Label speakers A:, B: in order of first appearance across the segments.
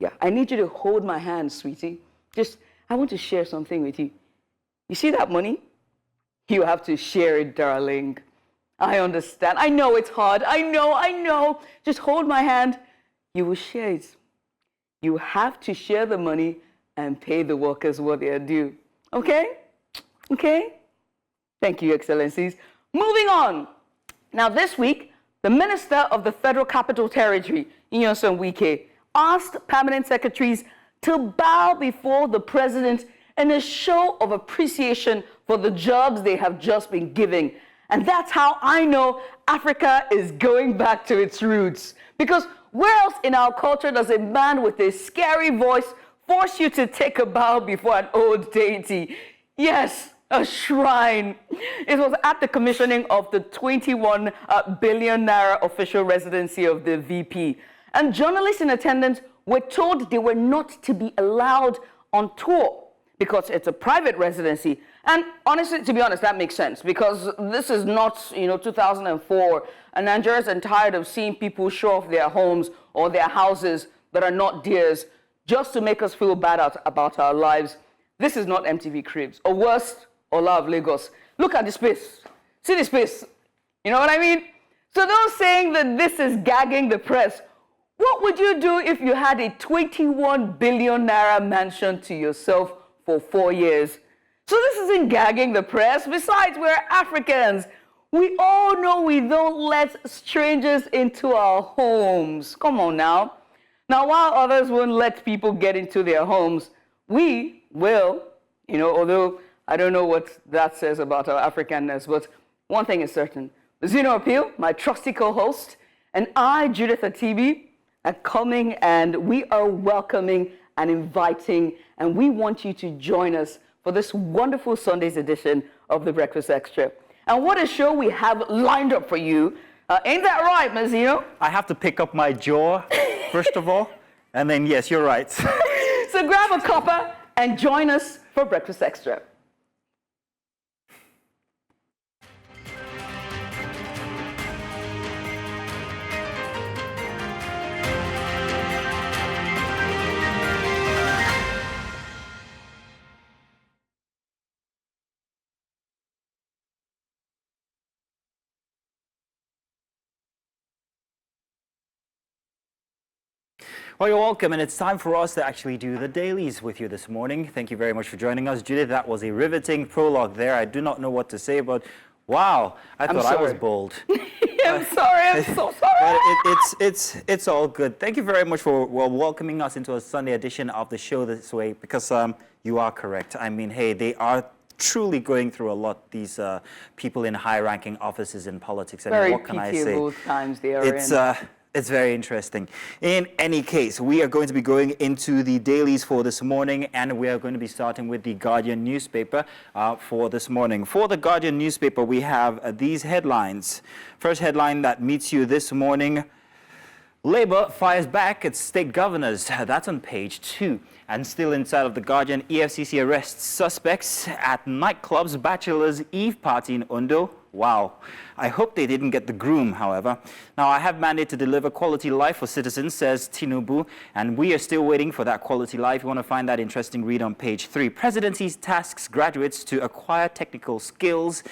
A: Yeah, I need you to hold my hand, sweetie. I want to share something with you. You see that money? You have to share it, darling. I understand. I know it's hard. I know. Just hold my hand. You will share it. You have to share the money and pay the workers what they are due. Okay? Okay? Thank you, Excellencies. Moving on. Now, this week, the Minister of the Federal Capital Territory, Nyesom Wike, asked permanent secretaries to bow before the president in a show of appreciation for the jobs they have just been given. And that's how I know Africa is going back to its roots. Because where else in our culture does a man with a scary voice force you to take a bow before an old deity? Yes, a shrine. It was at the commissioning of the 21 billion naira official residency of the VP. And journalists in attendance were told they were not to be allowed on tour because it's a private residency. And honestly, to be honest, that makes sense because this is not, 2004. And Nigerians are tired of seeing people show off their homes or their houses that are not theirs just to make us feel bad about our lives. This is not MTV Cribs or worse, Ola of Lagos. Look at the space. See the space. You know what I mean? So those saying that this is gagging the press, what would you do if you had a 21 billion naira mansion to yourself for 4 years? So this isn't gagging the press. Besides, we're Africans. We all know we don't let strangers into our homes. Come on now. Now, while others won't let people get into their homes, we will, although I don't know what that says about our Africanness, but one thing is certain. Zeno Appeal, my trusty co-host, and I, Judith Atibi, are coming, and we are welcoming and inviting, and we want you to join us for this wonderful Sunday's edition of the Breakfast Extra. And what a show we have lined up for you. Ain't that right, Ms. Zeno?
B: I have to pick up my jaw, first of all, and then, yes, you're right.
A: So grab a cuppa and join us for Breakfast Extra.
B: Well, you're welcome, and it's time for us to actually do the dailies with you this morning. Thank you very much for joining us, Judith. That was a riveting prologue there. I do not know what to say, but wow, I thought I was bold.
A: I'm sorry. I'm so sorry.
B: But it's all good. Thank you very much for welcoming us into a Sunday edition of the show this way, because you are correct. I mean, hey, they are truly going through a lot, these people in high-ranking offices in politics. I mean, what can I say?
A: Very pitiable times they are in.
B: It's very interesting. In any case, we are going to be going into the dailies for this morning, and we are going to be starting with the Guardian newspaper for this morning. For the Guardian newspaper, we have these headlines. First headline that meets you this morning: Labour fires back at state governors. That's on page 2. And still inside of the Guardian, EFCC arrests suspects at nightclub's Bachelor's Eve party in Ondo. Wow. I hope they didn't get the groom, however. Now, I have mandate to deliver quality life for citizens, says Tinubu, and we are still waiting for that quality life. You want to find that interesting read on page 3. Presidency tasks graduates to acquire technical skills.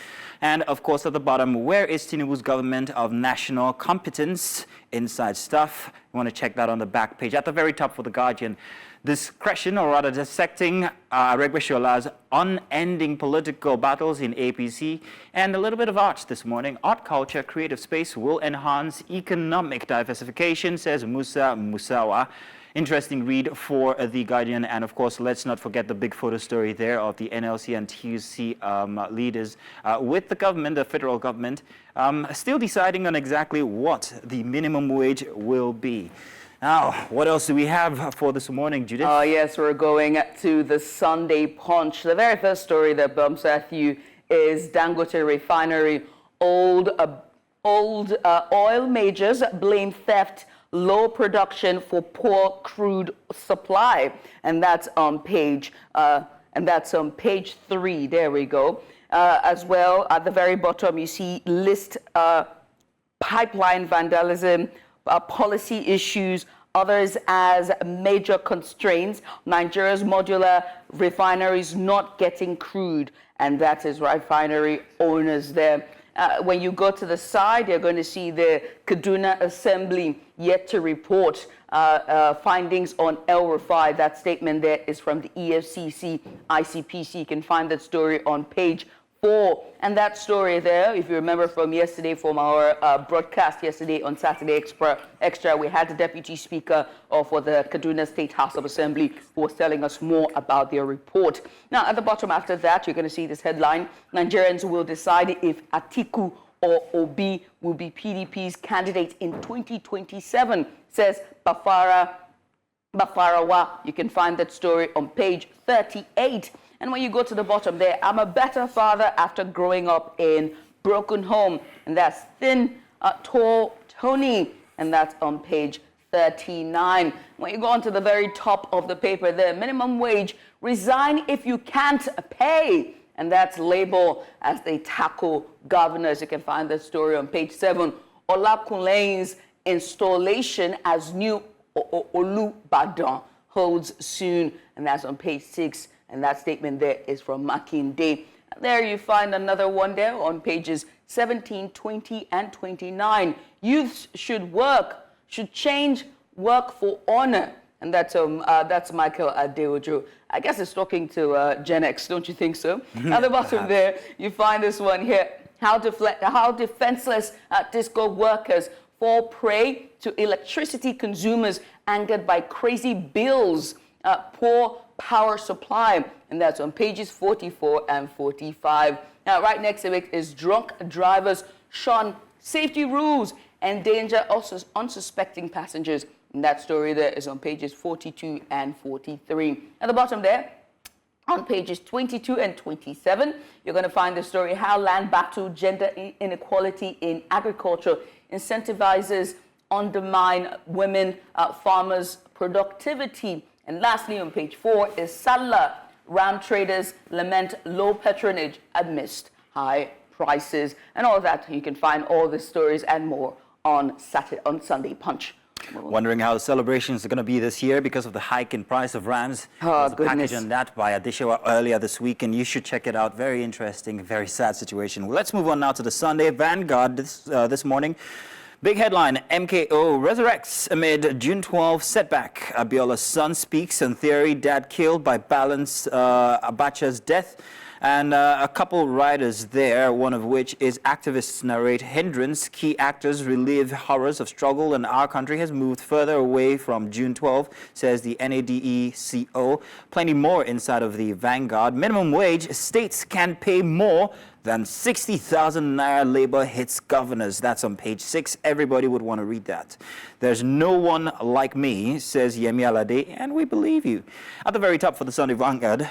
B: And, of course, at the bottom, where is Tinubu's government of national competence? Inside stuff. You want to check that on the back page. At the very top for the Guardian, discretion, or rather dissecting Aregbesol's unending political battles in APC, and a little bit of arts this morning. Art, culture, creative space will enhance economic diversification, says Musa Musawa. Interesting read for the Guardian. And of course, let's not forget the big photo story there of the NLC and TUC leaders with the government, the federal government, still deciding on exactly what the minimum wage will be. Now, what else do we have for this morning, Judith?
A: Yes, we're going to the Sunday Punch. The very first story that bumps at you is Dangote Refinery. Oil majors blame theft, low production for poor crude supply, and that's on page 3. There we go. As well, at the very bottom, you see list pipeline vandalism. Policy issues others as major constraints. Nigeria's modular refineries not getting crude, and that is refinery owners there. When you go to the side, you're going to see the Kaduna Assembly yet to report findings on El Rufai. That statement there is from the EFCC, ICPC. You can find that story on page 4. And that story there, if you remember from yesterday, from our broadcast yesterday on Saturday Extra, we had the Deputy Speaker for the Kaduna State House of Assembly who was telling us more about their report. Now, at the bottom after that, you're going to see this headline: Nigerians will decide if Atiku or Obi will be PDP's candidate in 2027, says Bafarawa. You can find that story on page 38. And when you go to the bottom there, I'm a better father after growing up in broken home. And that's Thin, Tall Tony. And that's on page 39. When you go on to the very top of the paper there, minimum wage, resign if you can't pay. And that's labeled as they tackle governors. You can find that story on page 7. Olakunle's installation as new Olubadan holds soon. And that's on page 6. And that statement there is from Makinde. There you find another one there on pages 17, 20, and 29. Youths should change work for honor. And that's Michael Adeojo. I guess it's talking to Gen X, don't you think so? At the bottom there, you find this one here. How defenseless disco workers fall prey to electricity consumers angered by crazy bills, poor power supply, and that's on pages 44 and 45. Now, right next to it is drunk drivers shun safety rules, endanger also unsuspecting passengers. And that story there is on pages 42 and 43. At the bottom there, on pages 22 and 27, you're going to find the story how land battle, gender inequality in agriculture incentivizes undermine women farmers' productivity. And lastly, on page 4 is Salah. Ram traders lament low patronage amidst high prices. And all of that, you can find all the stories and more on Sunday Punch.
B: Wondering how the celebrations are going to be this year because of the hike in price of rams.
A: Oh,
B: There's a
A: goodness.
B: package on that by Adishawa earlier this week, and you should check it out. Very interesting, very sad situation. Well, let's move on now to the Sunday Vanguard this morning. Big headline, MKO resurrects amid June 12 setback. Abiola's son speaks on theory dad killed by Balance Abacha's death. And a couple writers there, one of which is activists narrate hindrance. Key actors relive horrors of struggle, and our country has moved further away from June 12, says the NADECO. Plenty more inside of the Vanguard. Minimum wage, states can pay more than 60,000 naira labor hits governors. That's on page 6. Everybody would want to read that. There's no one like me, says Yemi Alade, and we believe you. At the very top for the Sunday Vanguard,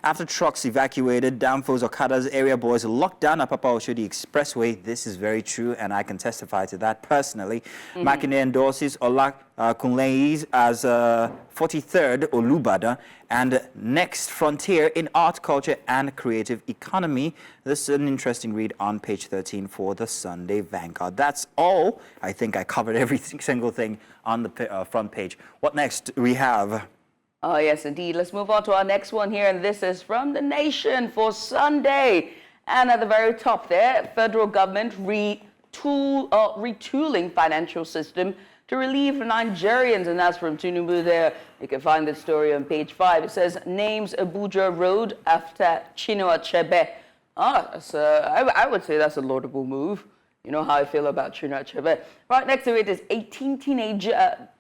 B: after trucks evacuated, Danfo's Okada's area boys locked down Apapa Oshodi Expressway. This is very true, and I can testify to that personally. Makinde endorses Olakunle's as 43rd Olubadan and next frontier in art, culture, and creative economy. This is an interesting read on page 13 for the Sunday Vanguard. That's all. I think I covered every single thing on the front page. What next we have?
A: Oh, yes, indeed. Let's move on to our next one here, and this is from The Nation for Sunday. And at the very top there, federal government retooling financial system to relieve Nigerians, and that's from Tinubu there. You can find the story on page 5. It says, names Abuja Road after Chinua Achebe. I would say that's a laudable move. You know how I feel about Chinua Achebe. Right next to it is 18 teenage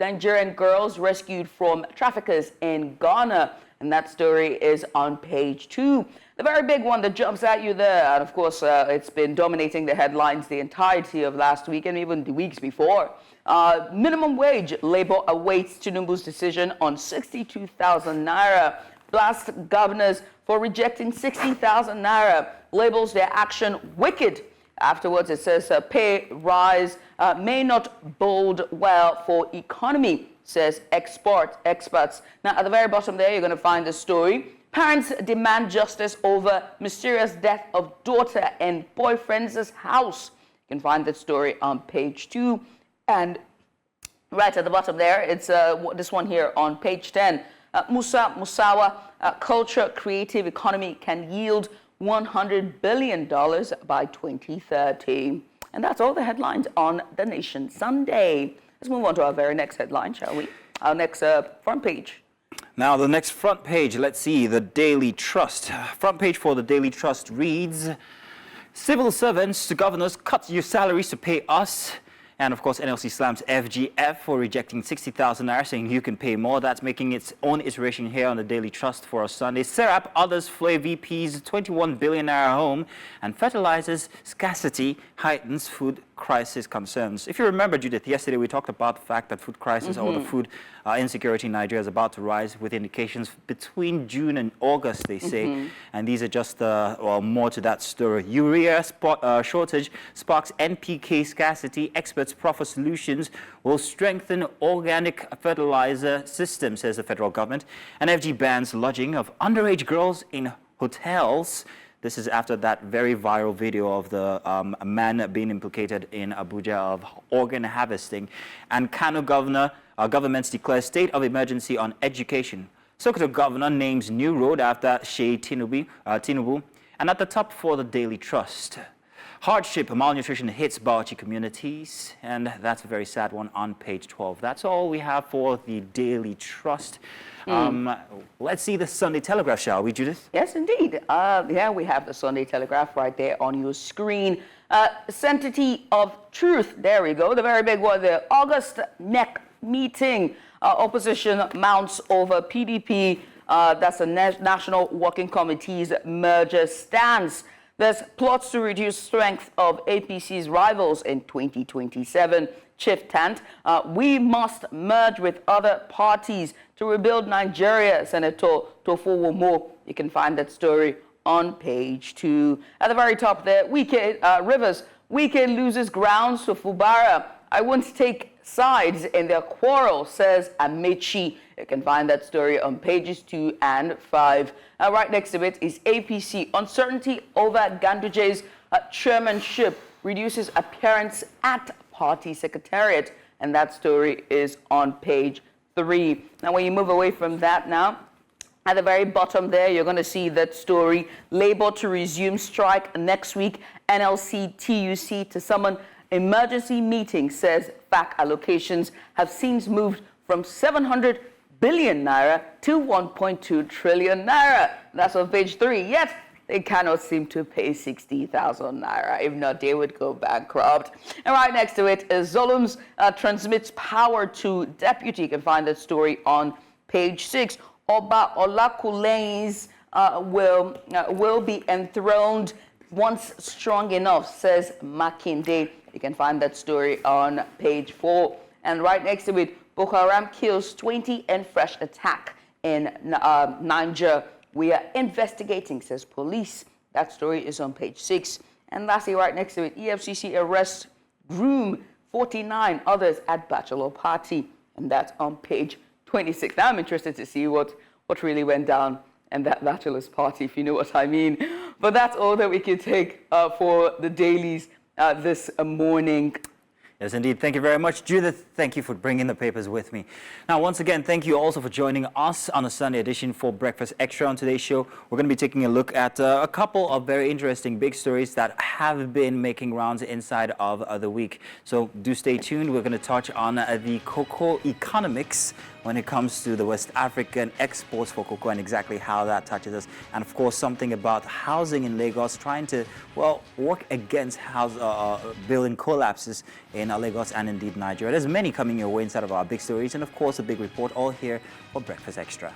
A: Nigerian girls rescued from traffickers in Ghana. And that story is on page 2. The very big one that jumps at you there, and of course, it's been dominating the headlines the entirety of last week and even the weeks before. Minimum wage, Labour awaits Tinubu's decision on 62,000 naira. Blast governors for rejecting 60,000 naira. Labels their action wicked. Afterwards, it says pay rise may not bode well for economy, says experts. Now, at the very bottom there, you're going to find the story. Parents demand justice over mysterious death of daughter in boyfriend's house. You can find that story on page 2. And Right at the bottom there, it's this one here on page 10. Musawa, culture, creative economy can yield $100 billion by 2030. And that's all the headlines on The Nation Sunday. Let's move on to our very next headline, shall we? Our next front page.
B: Now, the next front page, let's see, the Daily Trust. Front page for the Daily Trust reads, civil servants to governors cut your salaries to pay us. And of course, NLC slams FGF for rejecting 60,000 naira, saying you can pay more. That's making its own iteration here on the Daily Trust for us Sunday. Serap, others flay VP's 21 billion naira home, and fertilizers scarcity heightens food crisis concerns. If you remember, Judith, yesterday we talked about the fact that food crisis or the food insecurity in Nigeria is about to rise with indications between June and August, they say. And these are just more to that story. Urea shortage sparks NPK scarcity. Experts proffer solutions will strengthen organic fertilizer system, says the federal government. And FG bans lodging of underage girls in hotels. This is after that very viral video of the man being implicated in Abuja of organ harvesting. And Kano governments declare state of emergency on education. Sokoto governor names new road after Shey Tinubu. And at the top for the Daily Trust. Hardship, malnutrition hits Bauchi communities. And that's a very sad one on page 12. That's all we have for the Daily Trust. Let's see the Sunday Telegraph, shall we, Judith?
A: Yes, indeed. Yeah, we have the Sunday Telegraph right there on your screen. Sanctity of truth. There we go. The very big one there. August NEC meeting. Opposition mounts over PDP. That's the National Working Committee's merger stance. There's plots to reduce strength of APC's rivals in 2027. Chief Tant, we must merge with other parties to rebuild Nigeria, Senator Tofowomo. You can find that story on page 2. At the very top there, Rivers, Wike loses grounds to Fubara. I won't take sides in their quarrel, says Amechi. You can find that story on pages 2 and 5. Right next to it is APC. Uncertainty over Ganduje's chairmanship reduces appearance at party secretariat, and that story is on page 3. Now, when you move away from that now, at the very bottom there, you're going to see that story, Labour to resume strike next week, NLC TUC to summon emergency meeting, says FAC allocations have since moved from 700 billion naira to 1.2 trillion naira. That's on page 3. Yet, they cannot seem to pay 60,000 naira. If not, they would go bankrupt. And right next to it is Zulums transmits power to deputy. You can find that story on page 6. Oba Olakule's will be enthroned once strong enough, says Makinde. You can find that story on page 4. And right next to it, Boko Haram kills 20 in fresh attack in Niger. We are investigating, says police. That story is on page 6. And lastly, right next to it, EFCC arrests groom, 49 others at bachelor party. And that's on page 26. Now I'm interested to see what really went down in that bachelor's party, if you know what I mean. But that's all that we can take for the dailies this morning.
B: Yes, indeed. Thank you very much, Judith. Thank you for bringing the papers with me. Now, once again, thank you also for joining us on a Sunday edition for Breakfast Extra. On today's show, we're going to be taking a look at a couple of very interesting big stories that have been making rounds inside of the week. So do stay tuned. We're going to touch on the cocoa economics when it comes to the West African exports for cocoa and exactly how that touches us. And of course, something about housing in Lagos, trying to, well, work against building collapses in Lagos and indeed Nigeria. There's many coming your way inside of our big stories and of course a big report all here for Breakfast Extra.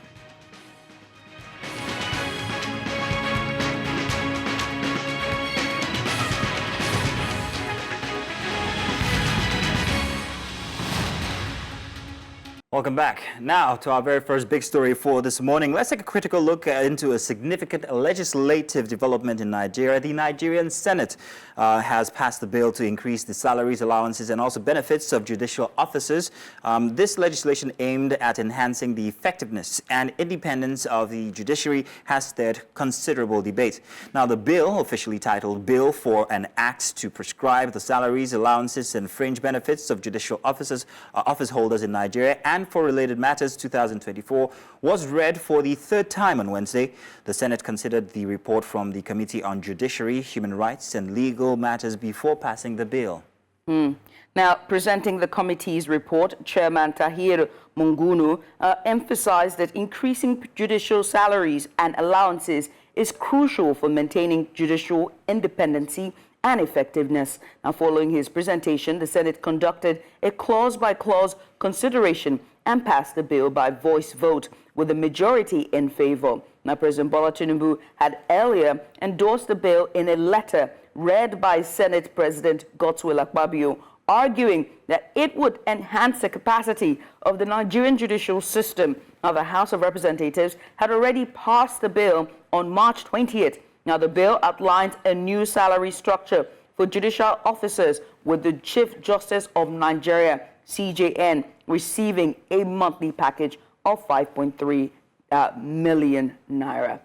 B: Well, Welcome back. Now to our very first big story for this morning. Let's take a critical look into a significant legislative development in Nigeria. The Nigerian Senate has passed the bill to increase the salaries, allowances, and also benefits of judicial officers. This legislation aimed at enhancing the effectiveness and independence of the judiciary has stirred considerable debate. Now, the bill, officially titled Bill for an Act to Prescribe the Salaries, Allowances, and Fringe Benefits of Judicial Officers, Office Holders in Nigeria, and for Related Matters 2024, was read for the third time on Wednesday. The Senate considered the report from the Committee on Judiciary, Human Rights, and Legal Matters before passing the bill.
A: Now, presenting the committee's report, Chairman Tahir Mungunu emphasized that increasing judicial salaries and allowances is crucial for maintaining judicial independency and effectiveness. Now, following his presentation, the Senate conducted a clause-by-clause consideration and passed the bill by voice vote with a majority in favor. Now, President Bola Tinubu had earlier endorsed the bill in a letter read by Senate President Godswill Akpabio, arguing that it would enhance the capacity of the Nigerian judicial system. Now, the House of Representatives had already passed the bill on March 20th. Now, the bill outlines a new salary structure for judicial officers, with the Chief Justice of Nigeria, CJN, receiving a monthly package of 5.3 million naira.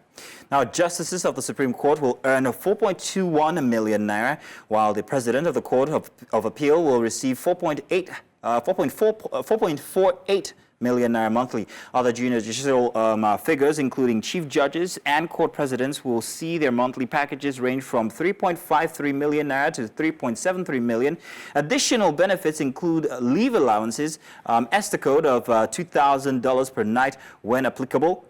B: Now, justices of the Supreme Court will earn 4.21 million naira, while the president of the Court of Appeal will receive 4.48 million naira monthly. Other junior judicial figures, including chief judges and court presidents, will see their monthly packages range from 3.53 million naira to 3.73 million. Additional benefits include leave allowances, estacode of $2,000 per night when applicable,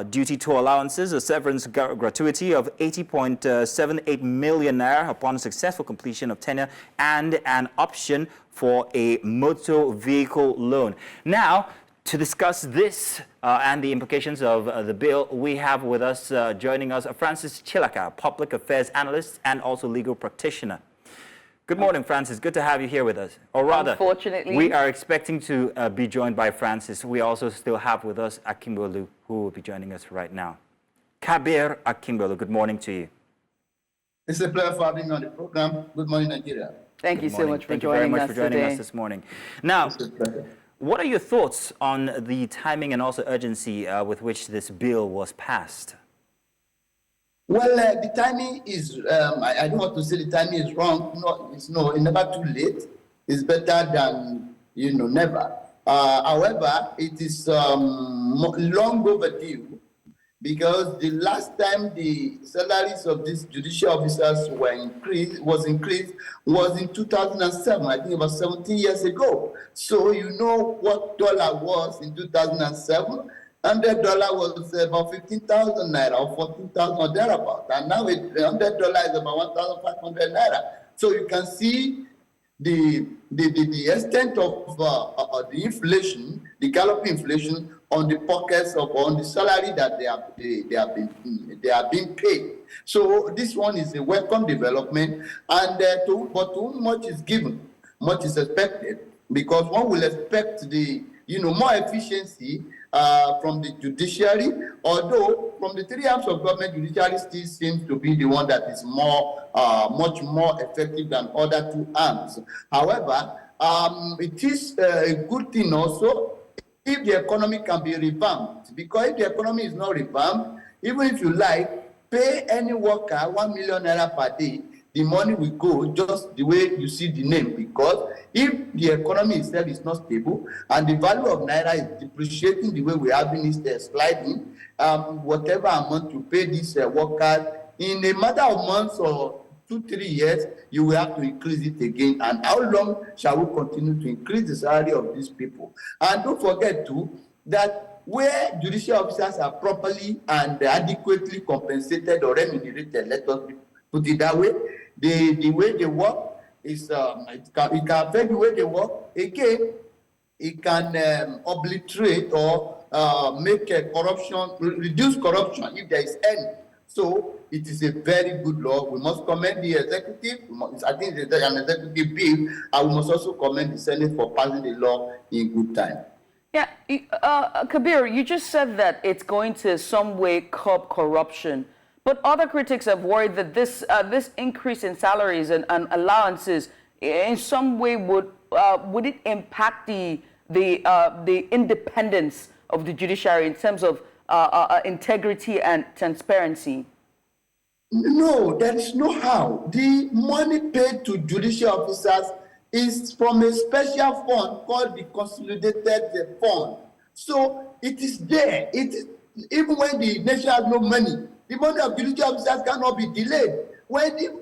B: duty toll allowances, a severance gratuity of 80.78 million naira upon successful completion of tenure, and an option for a motor vehicle loan. Now, to discuss this and the implications of the bill, we have with us, joining us, Francis Chilaka, public affairs analyst and also legal practitioner. Good morning, Francis. Good to have you here with us. Or rather,
A: unfortunately,
B: we are expecting to be joined by Francis. We also still have with us Akimbolu, who will be joining us right now. Kabir Akimbolu, good morning to you.
C: It's a pleasure for having me on the program. Good morning, Nigeria.
A: Thank you so much for joining us today.
B: Thank you very much for joining us this morning. Now, what are your thoughts on the timing and also urgency with which this bill was passed?
C: Well, the timing is, I don't want to say the timing is wrong. No, it's never too late. It's better than, never. However, it is long overdue, because the last time the salaries of these judicial officers was increased was in 2007. I think about 17 years ago. So you know what dollar was in 2007. $100 was about 15,000 naira or 14,000 or thereabout, and now $100 is about 1,500 naira. So you can see the extent of the inflation, the galloping inflation on the pockets of on the salary that they are being paid. So this one is a welcome development, and too much is given, much is expected, because one will expect the more efficiency from the judiciary, although from the three arms of government, judiciary still seems to be the one that is much more effective than other two arms. However, it is a good thing also if the economy can be revamped, because if the economy is not revamped, even if you pay any worker 1 million naira per day, the money will go just the way you see the name, because if the economy itself is not stable and the value of naira is depreciating the way we are having it sliding, whatever amount you pay these workers, in a matter of months or 2-3 years, you will have to increase it again. And how long shall we continue to increase the salary of these people? And don't forget too that where judicial officers are properly and adequately compensated or remunerated, let us put it that way, the way they work is it can affect the way they work. Again, it can obliterate or make corruption, reduce corruption if there is any. So it is a very good law. We must commend the executive. I think it's an executive bill, and we must also commend the Senate for passing the law in good time.
A: Yeah, Kabir, you just said that it's going to some way curb corruption, but other critics have worried that this increase in salaries and allowances in some way would it impact the independence of the judiciary in terms of integrity and transparency?
C: No, there is no how. The money paid to judicial officers is from a special fund called the Consolidated Fund. So it is there. Even when the nation has no money, the money of judicial officers cannot be delayed. When the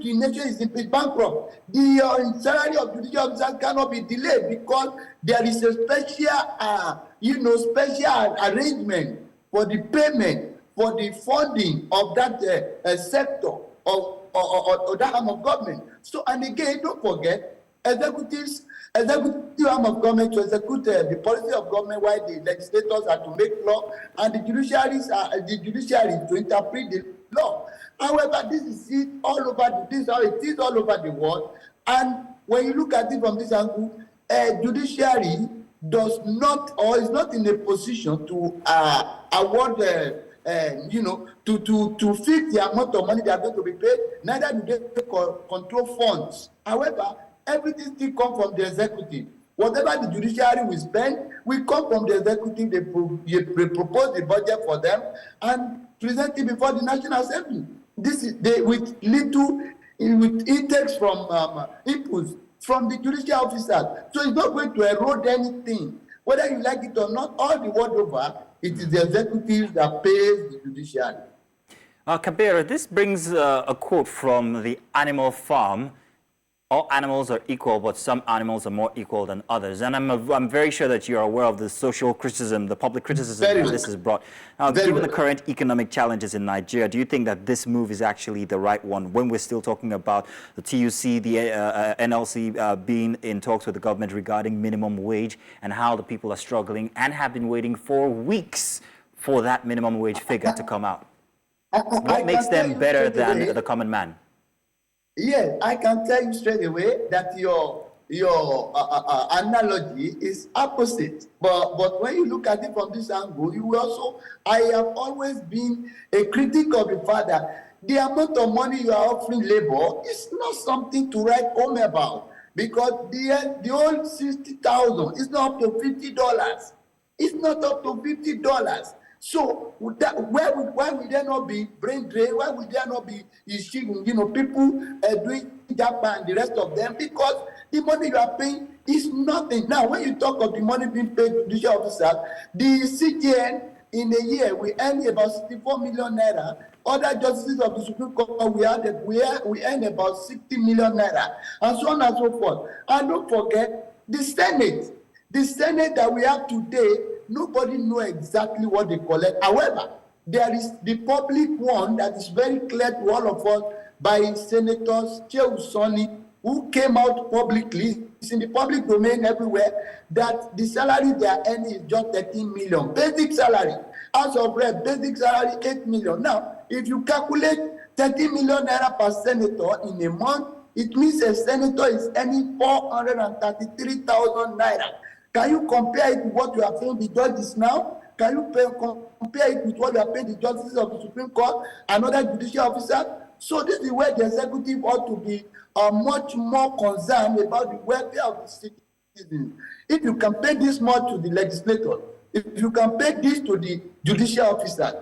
C: nation is bankrupt, the salary of judicial officers cannot be delayed because there is a special arrangement for the payment, for the funding of that sector or that arm of government. So, and again, don't forget, executive arm of government to execute the policy of government, while the legislators are to make law, and the judiciary to interpret the law. However, this is it all over. This is how it is all over the world. And when you look at it from this angle, judiciary does not or is not in a position to award. To fix the amount of money they are going to be paid, neither do they control funds. However, everything still comes from the executive. Whatever the judiciary will spend will come from the executive. They propose the budget for them and present it before the National Assembly. This is with intakes from inputs from the judicial officers. So it's not going to erode anything. Whether you like it or not, all the world over, it is the executive that pays the judiciary.
B: Kabir, this brings a quote from the Animal Farm. All animals are equal, but some animals are more equal than others. And I'm very sure that you're aware of the social criticism, the public criticism that this has brought. Now, given the current economic challenges in Nigeria, do you think that this move is actually the right one when we're still talking about the TUC, the NLC being in talks with the government regarding minimum wage and how the people are struggling and have been waiting for weeks for that minimum wage figure to come out? What makes them better than the common man?
C: Yes, I can tell you straight away that your analogy is opposite. But when you look at it from this angle, you will also. I have always been a critic of the fact that the amount of money you are offering labor is not something to write home about, because the old 60,000 is not up to $50. It's not up to $50. So why would there not be brain drain? Why would there not be people doing Japan and the rest of them? Because the money you are paying is nothing. Now, when you talk of the money being paid to judicial officers, the CJN in a year we earn about 64 million naira. Other justices of the Supreme Court we earn about 60 million naira, and so on and so forth. And don't forget the Senate. The Senate that we have today, nobody knows exactly what they collect. However, there is the public one that is very clear to all of us by Senators Chew Sonny, who came out publicly. It's in the public domain everywhere that the salary they are earning is just 13 million. Basic salary. House of Rep, basic salary 8 million. Now, if you calculate 30 million naira per senator in a month, it means a senator is earning 433,000 naira. Can you compare it with what you are paying the judges now? Can you compare it with what you are paying the justices of the Supreme Court and other judicial officers? So this is where the executive ought to be much more concerned about the welfare of the citizens. If you can pay this much to the legislator, if you can pay this to the judicial officers are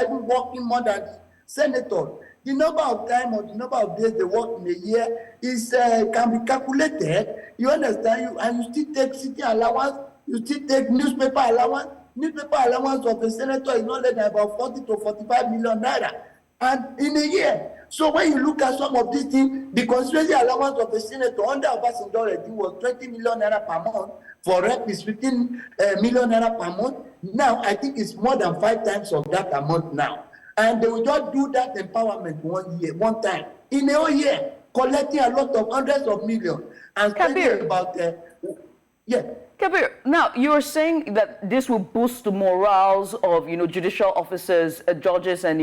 C: even working more than the senators. The number of time or the number of days they work in a year is can be calculated. You understand? And you still take city allowance, you still take newspaper allowance. Newspaper allowance of a senator is not less than about 40 to 45 million naira, and in a year. So when you look at some of these things, the constituency allowance of a senator under Obasanjo already was 20 million naira per month. For rep is 15 million naira per month. Now I think it's more than 5 times of that amount now. And they will just do that empowerment one time, in a whole year, collecting a lot of hundreds of millions and spending about,
A: Kabir, now you are saying that this will boost the morals of, judicial officers, judges, and,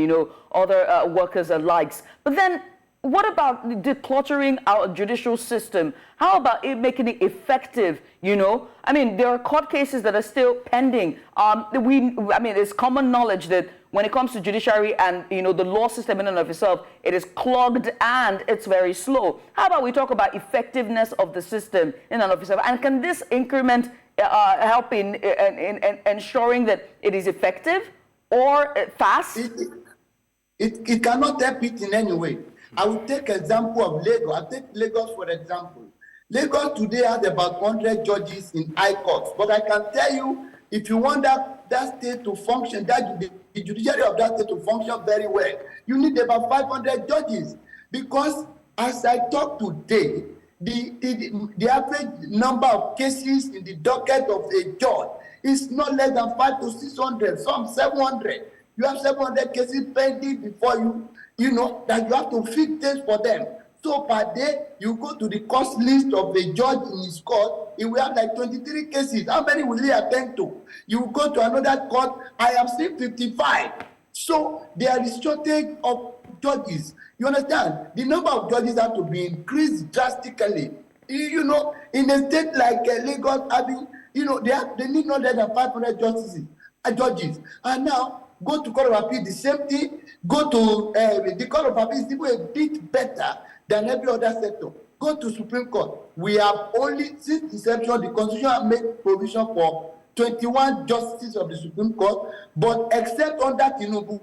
A: other workers alike. But then what about decluttering our judicial system? How about it making it effective? You know, I mean, there are court cases that are still pending. It's common knowledge that when it comes to judiciary and, you know, the law system in and of itself, it is clogged and it's very slow. How about we talk about effectiveness of the system in and of itself? And can this increment help in ensuring that it is effective or fast?
C: It cannot help it in any way. I will take example of Lagos. I'll take Lagos for example. Lagos today has about 100 judges in high courts. But I can tell you, if you want that state to function, the judiciary of that state to function very well, you need about 500 judges. Because as I talk today, the average number of cases in the docket of a judge is not less than 500 to 600, some 700. You have 700 cases pending before you know, that you have to fix things for them. So per day, you go to the cost list of the judge in his court, he will have like 23 cases. How many will he attend to? You go to another court, I have seen 55. So there is shortage of judges. You understand? The number of judges have to be increased drastically. You know, in a state like Lagos, having, you know, they need not less than 500 judges. And now, go to Court of Appeal, the same thing. Go to the Court of Appeal is even a bit better than every other sector. Go to Supreme Court. We have only, since inception, the Constitution made provision for 21 justices of the Supreme Court, but except under Tinubu,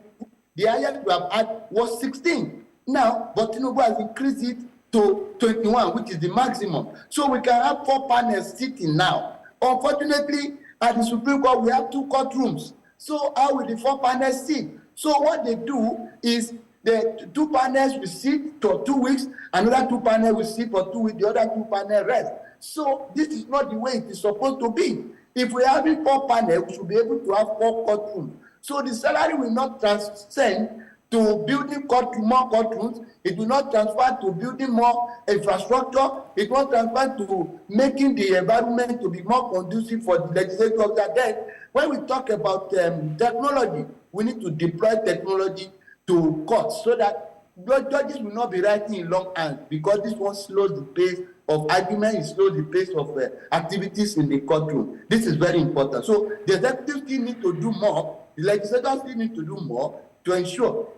C: the highest we have had was 16. Now, but Tinubu has increased it to 21, which is the maximum. So we can have 4 panels sitting now. Unfortunately, at the Supreme Court, we have 2 courtrooms. So how will the 4 panels sit? So what they do is the 2 panels will sit for 2 weeks, another 2 panels will sit for 2 weeks, the other 2 panels rest. So this is not the way it is supposed to be. If we are having 4 panels, we should be able to have 4 courtrooms. So the salary will not transcend to building more courtrooms. It will not transfer to building more infrastructure. It will transfer to making the environment to be more conducive for the legislative officer. Then, when we talk about technology, we need to deploy technology to courts so that judges will not be writing in long hands, because this one slows the pace of argument, it slows the pace of activities in the courtroom. This is very important. So the executive still need to do more, the legislators still need to do more to ensure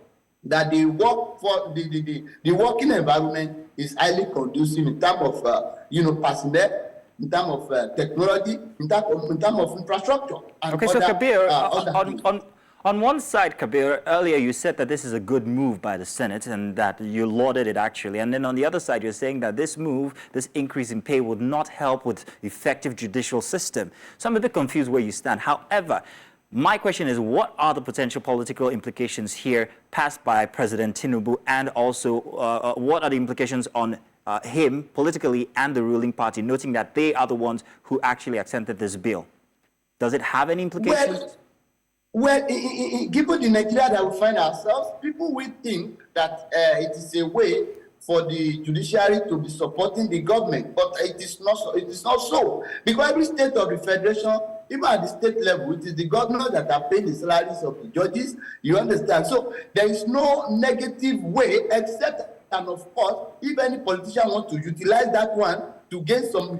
C: that the working environment is highly conducive in terms of personnel, in terms of technology, in terms of infrastructure. And
B: okay, so Kabir, on one side, Kabir, earlier you said that this is a good move by the Senate and that you lauded it actually. And then on the other side, you're saying that this move, this increase in pay would not help with effective judicial system. So I'm a bit confused where you stand. However, my question is, what are the potential political implications here passed by President Tinubu, and also what are the implications on him politically and the ruling party, noting that they are the ones who actually accepted this bill? Does it have any implications?
C: Well, given the Nigeria that we find ourselves, people will think that it is a way for the judiciary to be supporting the government, but it is not so. It is not so, because every state of the federation, even at the state level, it is the governors that are paying the salaries of the judges. You understand? So there is no negative way, except, and of course, if any politician wants to utilize that one to gain some,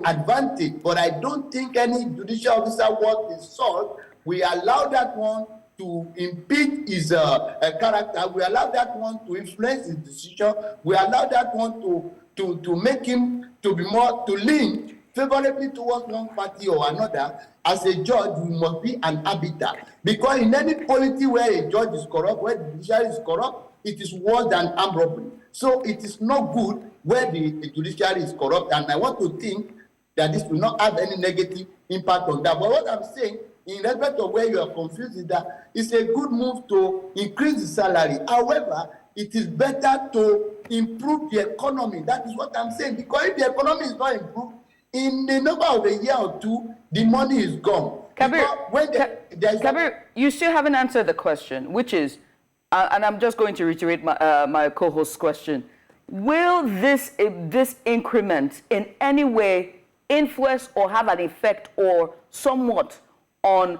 C: advantage. But I don't think any judicial officer worth his salt will allow that one to impede his character. We allow that one to influence his decision. We allow that one to make him to be more, to lean favorably towards one party or another. As a judge, we must be an arbiter. Because in any polity where a judge is corrupt, where the judiciary is corrupt, it is worse than armed robbery. So it is not good where the judiciary is corrupt. And I want to think that this will not have any negative impact on that. But what I'm saying, in respect of where you are confused, is that it's a good move to increase the salary. However, it is better to improve the economy. That is what I'm saying. Because if the economy is not improved, in the number of a year or two, the money is gone.
A: Kabir, you still haven't answered the question, which is, and I'm just going to reiterate my co-host's question. Will this increment in any way influence or have an effect or somewhat on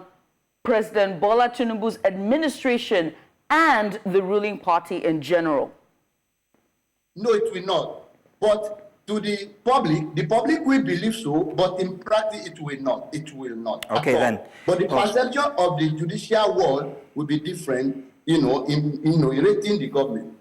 A: President Bola Tinubu's administration and the ruling party in general?
C: No, it will not. But to the public will believe so, but in practice, it will not. It will not.
B: Okay, then.
C: But the perception of the judicial world will be different, in rating the government.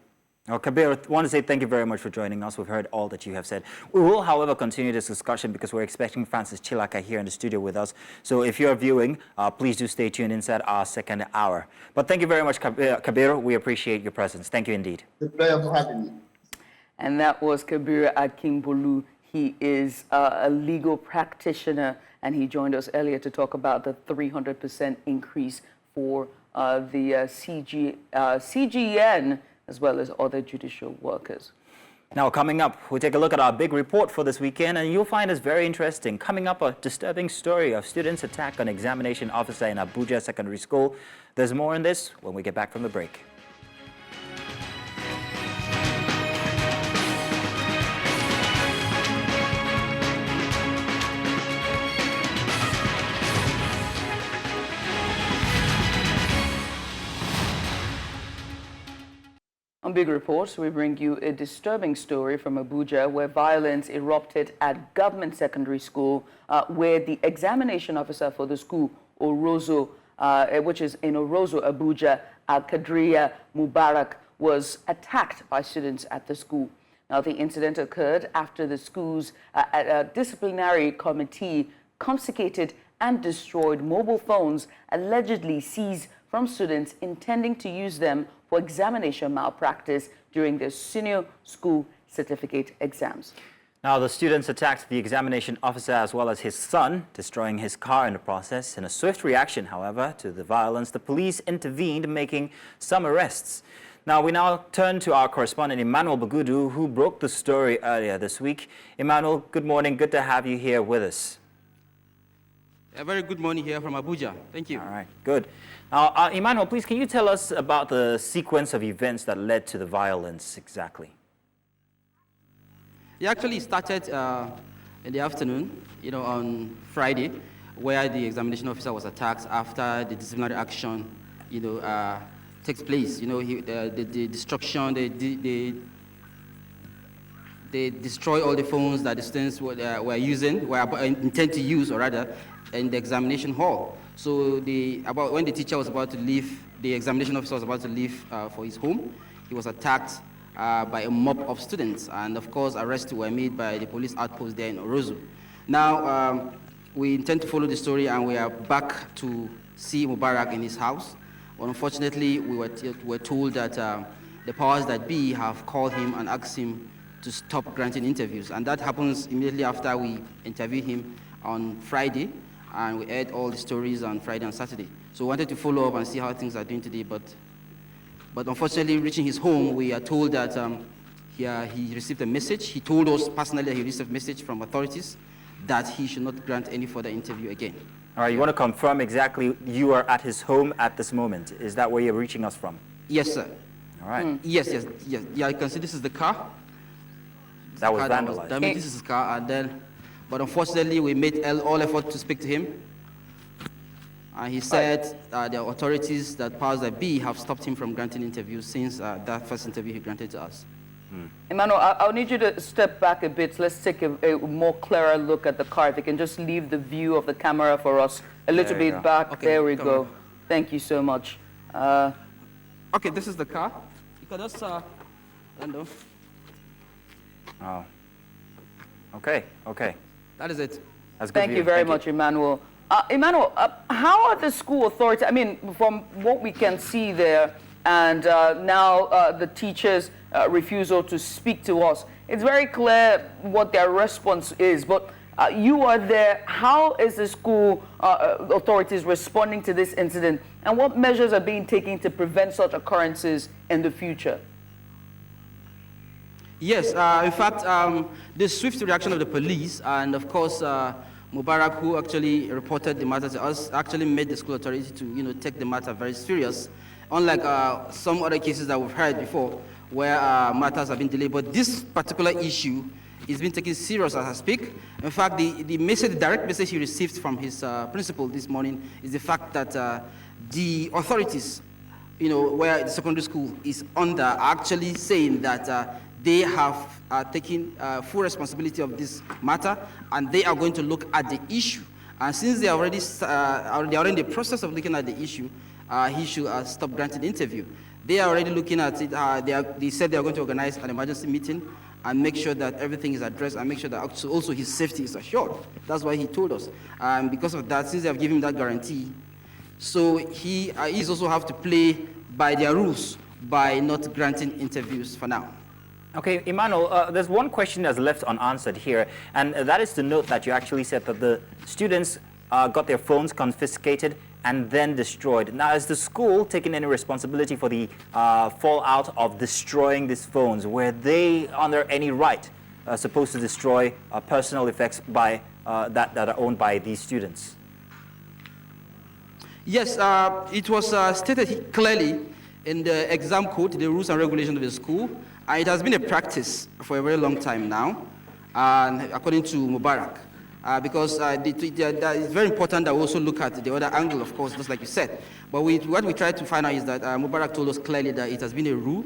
B: Kabir, I want to say thank you very much for joining us. We've heard all that you have said. We will, however, continue this discussion because we're expecting Francis Chilaka here in the studio with us. So if you're viewing, please do stay tuned inside our second hour. But thank you very much, Kabir. We appreciate your presence. Thank you indeed.
C: It's a pleasure for having me.
A: And that was Kabir Akingbolu. He is a legal practitioner, and he joined us earlier to talk about the 300% increase for the CGN, as well as other judicial workers.
B: Now, coming up, we'll take a look at our big report for this weekend, and you'll find this very interesting. Coming up, a disturbing story of students' attack on examination officer in Abuja Secondary School. There's more on this when we get back from the break.
A: On Big Reports, we bring you a disturbing story from Abuja where violence erupted at government secondary school where the examination officer for the school, Orozo, which is in Orozo, Abuja, Al-Kadriya Mubarak, was attacked by students at the school. Now, the incident occurred after the school's disciplinary committee confiscated and destroyed mobile phones allegedly seized from students intending to use them for examination malpractice during their senior school certificate exams.
B: Now, the students attacked the examination officer as well as his son, destroying his car in the process. In a swift reaction, however, to the violence, the police intervened, making some arrests. Now, we now turn to our correspondent, Emmanuel Bagudu, who broke the story earlier this week. Emmanuel, good morning. Good to have you here with us.
D: A very good morning here from Abuja. Thank you.
B: All right, good. Now, Emmanuel, please, can you tell us about the sequence of events that led to the violence exactly?
D: It actually started in the afternoon, on Friday, where the examination officer was attacked after the disciplinary action, takes place. The destruction, they destroy all the phones that the students were intend to use, or rather, in the examination hall. So when the teacher was about to leave, the examination officer was about to leave for his home, he was attacked by a mob of students. And of course, arrests were made by the police outpost there in Orozo. Now, we intend to follow the story, and we are back to see Mubarak in his house. Unfortunately, we were told that the powers that be have called him and asked him to stop granting interviews. And that happens immediately after we interviewed him on Friday. And we aired all the stories on Friday and Saturday. So we wanted to follow up and see how things are doing today. But unfortunately, reaching his home, we are told that he received a message. He told us personally that he received a message from authorities that he should not grant any further interview again.
B: All right, you want to confirm exactly you are at his home at this moment. Is that where you're reaching us from?
D: Yes, sir.
B: All right.
D: Yes. Yeah, you can see this is the car.
B: That was vandalized.
D: This is his car, but unfortunately, we made all effort to speak to him. And he said the authorities, that powers that be, have stopped him from granting interviews since that first interview he granted to us.
A: Emmanuel, I'll need you to step back a bit. Let's take a more clearer look at the car. If you can just leave the view of the camera for us a little bit back. Okay, there we go. Thank you so much.
D: Okay, this is the car. You can just Lando.
B: Oh. Okay.
D: That is it.
B: That's good.
A: Thank you very much, Emmanuel. Emmanuel, how are the school authorities, I mean, from what we can see there, and now the teachers' refusal to speak to us, it's very clear what their response is, but you are there. How is the school authorities responding to this incident, and what measures are being taken to prevent such occurrences in the future?
D: Yes, in fact, the swift reaction of the police, and of course, Mubarak, who actually reported the matter to us, actually made the school authority to, take the matter very serious. Unlike some other cases that we've heard before, where matters have been delayed, but this particular issue is being taken serious as I speak. In fact, the direct message he received from his principal this morning is the fact that the authorities where the secondary school is under, are actually saying that they have taken full responsibility of this matter, and they are going to look at the issue. And since they are already in the process of looking at the issue, he should stop granting the interview. They are already looking at it. They said they are going to organize an emergency meeting and make sure that everything is addressed and make sure that also his safety is assured. That's why he told us. Because of that, since they have given him that guarantee, so he also have to play by their rules by not granting interviews for now.
B: Okay, Emmanuel, there's one question that's left unanswered here, and that is the note that you actually said that the students got their phones confiscated and then destroyed. Now, is the school taking any responsibility for the fallout of destroying these phones? Were they under any right supposed to destroy personal effects by, that are owned by these students?
D: Yes, it was stated clearly in the exam code, the rules and regulations of the school. It has been a practice for a very long time now, according to Mubarak. Because it's very important that we also look at the other angle, of course, just like you said. But what we tried to find out is that Mubarak told us clearly that it has been a rule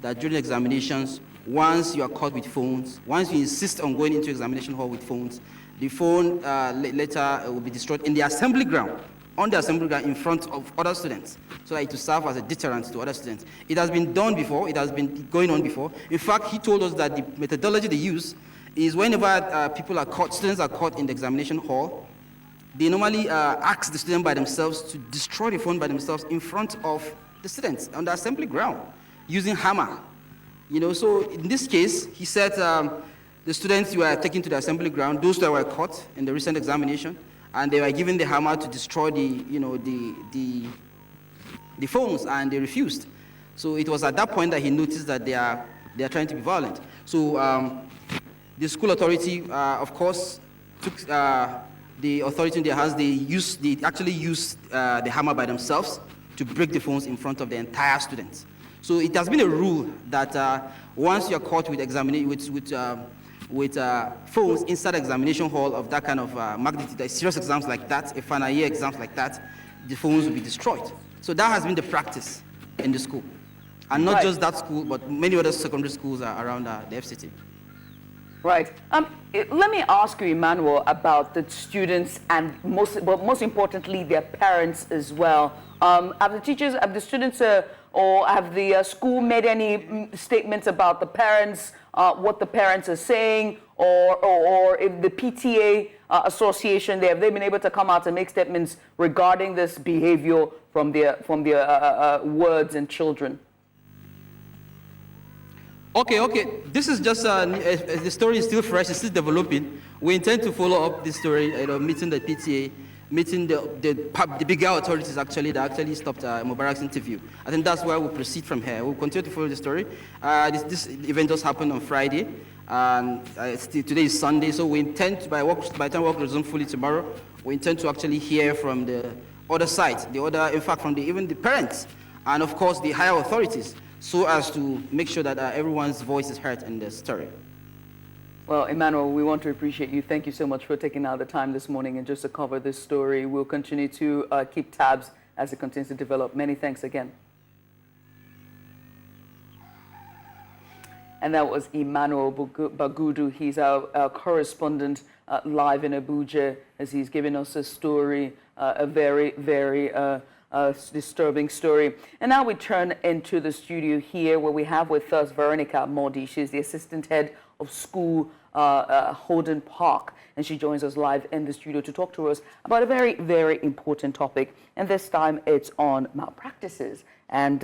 D: that during examinations, once you are caught with phones, once you insist on going into examination hall with phones, the phone later will be destroyed in the assembly ground, on the assembly ground in front of other students, so that it will serve as a deterrent to other students. It has been done before, it has been going on before. In fact, he told us that the methodology they use is whenever students are caught in the examination hall, they normally ask the student by themselves to destroy the phone by themselves in front of the students on the assembly ground using hammer. So in this case, he said the students were taken to the assembly ground, those that were caught in the recent examination, and they were given the hammer to destroy the phones, and they refused. So it was at that point that he noticed that they are trying to be violent. So the school authority, of course, took the authority in their hands. They actually used the hammer by themselves to break the phones in front of the entire students. So it has been a rule that once you are caught with phones inside examination hall of that kind of magnitude, serious exams like that, a final year exams like that, the phones will be destroyed. So that has been the practice in the school. And not just that school, but many other secondary schools are around the FCT.
A: Right. Let me ask you, Emmanuel, about the students and most importantly, their parents as well. Have the teachers, have the students, or have the school made any statements about the parents, what the parents are saying, or if the PTA association, have they been able to come out and make statements regarding this behavior from their words and children?
D: Okay. This is just the story is still fresh. It's still developing. We intend to follow up this story. Meeting the PTA, meeting the bigger authorities actually that stopped Mubarak's interview. I think that's where we'll proceed from here. We'll continue to follow the story. This event just happened on Friday, and today is Sunday. So we intend to, by the time work resumes fully tomorrow, we intend to actually hear from the other side, in fact, from even the parents, and of course the higher authorities, so as to make sure that everyone's voice is heard in the story.
A: Well, Emmanuel, we want to appreciate you. Thank you so much for taking out the time this morning and just to cover this story. We'll continue to keep tabs as it continues to develop. Many thanks again. And that was Emmanuel Bagudu. He's our correspondent live in Abuja as he's giving us a story, a very, very disturbing story. And now we turn into the studio here where we have with us Veronica Modi. She's the assistant head of school, Holden Park, and she joins us live in the studio to talk to us about a very, very important topic. And this time it's on malpractices. And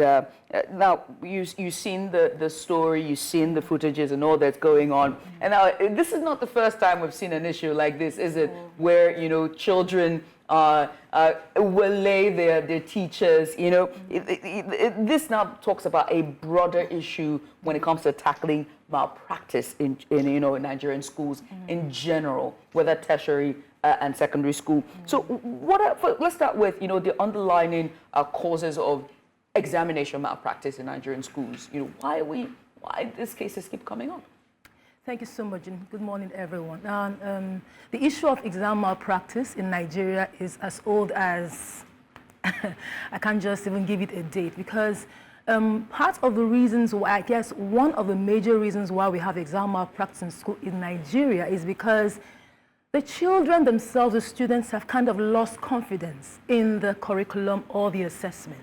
A: now you've seen the story, you've seen the footages and all that's going on. And now this is not the first time we've seen an issue like this, is it? Where, children will lay their teachers, this now talks about a broader issue when it comes to tackling malpractice in Nigerian schools in general, whether tertiary and secondary school. So let's start with, the underlying causes of examination malpractice in Nigerian schools. Why these cases keep coming up?
E: Thank you so much, and good morning, everyone. The issue of exam malpractice in Nigeria is as old as I can't just even give it a date because part of the reasons why, I guess one of the major reasons why we have exam malpractice in school in Nigeria is because the children themselves, the students, have kind of lost confidence in the curriculum or the assessment.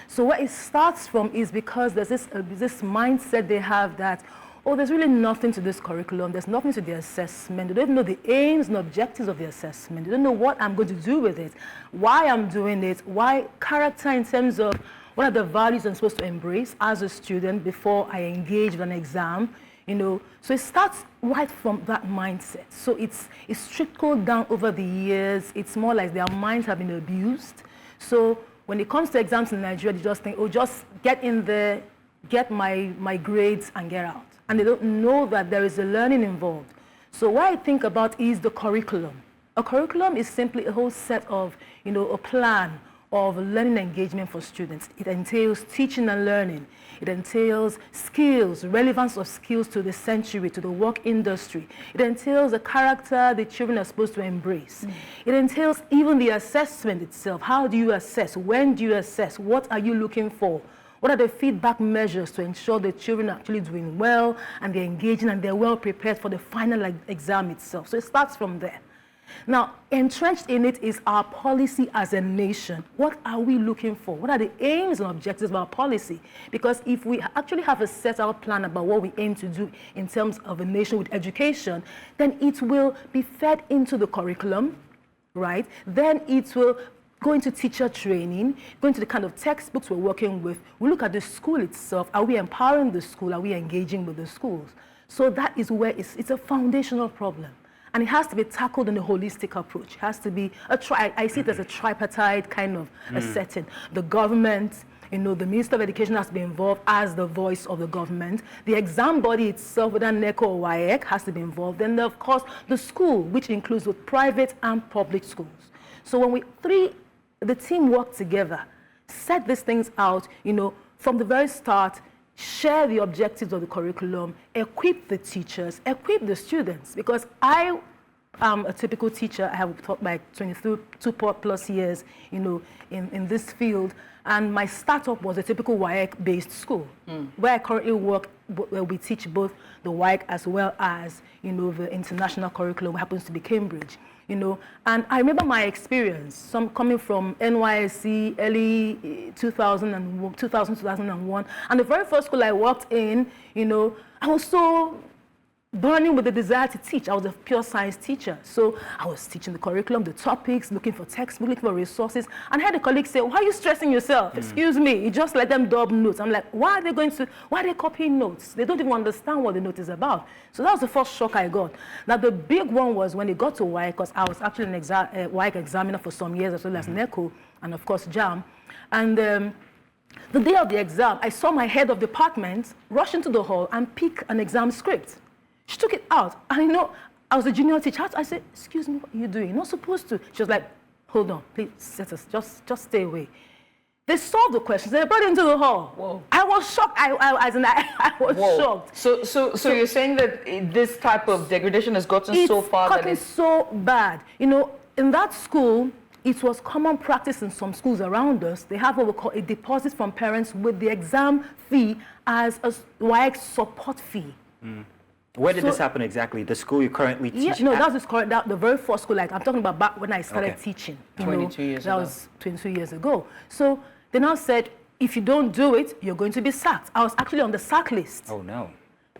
E: So where it starts from is because there's this mindset they have that, oh, there's really nothing to this curriculum, there's nothing to the assessment, they don't know the aims and objectives of the assessment, they don't know what I'm going to do with it, why I'm doing it, why character in terms of what are the values I'm supposed to embrace as a student before I engage with an exam. So it starts right from that mindset. So it's trickled down over the years. It's more like their minds have been abused. So when it comes to exams in Nigeria, they just think, oh, just get in there, get my grades and get out. And they don't know that there is a learning involved. So what I think about is the curriculum. A curriculum is simply a whole set of, a plan of learning engagement for students. It entails teaching and learning. It entails skills, relevance of skills to the century, to the work industry. It entails the character the children are supposed to embrace. It entails even the assessment itself. How do you assess? When do you assess? What are you looking for? What are the feedback measures to ensure the children are actually doing well and they're engaging and they're well prepared for the final exam itself? So it starts from there. Now, entrenched in it is our policy as a nation. What are we looking for? What are the aims and objectives of our policy? Because if we actually have a set out plan about what we aim to do in terms of a nation with education, then it will be fed into the curriculum, right? Then it will go into teacher training, go into the kind of textbooks we're working with. We look at the school itself. Are we empowering the school? Are we engaging with the schools? So that is where it's a foundational problem. And it has to be tackled in a holistic approach. It has to be I see it as a tripartite kind of a setting. The government, the Minister of Education has to be involved as the voice of the government. The exam body itself, whether NECO or WAEC, has to be involved. And of course, the school, which includes both private and public schools. So when the team work together, set these things out, from the very start, share the objectives of the curriculum, equip the teachers, equip the students. Because I am a typical teacher. I have taught like 22 plus years, in this field. And my startup was a typical WAEC-based school. Where I currently work, where we teach both the WAEC as well as, the international curriculum, which happens to be Cambridge. And I remember my experience, coming from NYSC, early 2001. And the very first school I worked in, I was so burning with the desire to teach. I was a pure science teacher. So I was teaching the curriculum, the topics, looking for textbooks, looking for resources. And I had a colleague say, why are you stressing yourself? Excuse me, you just let them dub notes. I'm like, why are they copying notes? They don't even understand what the note is about. So that was the first shock I got. Now the big one was when it got to WAEC, because I was actually an WAEC examiner for some years, as well as NECO, and of course JAM. And the day of the exam, I saw my head of department rush into the hall and pick an exam script. She took it out, and I was a junior teacher. I said, excuse me, what are you doing? You're not supposed to. She was like, hold on, please, just stay away. They solved the questions, they brought it into the hall. Whoa. I was shocked, I was shocked.
A: So you're saying that this type of degradation has gotten so far that it's
E: so bad. In that school, it was common practice in some schools around us. They have what we call a deposit from parents with the exam fee as a WAEC support fee.
B: Where did this happen exactly? The school you currently teach?
E: That was the very first school. Like I'm talking about back when I started teaching.
A: 22 years ago.
E: That was 22 years ago. So they now said, if you don't do it, you're going to be sacked. I was actually on the sack list.
B: Oh no!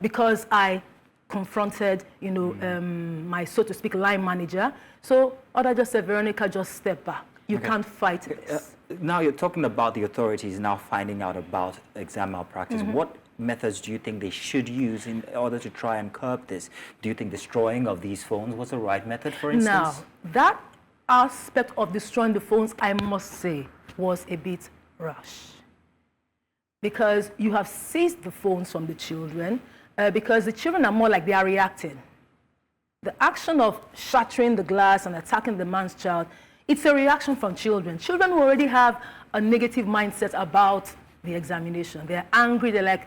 E: Because I confronted, my, so to speak, line manager. So Oda just said, Veronica, just step back. You can't fight this.
B: Now you're talking about the authorities now finding out about exam malpractice. What methods do you think they should use in order to try and curb this? Do you think destroying of these phones was the right method, for instance?
E: Now, that aspect of destroying the phones, I must say, was a bit rash. Because you have seized the phones from the children, because the children are more like they are reacting. The action of shattering the glass and attacking the man's child, it's a reaction from children. Children who already have a negative mindset about the examination. They're angry, they're like,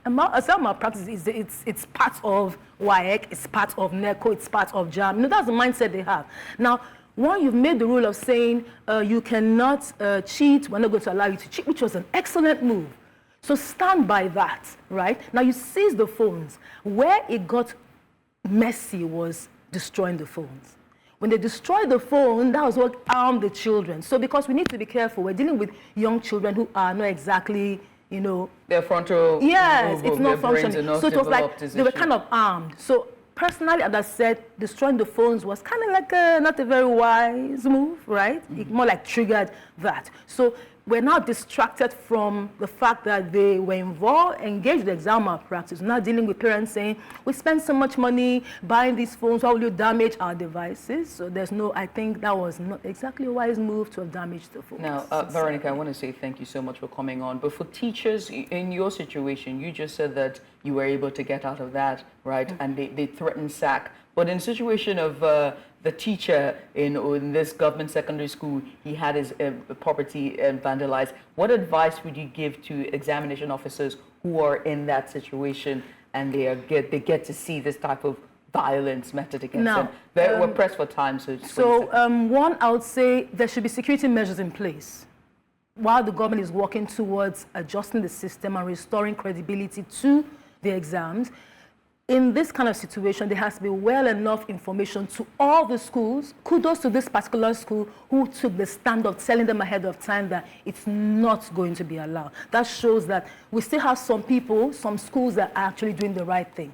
E: exam malpractice, it's part of WAEC, it's part of NECO, it's part of JAM. That's the mindset they have. Now, One, you've made the rule of saying you cannot cheat, we're not going to allow you to cheat, which was an excellent move. So stand by that, right? Now you seize the phones. Where it got messy was destroying the phones. When they destroyed the phone, that was what armed the children. So because we need to be careful, we're dealing with young children who are not exactly, you know...
A: Their frontal...
E: Yes, it's not functioning.
A: So
E: it was like they were kind of armed. So personally, as I said, destroying the phones was kind of like not a very wise move, right? It more like triggered that. So we're now distracted from the fact that they were engaged in exam malpractice. We're now dealing with parents saying, we spend so much money buying these phones, why will you damage our devices? So there's no, I think that was not exactly a wise move to have damaged the phones.
A: Now, Veronica, I want to say thank you so much for coming on. But for teachers, in your situation, you just said that you were able to get out of that, right? And they threatened sack. But in the situation of the teacher in this government secondary school, he had his property vandalized. What advice would you give to examination officers who are in that situation and they get to see this type of violence meted against them? We're pressed for time, so...
E: one, I would say there should be security measures in place while the government is working towards adjusting the system and restoring credibility to the exams. In this kind of situation, there has to be well enough information to all the schools. Kudos to this particular school who took the stand of telling them ahead of time that it's not going to be allowed. That shows that we still have some people, some schools that are actually doing the right thing.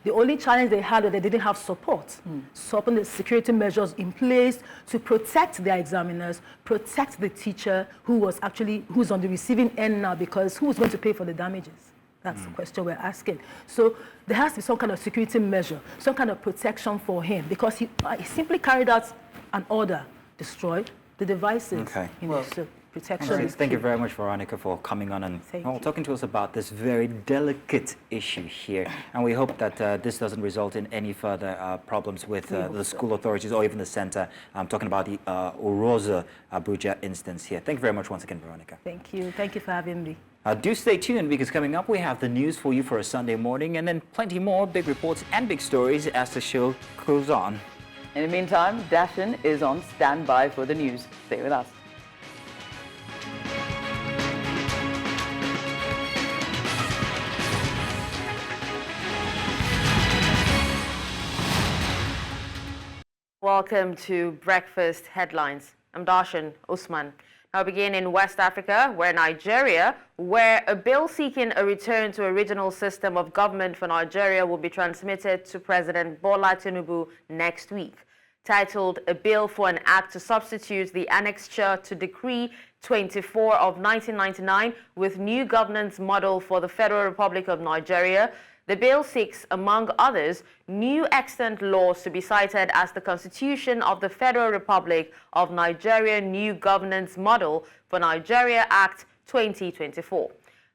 E: The only challenge they had was they didn't have support. So putting the security measures in place to protect their examiners, protect the teacher who's on the receiving end now, because who's going to pay for the damages? That's the question we're asking. So there has to be some kind of security measure, some kind of protection for him, because he simply carried out an order, destroyed the devices.
B: Okay.
E: So protection is
B: Thank
E: key.
B: you very much, Veronica, for coming on and talking to us about this very delicate issue here. And we hope that this doesn't result in any further problems with the school authorities or even the center. I'm talking about the Oroza Abuja instance here. Thank you very much once again, Veronica.
E: Thank you. Thank you for having me.
B: Do stay tuned, because coming up we have the news for you for a Sunday morning, and then plenty more big reports and big stories as the show goes on.
A: In the meantime, Dashin is on standby for the news. Stay with us.
F: Welcome to Breakfast Headlines. I'm Darshan Usman. Now begin in West Africa, Nigeria, where a bill seeking a return to a regional system of government for Nigeria will be transmitted to President Bola Tinubu next week. Titled A Bill for an Act to Substitute the Annexure to Decree 24 of 1999 with New Governance Model for the Federal Republic of Nigeria, the bill seeks, among others, new extant laws to be cited as the Constitution of the Federal Republic of Nigeria New Governance Model for Nigeria Act 2024.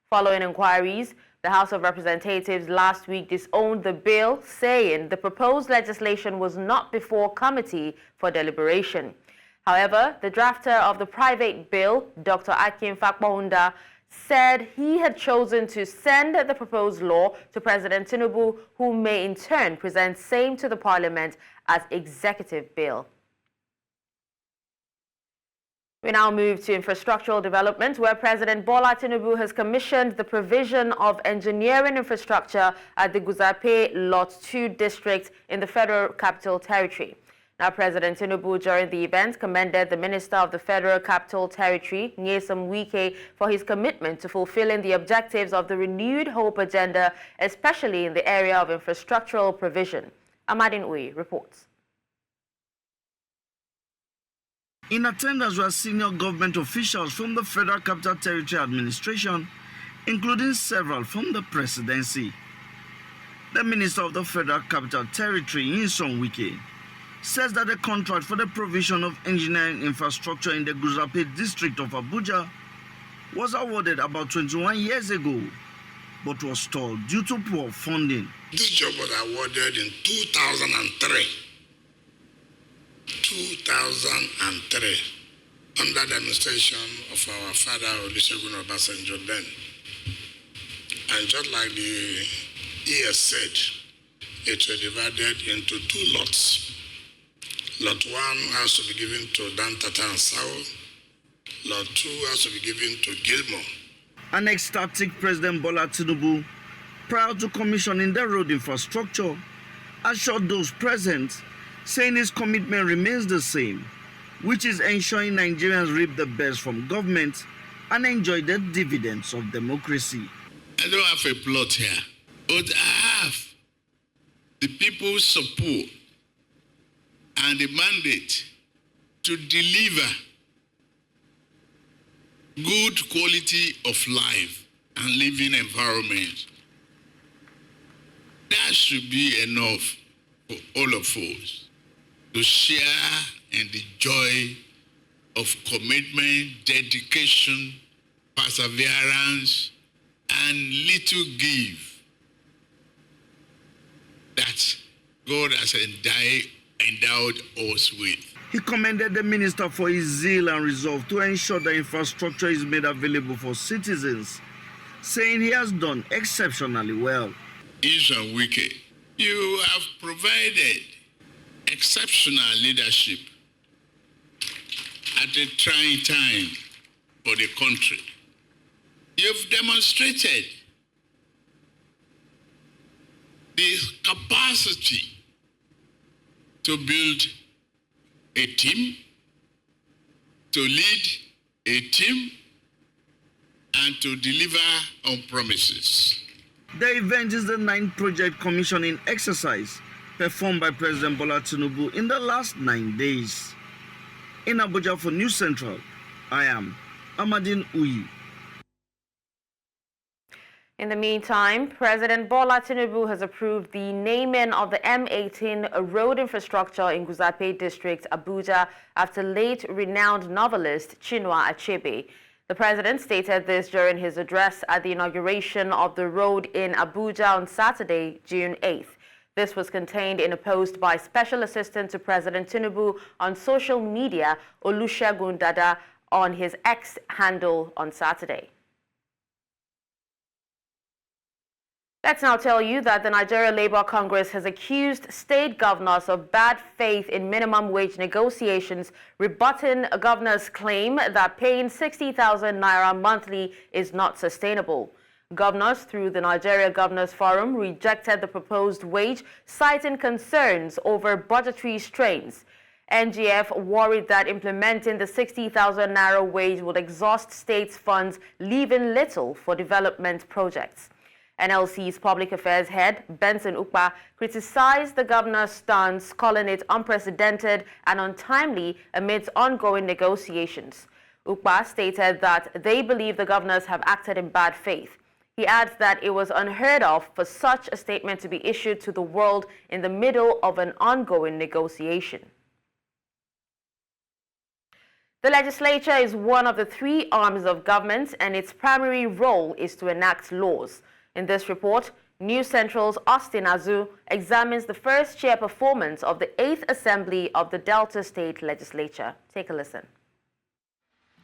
F: Following inquiries, the House of Representatives last week disowned the bill, saying the proposed legislation was not before committee for deliberation. However, the drafter of the private bill, Dr. Akin Fakpahunda, said he had chosen to send the proposed law to President Tinubu, who may in turn present same to the Parliament as executive bill. We now move to infrastructural development, where President Bola Tinubu has commissioned the provision of engineering infrastructure at the Guzape Lot 2 district in the Federal Capital Territory. Now, President Tinubu, during the event, commended the Minister of the Federal Capital Territory, Nyesom Wike, for his commitment to fulfilling the objectives of the Renewed Hope Agenda, especially in the area of infrastructural provision. Amadin Uyi reports.
G: In attendance were senior government officials from the Federal Capital Territory Administration, including several from the presidency. The Minister of the Federal Capital Territory, Nyesom Wike, says that the contract for the provision of engineering infrastructure in the Guzape district of Abuja was awarded about 21 years ago, but was stalled due to poor funding.
H: This job was awarded in 2003. 2003, under the administration of our father, Olusegun Obasanjo then. And just like the ES said, it was divided into two lots. Lot 1 has to be given to Dantata and Sao. Lot 2 has to be given to Gilmore.
G: An ecstatic President Bola Tinubu, proud to commissioning the road infrastructure, assured those present, saying his commitment remains the same, which is ensuring Nigerians reap the best from government and enjoy the dividends of democracy.
H: I don't have a plot here, but I have the people's support and the mandate to deliver good quality of life and living environment. That should be enough for all of us to share in the joy of commitment, dedication, perseverance, and little give that God has endowed us with.
G: He commended the minister for his zeal and resolve to ensure the infrastructure is made available for citizens, saying he has done exceptionally well.
H: Ishan Wike, you have provided exceptional leadership at a trying time for the country. You've demonstrated the capacity to build a team, to lead a team, and to deliver on promises.
G: The event is the 9th project commissioning exercise performed by President Bola Tinubu in the last 9 days. In Abuja for News Central, I am Amadine Uyi.
F: In the meantime, President Bola Tinubu has approved the naming of the M18 road infrastructure in Guzape district, Abuja, after late renowned novelist Chinua Achebe. The president stated this during his address at the inauguration of the road in Abuja on Saturday, June 8th. This was contained in a post by Special Assistant to President Tinubu on social media, Olusegun Dada, on his X handle on Saturday. Let's now tell you that the Nigeria Labour Congress has accused state governors of bad faith in minimum wage negotiations, rebutting a governor's claim that paying 60,000 naira monthly is not sustainable. Governors, through the Nigeria Governors Forum, rejected the proposed wage, citing concerns over budgetary strains. NGF worried that implementing the 60,000 naira wage would exhaust states' funds, leaving little for development projects. NLC's Public Affairs head, Benson Ukpa, criticized the governor's stance, calling it unprecedented and untimely amidst ongoing negotiations. Ukpa stated that they believe the governors have acted in bad faith. He adds that it was unheard of for such a statement to be issued to the world in the middle of an ongoing negotiation. The legislature is one of the 3 arms of government, and its primary role is to enact laws. In this report, News Central's Austin Azu examines the first-year performance of the 8th Assembly of the Delta State Legislature. Take a listen.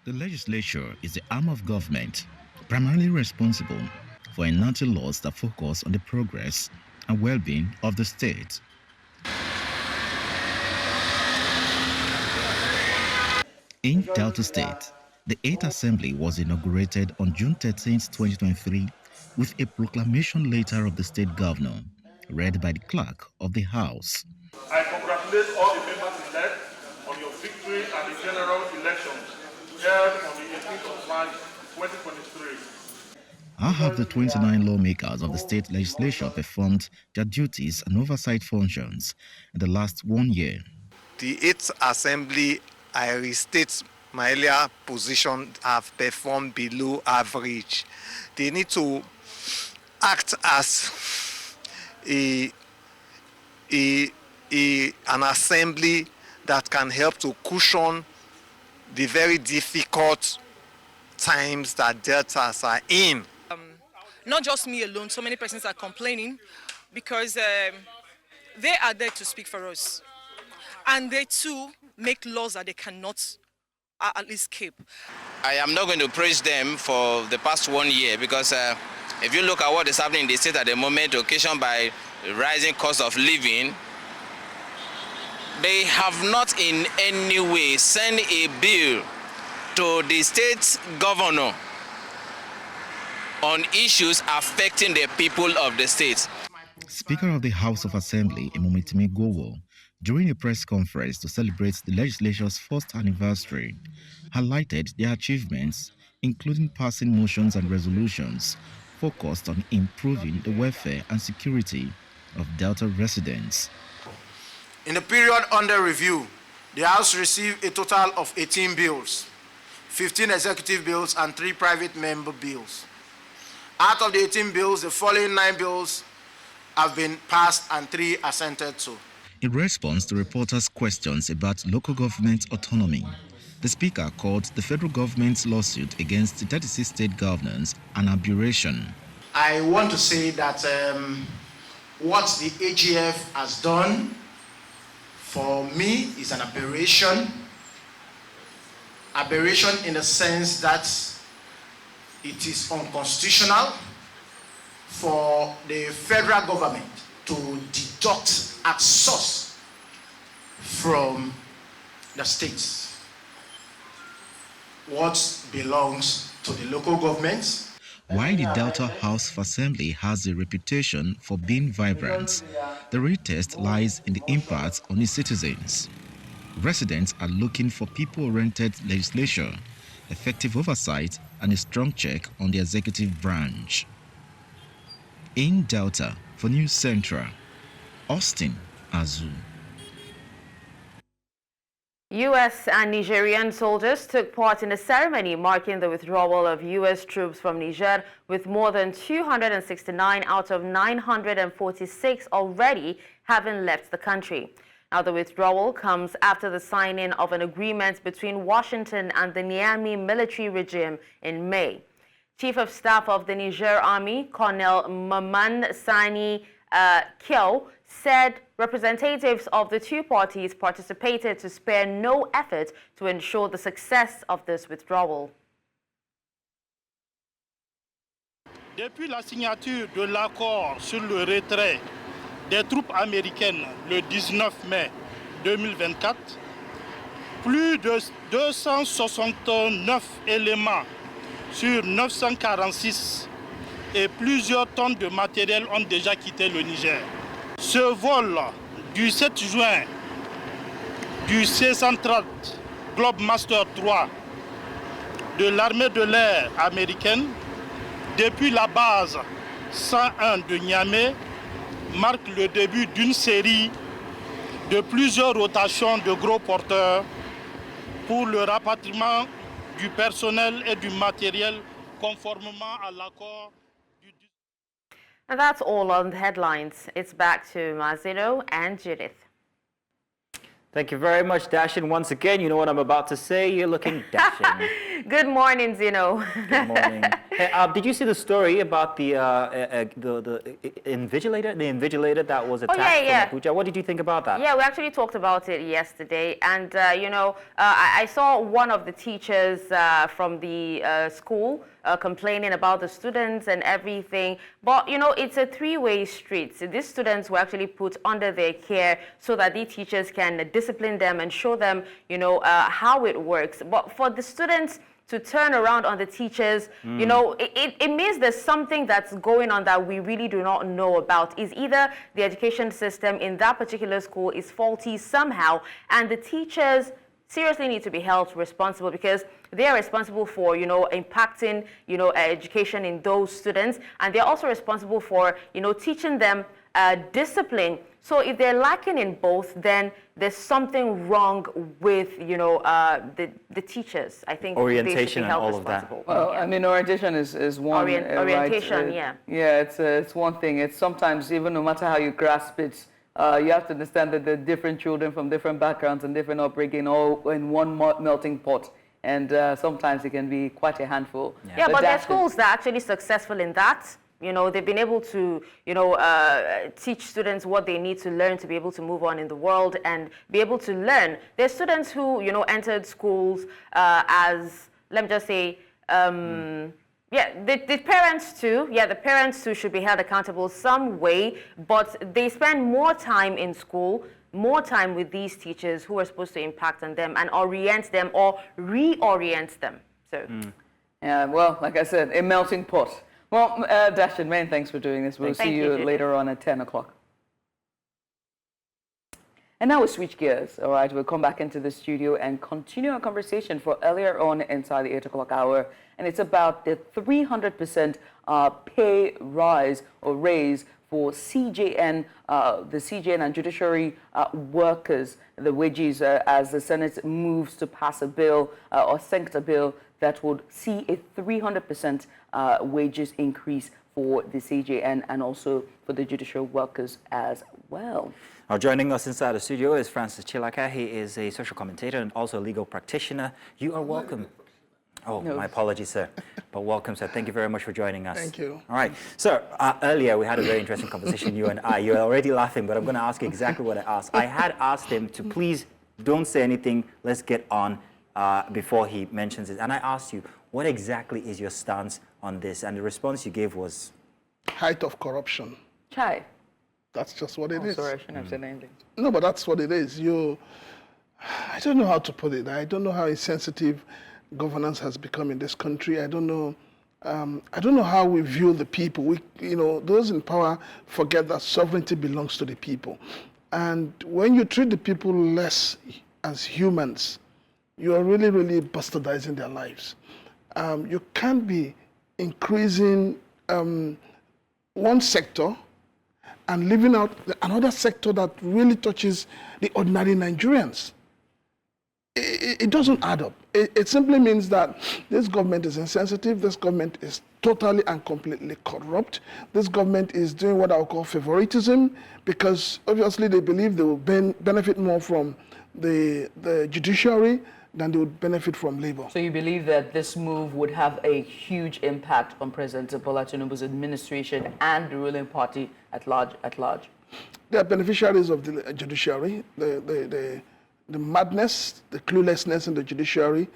I: The legislature is the arm of government primarily responsible for enacting laws that focus on the progress and well-being of the state. In Delta State, the 8th Assembly was inaugurated on June 13, 2023, with a proclamation letter of the state governor, read by the clerk of the House.
J: I congratulate all the members-elect on your victory at the general elections held on the 18th of March, 2023.
I: How have the 29 lawmakers of the state legislature performed their duties and oversight functions in the last 1 year?
K: The 8th Assembly, I restate my earlier position, have performed below average. They need to act as an assembly that can help to cushion the very difficult times that Deltas are in.
L: Not just me alone, so many persons are complaining because they are there to speak for us. And they too make laws that they cannot at least keep.
M: I am not going to praise them for the past 1 year because if you look at what is happening in the state at the moment, occasioned by rising cost of living, they have not in any way sent a bill to the state governor on issues affecting the people of the state.
I: Speaker of the House of Assembly, Emomitimi Gowo, during a press conference to celebrate the legislature's first anniversary, highlighted their achievements, including passing motions and resolutions focused on improving the welfare and security of Delta residents.
N: In the period under review, the House received a total of 18 bills, 15 executive bills and 3 private member bills. Out of the 18 bills, the following 9 bills have been passed and 3 assented to.
I: In response to reporters' questions about local government autonomy, the Speaker called the federal government's lawsuit against the 36 state governors an aberration.
N: I want to say that what the AGF has done for me is an aberration. Aberration in the sense that it is unconstitutional for the federal government to deduct at source from the states what belongs to the local governments.
I: While the Delta House of Assembly has a reputation for being vibrant, the real test lies in the impact on its citizens. Residents are looking for people-oriented legislation, effective oversight, and a strong check on the executive branch. In Delta, for News Central, Austin Azu.
F: U.S. and Nigerian soldiers took part in a ceremony marking the withdrawal of U.S. troops from Niger, with more than 269 out of 946 already having left the country. Now, the withdrawal comes after the signing of an agreement between Washington and the Niamey military regime in May. Chief of Staff of the Niger Army, Colonel Maman Sani Kyo, said representatives of the two parties participated to spare no effort to ensure the success of this withdrawal.
O: Depuis la signature de l'accord sur le retrait des troupes américaines le 19 mai 2024, plus de 269 éléments sur 946 et plusieurs tonnes de matériel ont déjà quitté le Niger. Ce vol du 7 juin du C-130 Globemaster 3 de l'armée de l'air américaine depuis la base 101 de Niamey marque le début d'une série de plusieurs rotations de gros porteurs pour le rapatriement du personnel et du matériel conformément à l'accord.
F: And that's all on the headlines. It's back to Mazino and Judith.
B: Thank you very much, Dashin. Once again, you know what I'm about to say. You're looking dashing.
F: Good morning, Zino.
B: Good morning. Hey, did you see the story about the invigilator that was attacked from Abuja? What did you think about that?
F: Yeah, we actually talked about it yesterday. And, I saw one of the teachers from the school complaining about the students and everything. But, it's a three-way street. So these students were actually put under their care so that the teachers can discipline them and show them, how it works. But for the students to turn around on the teachers, it means there's something that's going on that we really do not know about. Is either the education system in that particular school is faulty somehow, and the teachers seriously need to be held responsible because they are responsible for, impacting, education in those students, and they're also responsible for, teaching them discipline. So if they're lacking in both, then there's something wrong with, the teachers. I think
B: orientation
F: they should be
B: and
F: held
B: all of that.
A: Well, I mean, orientation is one.
F: Orientation,
A: right?
F: yeah.
A: Yeah, it's one thing. It's sometimes, even no matter how you grasp it, you have to understand that there are different children from different backgrounds and different upbringing all in one melting pot. And sometimes it can be quite a handful.
F: Yeah, but there are schools that are actually successful in that. They've been able to, teach students what they need to learn to be able to move on in the world and be able to learn. There's students who, entered schools as, let me just say, the parents too. Yeah, the parents too should be held accountable some way, but they spend more time in school more time with these teachers who are supposed to impact on them and orient them or reorient them. So,
A: yeah, well, like I said, a melting pot. Well, Dashin, many thanks for doing this. We'll see you later on at 10 o'clock. And now we'll switch gears, all right? We'll come back into the studio and continue our conversation for earlier on inside the 8 o'clock hour. And it's about the 300% pay rise or raise for CJN, the CJN and judiciary workers, the wages as the Senate moves to pass a bill or sanct a bill that would see a 300% wages increase for the CJN and also for the judicial workers as well.
B: Now, joining us inside the studio is Francis Chilaka. He is a social commentator and also a legal practitioner. You are welcome. Oh, no. My apologies, sir. But welcome, sir. Thank you very much for joining us.
P: Thank you.
B: All right. So, earlier we had a very interesting conversation, you and I. You're already laughing, but I'm going to ask you exactly what I asked. I had asked him to please don't say anything. Let's get on before he mentions it. And I asked you, what exactly is your stance on this? And the response you gave was?
P: Height of corruption.
A: Chai.
P: That's just what it is.
A: Sorry, I shouldn't have said anything.
P: No, but that's what it is. I don't know how to put it. I don't know how insensitive governance has become in this country. I don't know how we view the people. Those in power forget that sovereignty belongs to the people. And when you treat the people less as humans, you are really, really bastardizing their lives. You can't be increasing one sector and leaving out another sector that really touches the ordinary Nigerians. It doesn't add up. It simply means that this government is insensitive, this government is totally and completely corrupt, this government is doing what I would call favoritism, because obviously they believe they will benefit more from the judiciary than they would benefit from labor.
A: So you believe that this move would have a huge impact on President Bola Tinubu's administration and the ruling party at large?
P: They are beneficiaries of the judiciary, the madness, the cluelessness in the judiciary.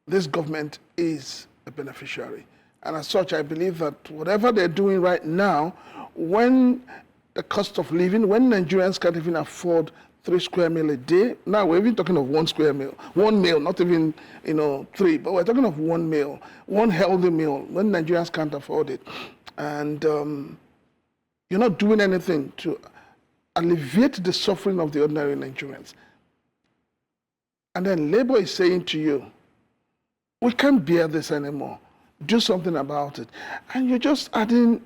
P: This government is a beneficiary. And as such, I believe that whatever they're doing right now, when the cost of living, when Nigerians can't even afford 3 square meal a day. Now we're even talking of 1 square meal, 1 meal, not even 3, but we're talking of 1 meal, 1 healthy meal when Nigerians can't afford it, and you're not doing anything to alleviate the suffering of the ordinary Nigerians. And then Labour is saying to you, we can't bear this anymore. Do something about it, and you're just adding,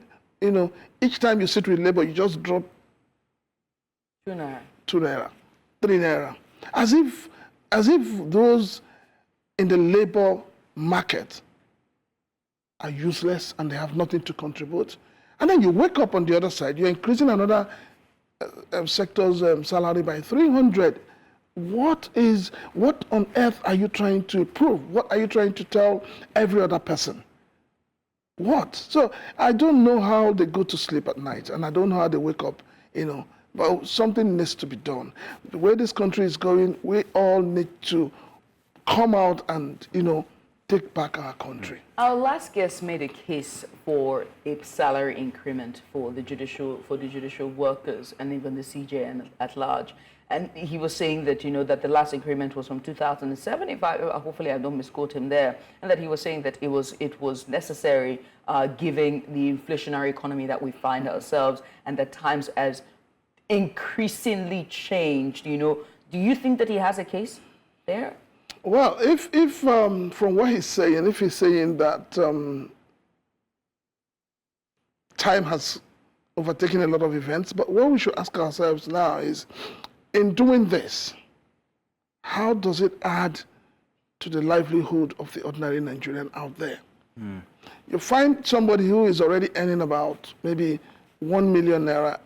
P: each time you sit with Labour, you just drop
A: 2 naira.
P: 2 naira, 3 naira, as if those in the labor market are useless and they have nothing to contribute. And then you wake up on the other side, you're increasing another sector's salary by 300. What on earth are you trying to prove? What are you trying to tell every other person? What? So I don't know how they go to sleep at night, and I don't know how they wake up, But something needs to be done. The way this country is going, we all need to come out and, take back our country.
A: Our last guest made a case for a salary increment for the judicial workers and even the CJN at large. And he was saying that, that the last increment was from 2007, hopefully I don't misquote him there, and that he was saying that it was necessary given the inflationary economy that we find ourselves and that times as increasingly changed, Do you think that he has a case there?
P: Well, if from what he's saying, if he's saying that time has overtaken a lot of events, but what we should ask ourselves now is, in doing this, how does it add to the livelihood of the ordinary Nigerian out there? You find somebody who is already earning about maybe 1 million naira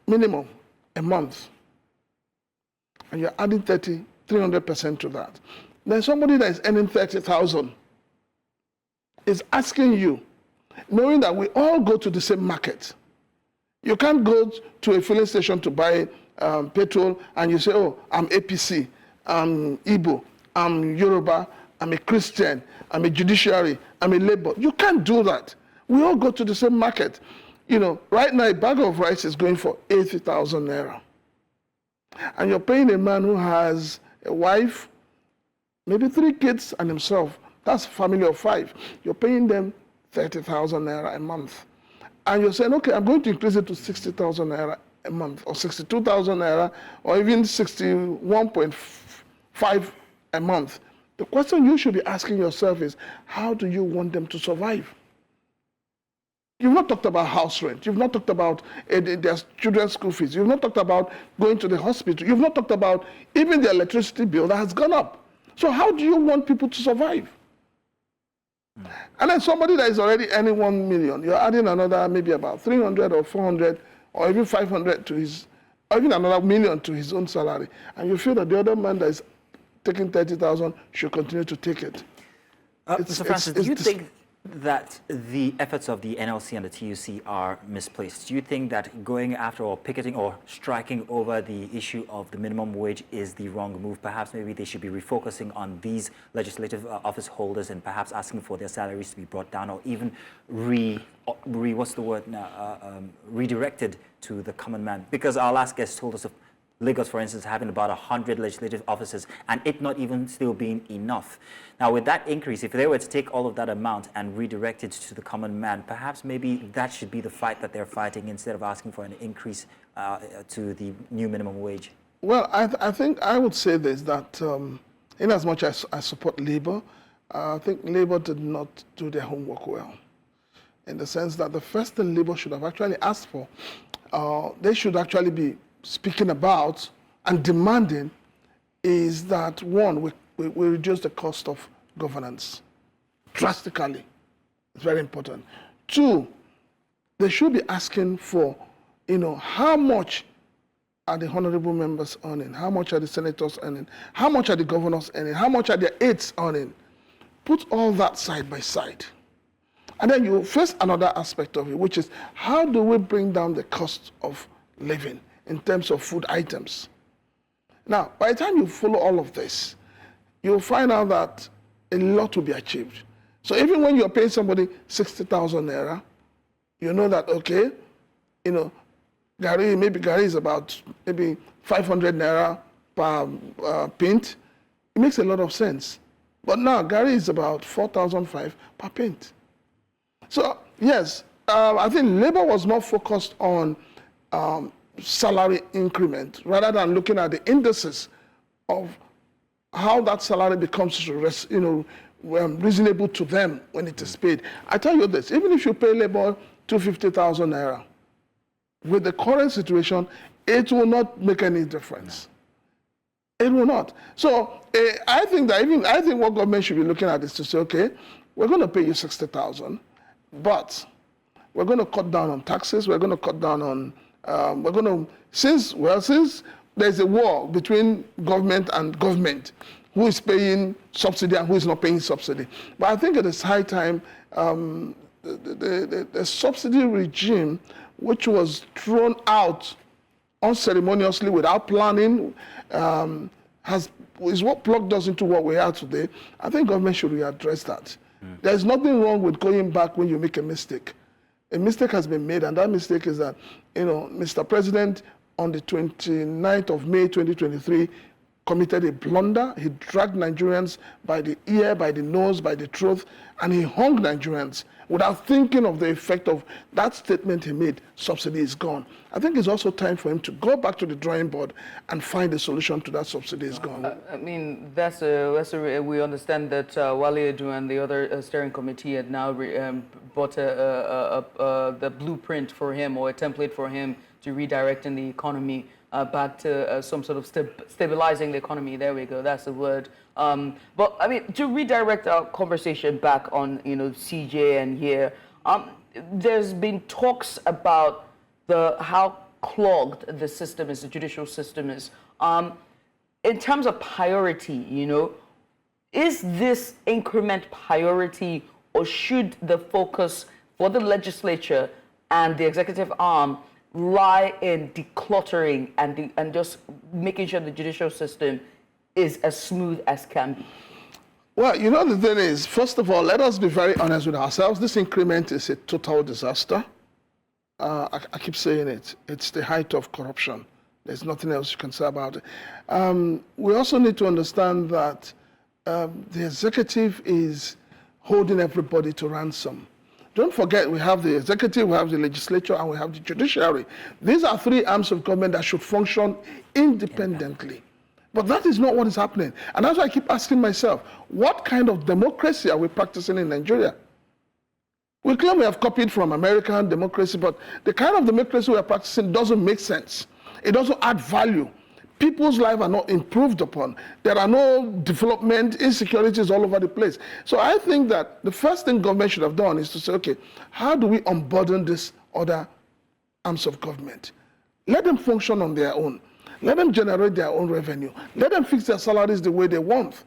P: minimum a month, and you're adding 300% to that. Then somebody that is earning 30,000 is asking you, knowing that we all go to the same market. You can't go to a filling station to buy petrol and you say, oh, I'm APC, I'm Igbo, I'm Yoruba, I'm a Christian, I'm a judiciary, I'm a labor. You can't do that. We all go to the same market. Right now, a bag of rice is going for 80,000 naira. and you're paying a man who has a wife, maybe 3 kids and himself, that's a family of 5. You're paying them 30,000 naira a month. And you're saying, okay, I'm going to increase it to 60,000 naira a month, or 62,000 naira, or even 61.5 a month. The question you should be asking yourself is, how do you want them to survive? You've not talked about house rent. You've not talked about their children's school fees. You've not talked about going to the hospital. You've not talked about even the electricity bill that has gone up. So how do you want people to survive? And then somebody that is already earning 1 million, you're adding another maybe about 300 or 400 or even 500 to his, or even another million to his own salary. And you feel that the other man that is taking 30,000 should continue to take it.
B: Mr. Francis, do you think that the efforts of the NLC and the TUC are misplaced? Do you think that going after or picketing or striking over the issue of the minimum wage is the wrong move? Perhaps maybe they should be refocusing on these legislative office holders and perhaps asking for their salaries to be brought down, or even redirected to the common man? Because our last guest told us of Lagos, for instance, having about 100 legislative offices and it not even still being enough. Now, with that increase, if they were to take all of that amount and redirect it to the common man, perhaps maybe that should be the fight that they're fighting instead of asking for an increase to the new minimum wage.
P: Well, I think I would say this, that in as much as I support Labour, I think Labour did not do their homework well, in the sense that the first thing Labour should have actually asked for, they should actually be speaking about and demanding, is that, one, we reduce the cost of governance drastically. It's very important. 2, they should be asking for, how much are the honorable members earning? How much are the senators earning? How much are the governors earning? How much are their aides earning? Put all that side by side. And then you face another aspect of it, which is, how do we bring down the cost of living in terms of food items? Now, by the time you follow all of this, you'll find out that a lot will be achieved. So even when you're paying somebody 60,000 naira, you know that, okay, Gary is about maybe 500 naira per pint. It makes a lot of sense. But now Gary is about 4,500 per pint. So yes, I think Labour was more focused on salary increment rather than looking at the indices of how that salary becomes reasonable to them when it is paid. I tell you this, even if you pay Labour 250,000 naira, with the current situation, it will not make any difference. It will not. So I think what government should be looking at is to say, okay, we're going to pay you 60,000, but we're going to cut down on taxes. We're going to cut down on since there's a war between government and government, who is paying subsidy and who is not paying subsidy. But I think it is high time the subsidy regime, which was thrown out unceremoniously without planning, is what plugged us into what we are today. I think government should readdress that. There's nothing wrong with going back when you make a mistake. A mistake has been made, and that mistake is that, Mr. President, on the 29th of May 2023, committed a blunder. He dragged Nigerians by the ear, by the nose, by the throat, and he hung Nigerians without thinking of the effect of that statement he made. Subsidy is gone. I think it's also time for him to go back to the drawing board and find a solution to that subsidy is gone.
A: I mean, we understand that Wale Edu and the other steering committee had now brought the blueprint for him, or a template for him, to redirecting the economy back to some sort of stabilizing the economy. There we go. That's the word. But I mean, to redirect our conversation back on, CJ and here, there's been talks about how clogged the system is, the judicial system is. In terms of priority, is this increment priority, or should the focus for the legislature and the executive arm lie in decluttering and just making sure the judicial system is as smooth as can be?
P: Well, the thing is, first of all, let us be very honest with ourselves. This increment is a total disaster. I keep saying it. It's the height of corruption There's nothing else you can say about it. We also need to understand that the executive is holding everybody to ransom. Don't forget, we have the executive, we have the legislature, and we have the judiciary. These are three arms of government that should function independently. But that is not what is happening. And that's why I keep asking myself, what kind of democracy are we practicing in Nigeria? We claim we have copied from American democracy, but the kind of democracy we are practicing doesn't make sense. It doesn't add value. People's lives are not improved upon. There are no development, insecurities all over the place. So I think that the first thing government should have done is to say, okay, how do we unburden these other arms of government? Let them function on their own. Let them generate their own revenue. Let them fix their salaries the way they want.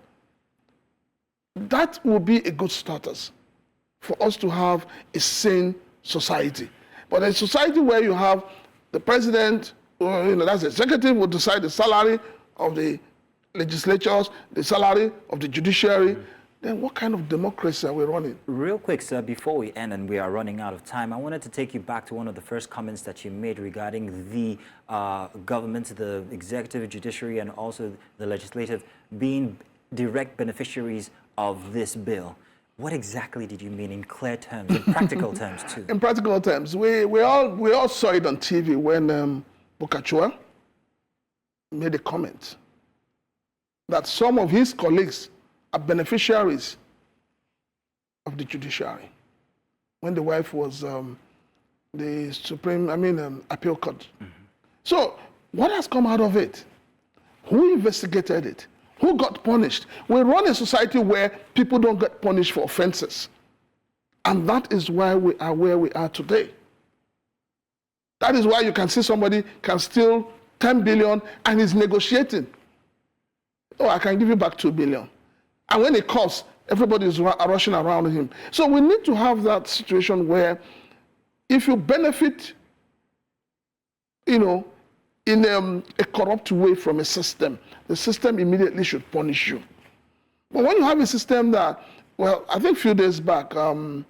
P: That will be a good status for us to have a sane society. But a society where you have the president, that's the executive, will decide the salary of the legislatures, the salary of the judiciary, then what kind of democracy are we running?
B: Real quick, sir, before we end and we are running out of time, I wanted to take you back to one of the first comments that you made regarding the government, the executive, judiciary, and also the legislative being direct beneficiaries of this bill. What exactly did you mean in clear terms, in practical terms too?
P: In practical terms, we all saw it on TV when Bukachua made a comment that some of his colleagues are beneficiaries of the judiciary when the wife was the appeal court. So what has come out of it? Who investigated it? Who got punished? We run a society where people don't get punished for offenses. And that is why we are where we are today. That is why you can see somebody can steal 10 billion and is negotiating. Oh, I can give you back 2 billion. And when it comes, everybody is rushing around him. So we need to have that situation where if you benefit, in a corrupt way from a system, the system immediately should punish you. But when you have a system that, well, I think a few days back, former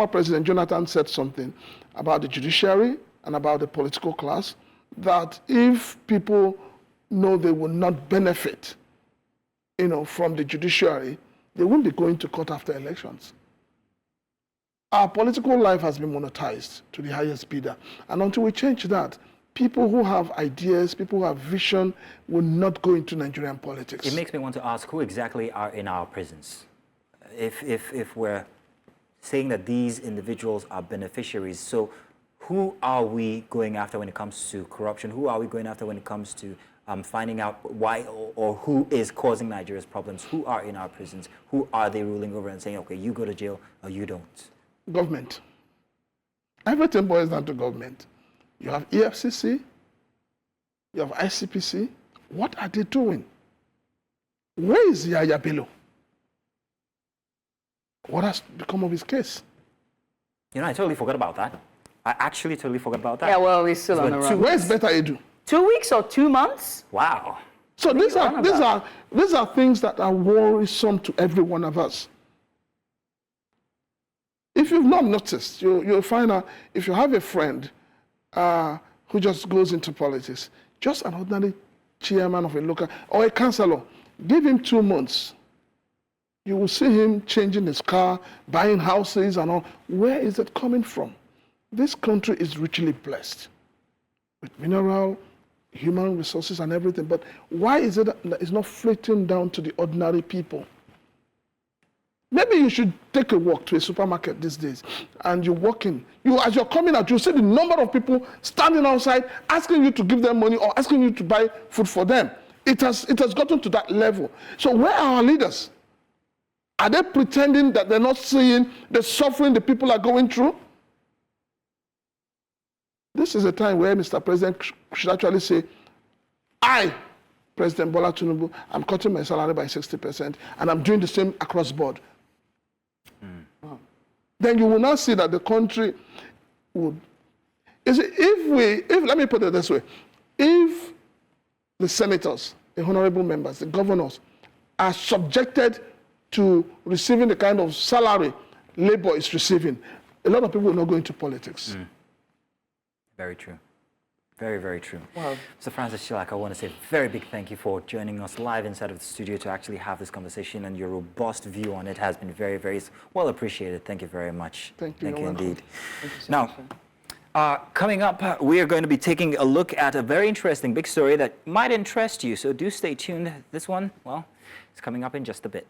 P: President Jonathan said something about the judiciary and about the political class, that if people know they will not benefit, from the judiciary, they won't be going to court after elections. Our political life has been monetized to the highest bidder. And until we change that, people who have ideas, people who have vision will not go into Nigerian politics.
B: It makes me want to ask who exactly are in our prisons? If we're saying that these individuals are beneficiaries, so who are we going after when it comes to corruption? Who are we going after when it comes to finding out why or who is causing Nigeria's problems? Who are in our prisons? Who are they ruling over and saying, okay, you go to jail or you don't?
P: Government. Everything boils down to government. You have EFCC, you have ICPC. What are they doing? Where is Yaya Bello? What has become of his case?
B: I totally forgot about that. I actually totally forgot about that.
A: Yeah, well, he's still on the run.
P: Where's Better Edu?
A: 2 weeks or 2 months?
B: Wow.
P: So these are things that are worrisome to every one of us. If you've not noticed, you'll find out if you have a friend who just goes into politics, just an ordinary chairman of a local or a councillor, give him 2 months. You will see him changing his car, buying houses and all. Where is it coming from? This country is richly blessed with mineral, human resources and everything. But why is it that it's not filtering down to the ordinary people? Maybe you should take a walk to a supermarket these days and you're walking. As you're coming out, you see the number of people standing outside asking you to give them money or asking you to buy food for them. It has gotten to that level. So where are our leaders? Are they pretending that they're not seeing the suffering the people are going through? This is a time where Mr. President should actually say, I, President Bola Tinubu, I'm cutting my salary by 60% and I'm doing the same across board. Then you will now see that the country would... let me put it this way. If the senators, the honorable members, the governors are subjected to receiving the kind of salary labor is receiving, a lot of people will not go into politics.
B: Very true. Very, very true.
A: Wow.
B: So Francis Chilak, I want to say a very big thank you for joining us live inside of the studio to actually have this conversation, and your robust view on it has been very, very well appreciated. Thank you very much.
P: Thank you.
B: Thank you indeed.
A: Thank you so
B: Now,
A: much.
B: coming up, we are going to be taking a look at a very interesting big story that might interest you, so do stay tuned. This one, well, it's coming up in just a bit.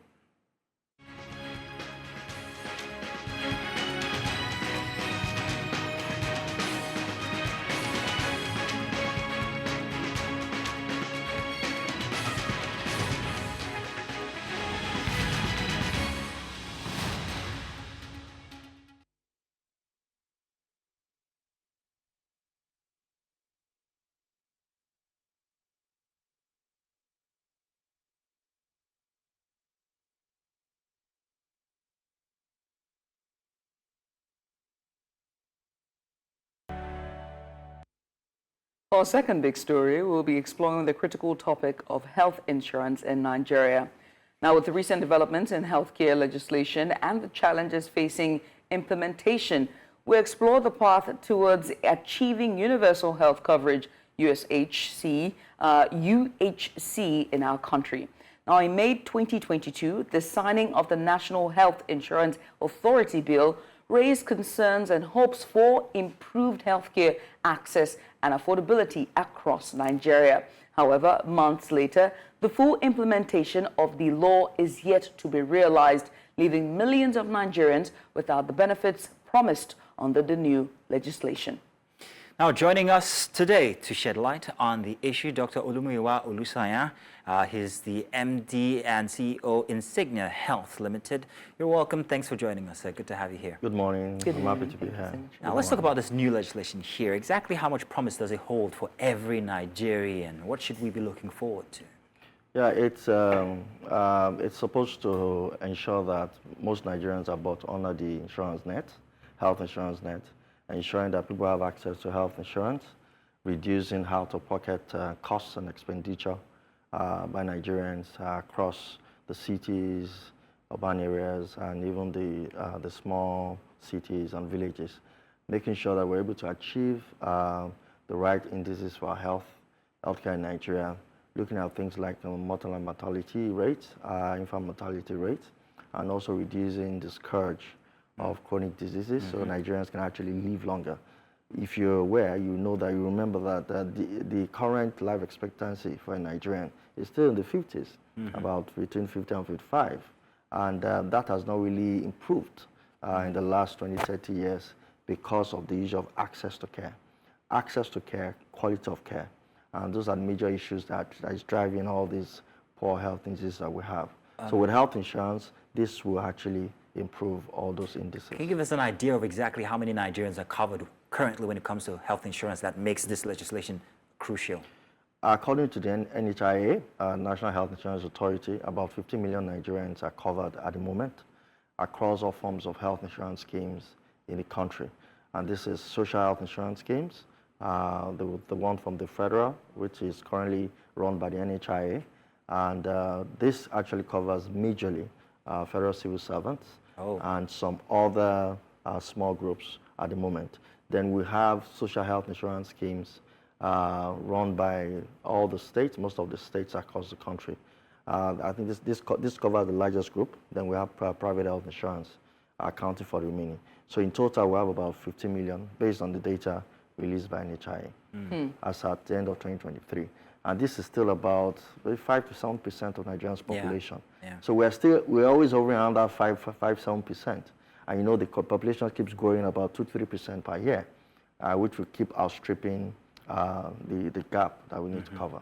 A: For our second big story, we'll be exploring the critical topic of health insurance in Nigeria. Now, with the recent developments in healthcare legislation and the challenges facing implementation, we explore the path towards achieving universal health coverage, UHC, in our country. Now, in May 2022, the signing of the National Health Insurance Authority Bill raised concerns and hopes for improved healthcare access and affordability across Nigeria. However, months later, the full implementation of the law is yet to be realized, leaving millions of Nigerians without the benefits promised under the new legislation.
B: Now, joining us today to shed light on the issue, Dr. Olumuyiwa Olusayan. He's the MD and CEO Insignia Health Limited. You're welcome. Thanks for joining us, sir. Good to have you here.
Q: Good morning.
A: Good
Q: I'm
A: morning.
Q: happy to be here.
B: Now, let's talk about this new legislation here. Exactly how much promise does it hold for every Nigerian? What should we be looking forward to?
Q: Yeah, it's supposed to ensure that most Nigerians are bought under the insurance net, health insurance net, ensuring that people have access to health insurance, reducing out-of-pocket costs and expenditure by Nigerians across the cities, urban areas, and even the small cities and villages, making sure that we're able to achieve the right indices for our healthcare in Nigeria, looking at things like maternal and mortality rates, infant mortality rates, and also reducing the scourge of chronic diseases, so Nigerians can actually live longer. If you're aware, you know that you remember that the current life expectancy for a Nigerian is still in the 50s, about between 50 and 55. And that has not really improved in the last 20, 30 years because of the issue of access to care. Access to care, quality of care. And those are major issues that is driving all these poor health indices that we have. So with health insurance, this will actually improve all those indices.
B: Can you give us an idea of exactly how many Nigerians are covered currently when it comes to health insurance that makes this legislation crucial?
Q: According to the NHIA, National Health Insurance Authority, about 50 million Nigerians are covered at the moment across all forms of health insurance schemes in the country. And this is social health insurance schemes, the one from the federal, which is currently run by the NHIA. And this actually covers majorly federal civil servants and some other small groups at the moment. Then we have social health insurance schemes run by all the states, most of the states across the country. I think this covers the largest group. Then we have private health insurance accounting for the remaining. So in total, we have about 50 million based on the data released by NHIA as at the end of 2023. And this is still about 5 to 7% of Nigerians' population.
B: Yeah.
Q: So we're always hovering around that 5-7%. And you know the population keeps growing about 2-3% per year, which will keep outstripping the gap that we need to cover.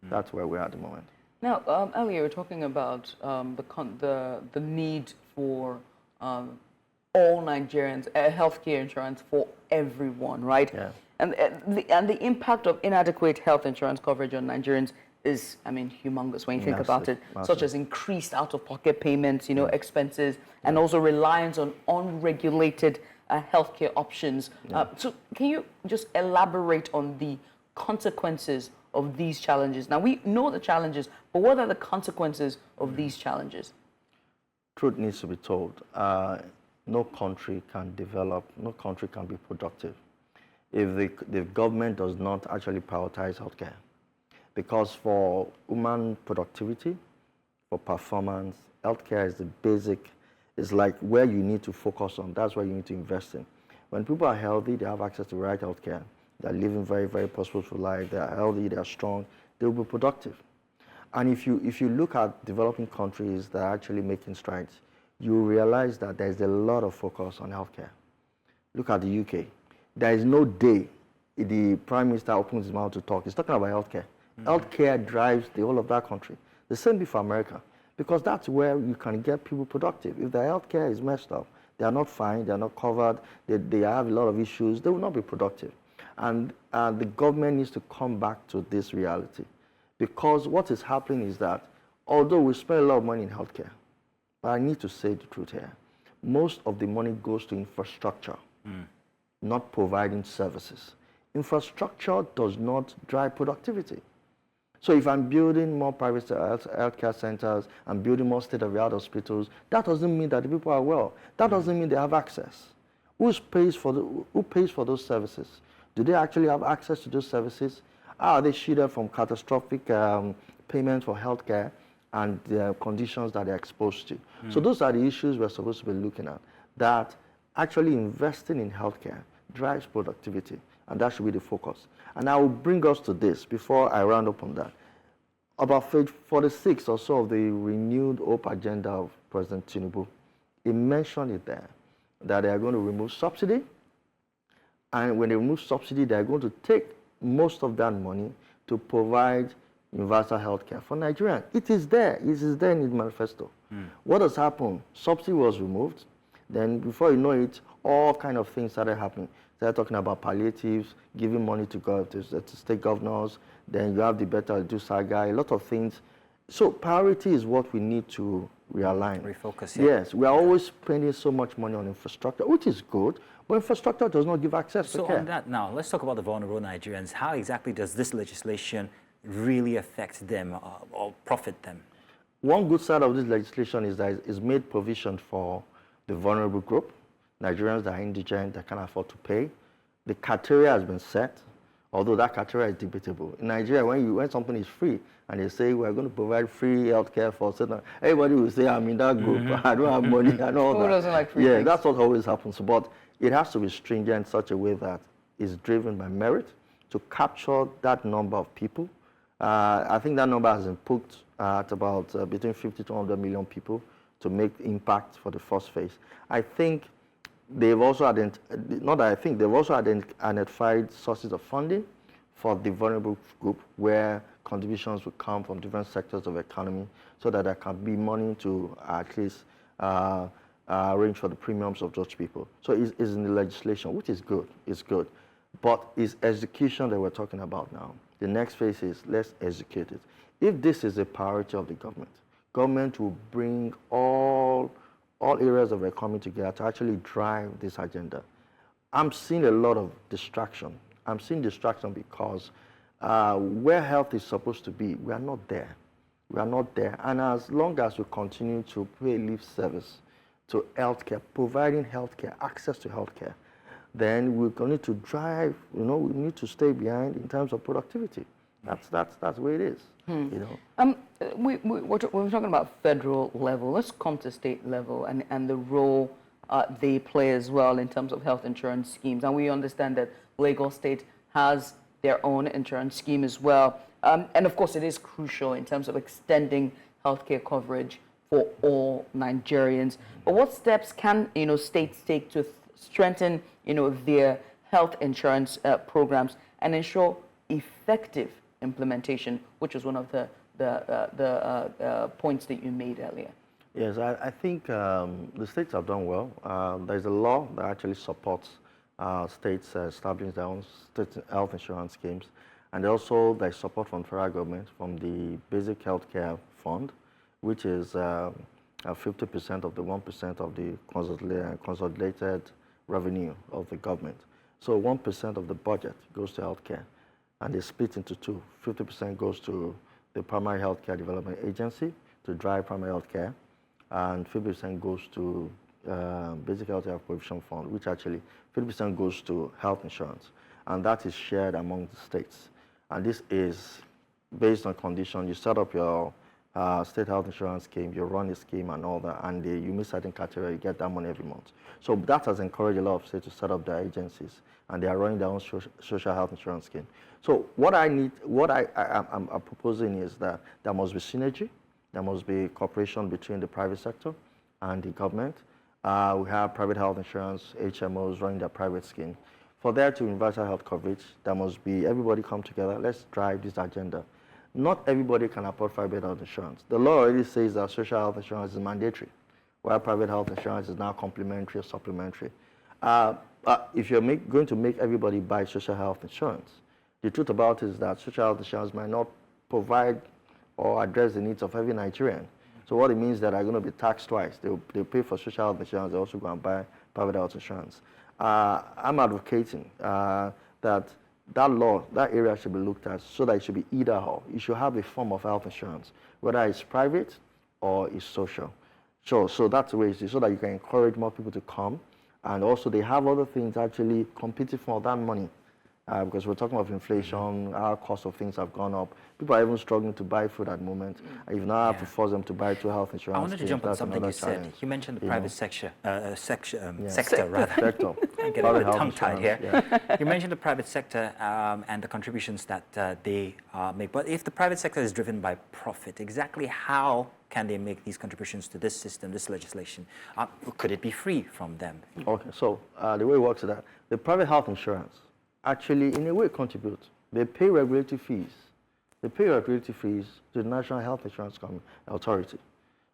Q: That's where we are at the moment.
A: Now, earlier you were talking about the need for all Nigerians, healthcare insurance for everyone, right?
Q: Yeah.
A: And the impact of inadequate health insurance coverage on Nigerians is, I mean, humongous when you think about it, such as increased out-of-pocket payments, expenses, and also reliance on unregulated healthcare options. So can you just elaborate on the consequences of these challenges? Now, we know the challenges, but what are the consequences of these challenges?
Q: Truth needs to be told. No country can develop, no country can be productive if the government does not actually prioritize healthcare. Because for human productivity, for performance, healthcare is the basic, it's like where you need to focus on. That's where you need to invest in. When people are healthy, they have access to the right healthcare. They're living very, very prosperous life. They're healthy, they're strong, they'll be productive. And if you look at developing countries that are actually making strides, you realize that there's a lot of focus on healthcare. Look at the UK. There is no day the Prime Minister opens his mouth to talk. He's talking about healthcare. Healthcare drives the whole of that country. The same be for America, because that's where you can get people productive. If their healthcare is messed up, they are not fine, they are not covered, they have a lot of issues, they will not be productive. And the government needs to come back to this reality. Because what is happening is that, although we spend a lot of money in healthcare, but I need to say the truth here, most of the money goes to infrastructure, not providing services. Infrastructure does not drive productivity. So if I'm building more private healthcare centers, I'm building more state-of-the-art hospitals, that doesn't mean that the people are well. That doesn't mean they have access. Who pays for those services? Do they actually have access to those services? Are they shielded from catastrophic payments for healthcare and the conditions that they're exposed to? So those are the issues we're supposed to be looking at, that actually investing in healthcare drives productivity, and that should be the focus. And I will bring us to this before I round up on that. About 46 or so of the renewed hope agenda of President Tinubu, he mentioned it there, that they are going to remove subsidy, and when they remove subsidy, they are going to take most of that money to provide universal health care for Nigerians. It is there. It is there in the manifesto. What has happened? Subsidy was removed. Then before you know it, all kind of things started happening. They're talking about palliatives, giving money to state governors. Then you have the better do saga, a lot of things. So priority is what we need to realign.
B: Refocus.
Q: Yes, we are always spending so much money on infrastructure, which is good, but infrastructure does not give access to care.
B: So on that now, let's talk about the vulnerable Nigerians. How exactly does this legislation really affect them or profit them?
Q: One good side of this legislation is that it's made provision for the vulnerable group, Nigerians that are indigent, that can't afford to pay. The criteria has been set, although that criteria is debatable. In Nigeria, when something is free and they say we're going to provide free health care for certain, everybody will say, I'm in that group, I don't have money, and all that.
A: Who doesn't like free
Q: Yeah,
A: things?
Q: that's what always happens. But it has to be stringent in such a way that it's driven by merit to capture that number of people. I think that number has been put at about between 50 to 100 million people to make impact for the first phase. I think they've also identified sources of funding for the vulnerable group where contributions will come from different sectors of the economy so that there can be money to at least arrange for the premiums of those people. So it's in the legislation, which is good, it's good. But it's execution that we're talking about now. The next phase is let's execute it. If this is a priority of the government will bring all areas of the economy together to actually drive this agenda. I'm seeing a lot of distraction. I'm seeing distraction because where health is supposed to be, we are not there. We are not there. And as long as we continue to pay lip service to healthcare, providing healthcare, access to healthcare, then we're going to drive, we need to stay behind in terms of productivity. That's the way it is.
A: We're talking about federal level. Let's come to state level and the role they play as well in terms of health insurance schemes. And we understand that Lagos State has their own insurance scheme as well. And of course, it is crucial in terms of extending healthcare coverage for all Nigerians. But what steps can states take to strengthen their health insurance programs and ensure effective implementation, which was one of the points that you made earlier?
Q: Yes, I think the states have done well. There's a law that actually supports states establishing their own state health insurance schemes. And also there's support from federal government from the Basic Healthcare Fund, which is 50% of the 1% of the consolidated revenue of the government. So 1% of the budget goes to healthcare, and they split into two. 50% goes to the Primary Healthcare Development Agency to drive primary healthcare, and 50% goes to Basic Healthcare Provision Fund, which actually 50% goes to health insurance. and that is shared among the states. And this is based on condition. You set up your state health insurance scheme, you run a scheme and all that, and you meet certain criteria, you get that money every month. So that has encouraged a lot of states to set up their agencies, and they are running their own social health insurance scheme. So what I'm proposing is that there must be synergy, there must be cooperation between the private sector and the government. We have private health insurance, HMOs running their private scheme. For there to be universal health coverage, there must be everybody come together, let's drive this agenda. Not everybody can afford private health insurance. The law already says that social health insurance is mandatory, while private health insurance is now complementary or supplementary. If you're going to make everybody buy social health insurance, the truth about it is that social health insurance might not provide or address the needs of every Nigerian. So what it means is that they're going to be taxed twice. They'll pay for social health insurance, they also go and buy private health insurance. I'm advocating that law, that area should be looked at so that it should be either or. You should have a form of health insurance, whether it's private or it's social. So that's the way it is, so that you can encourage more people to come. And also they have other things actually competing for that money. Because we're talking about inflation, our cost of things have gone up. People are even struggling to buy food at the moment. And you now have to force them to buy two health insurance.
B: I wanted to jump on something you said. You mentioned the private sector, rather. I get a bit tongue-tied here. Yeah. You mentioned the private sector and the contributions that they make. But if the private sector is driven by profit, exactly how can they make these contributions to this system, this legislation? Could it be free from them?
Q: Okay, so the way it works is that the private health insurance actually, in a way, contribute. They pay regulatory fees. They pay regulatory fees to the National Health Insurance Authority.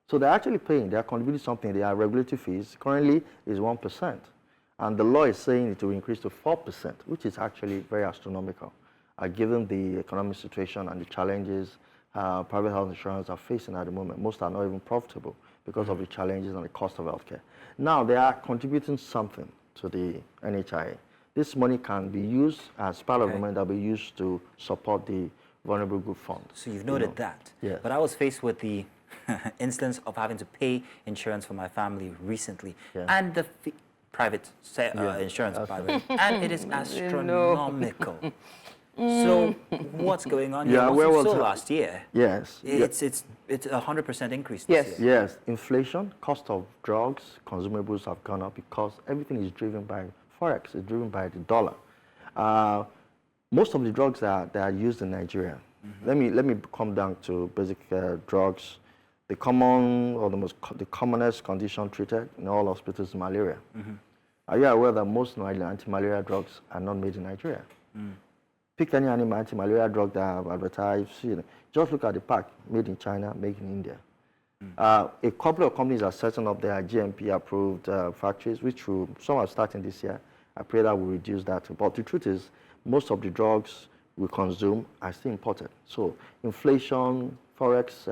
Q: So they're actually paying, they're contributing something. Their regulatory fees currently is 1%. And the law is saying it will increase to 4%, which is actually very astronomical, given the economic situation and the challenges private health insurance are facing at the moment. Most are not even profitable because of the challenges and the cost of healthcare. Now they are contributing something to the NHIA. This money can be used as part of the money that will be used to support the vulnerable group fund.
B: So you've noted that.
Q: Yes.
B: But I was faced with the instance of having to pay insurance for my family recently, and the private insurance, by the way, and it is astronomical. So what's going on here?
Q: Yeah, where was
B: last year?
Q: Yes.
B: It's a 100% increase this year.
Q: Yes. Inflation, cost of drugs, consumables have gone up because everything is driven by Forex, is driven by the dollar. Most of the drugs that are used in Nigeria, let me come down to basic drugs. The common or the commonest condition treated in all hospitals is malaria. Are you aware that most anti-malaria drugs are not made in Nigeria? Pick any anti-malaria drug that are advertised. Just look at the pack, made in China, made in India. A couple of companies are setting up their GMP-approved factories, which some are starting this year. I pray that will reduce that. But the truth is, most of the drugs we consume are still imported. So inflation, Forex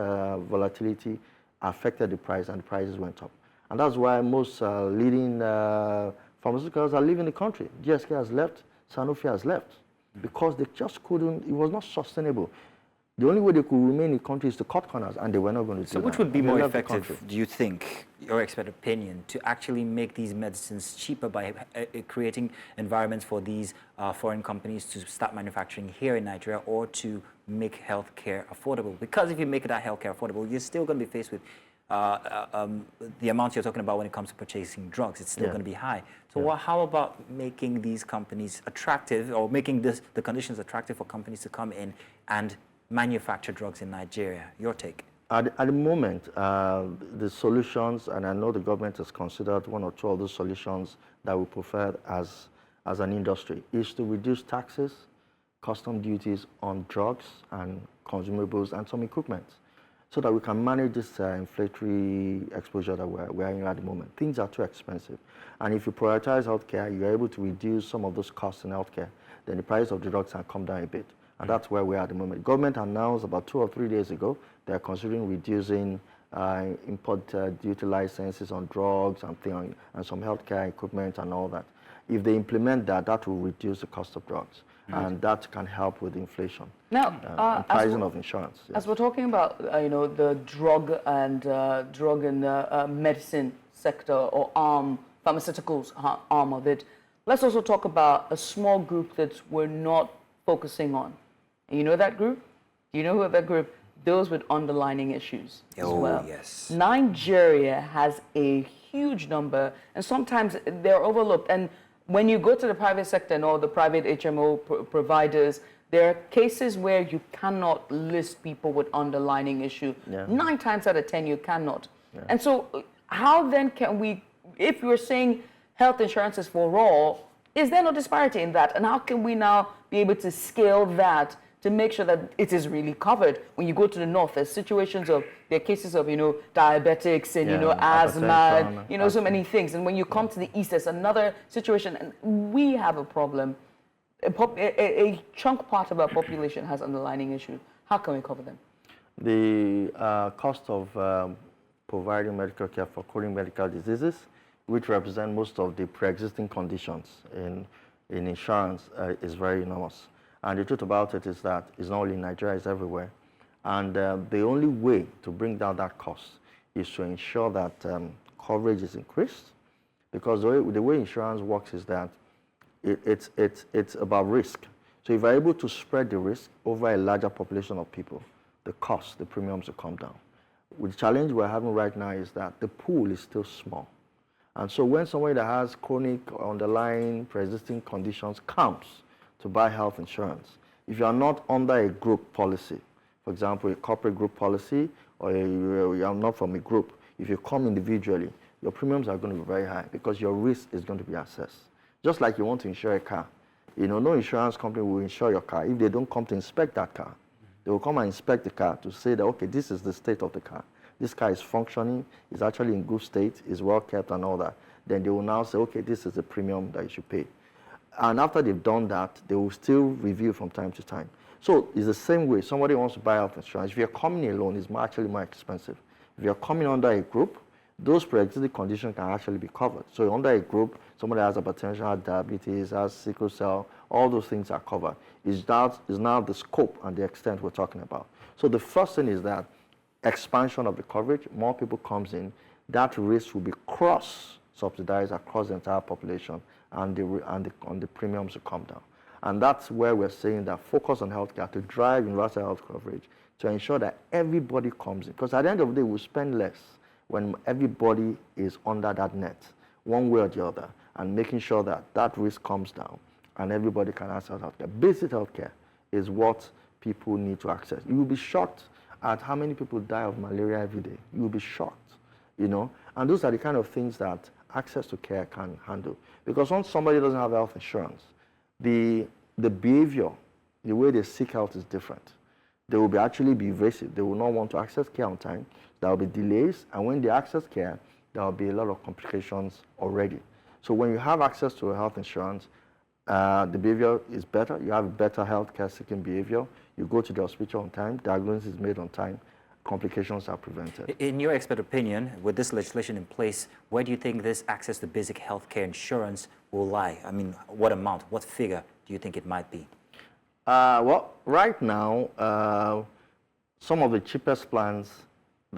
Q: volatility affected the price, and the prices went up. And that's why most leading pharmaceuticals are leaving the country. GSK has left, Sanofi has left, because they just couldn't, it was not sustainable. The only way they could remain in the country is to cut corners, and they were not going to do that.
B: So which would be more effective, do you think, your expert opinion, to actually make these medicines cheaper by creating environments for these foreign companies to start manufacturing here in Nigeria, or to make healthcare affordable? Because if you make that healthcare affordable, you're still going to be faced with the amount you're talking about when it comes to purchasing drugs. It's still going to be high. So how about making these companies attractive, or making the conditions attractive for companies to come in and manufacture drugs in Nigeria? Your take?
Q: At the moment, the solutions, and I know the government has considered one or two of those solutions that we prefer as an industry, is to reduce taxes, custom duties on drugs and consumables and some equipment, so that we can manage this inflationary exposure that we're in at the moment. Things are too expensive. And if you prioritize healthcare, you're able to reduce some of those costs in healthcare, then the price of the drugs can come down a bit. And that's where we are at the moment. Government announced about 2 or 3 days ago they're considering reducing import duty licenses on drugs and some healthcare equipment and all that. If they implement that, that will reduce the cost of drugs, and that can help with inflation.
A: Now,
Q: and pricing of insurance. Yes.
A: As we're talking about, the drug and medicine sector, or pharmaceuticals arm of it, let's also talk about a small group that we're not focusing on. And you know that group? Do you know who that group? Those with underlying issues as well.
B: Yes.
A: Nigeria has a huge number, and sometimes they're overlooked. And when you go to the private sector and all the private HMO providers, there are cases where you cannot list people with underlying issue. 9 times out of 10, you cannot. And so how then can we, if you're saying health insurance is for all, is there no disparity in that? And how can we now be able to scale that to make sure that it is really covered? When you go to the north, there's situations of, there are cases of, diabetics and, asthma, so many things. And when you come to the east, there's another situation. And we have a problem. A chunk part of our population has underlying issues. How can we cover them?
Q: The cost of providing medical care for chronic medical diseases, which represent most of the pre-existing conditions in insurance, is very enormous. And the truth about it is that it's not only in Nigeria, it's everywhere. And the only way to bring down that cost is to ensure that coverage is increased, because the way insurance works is that it's about risk. So if you're able to spread the risk over a larger population of people, the cost, the premiums will come down. The challenge we're having right now is that the pool is still small. And so when somebody that has chronic underlying pre-existing conditions comes to buy health insurance, if you are not under a group policy, for example, a corporate group policy, or you are not from a group, if you come individually, your premiums are going to be very high because your risk is going to be assessed. Just like you want to insure a car. No insurance company will insure your car if they don't come to inspect that car. They will come and inspect the car to say that, okay, this is the state of the car. This car is functioning, is actually in good state, is well kept and all that. Then they will now say, okay, this is the premium that you should pay. And after they've done that, they will still review from time to time. So it's the same way. Somebody wants to buy health insurance. If you're coming alone, it's actually more expensive. If you're coming under a group, those pre-existing conditions can actually be covered. So under a group, somebody has hypertension, has diabetes, has sickle cell, all those things are covered. It's now the scope and the extent we're talking about. So the first thing is that expansion of the coverage, more people comes in, that risk will be cross-subsidized across the entire population, and the premiums will come down. And that's where we're saying that focus on healthcare to drive universal health coverage, to ensure that everybody comes in. Because at the end of the day, we'll spend less when everybody is under that net, one way or the other, and making sure that that risk comes down and everybody can access healthcare. Basic healthcare is what people need to access. You will be shocked at how many people die of malaria every day. You will be shocked, And those are the kind of things that access to care can handle. Because once somebody doesn't have health insurance, the behavior, the way they seek health is different. They will actually be evasive. They will not want to access care on time. There will be delays, and when they access care, there will be a lot of complications already. So when you have access to health insurance, the behavior is better. You have better healthcare seeking behavior. You go to the hospital on time. Diagnosis is made on time. Complications are prevented.
B: In your expert opinion, with this legislation in place, where do you think this access to basic healthcare insurance will lie? I mean, what amount, what figure do you think it might be?
Q: Well, right now, some of the cheapest plans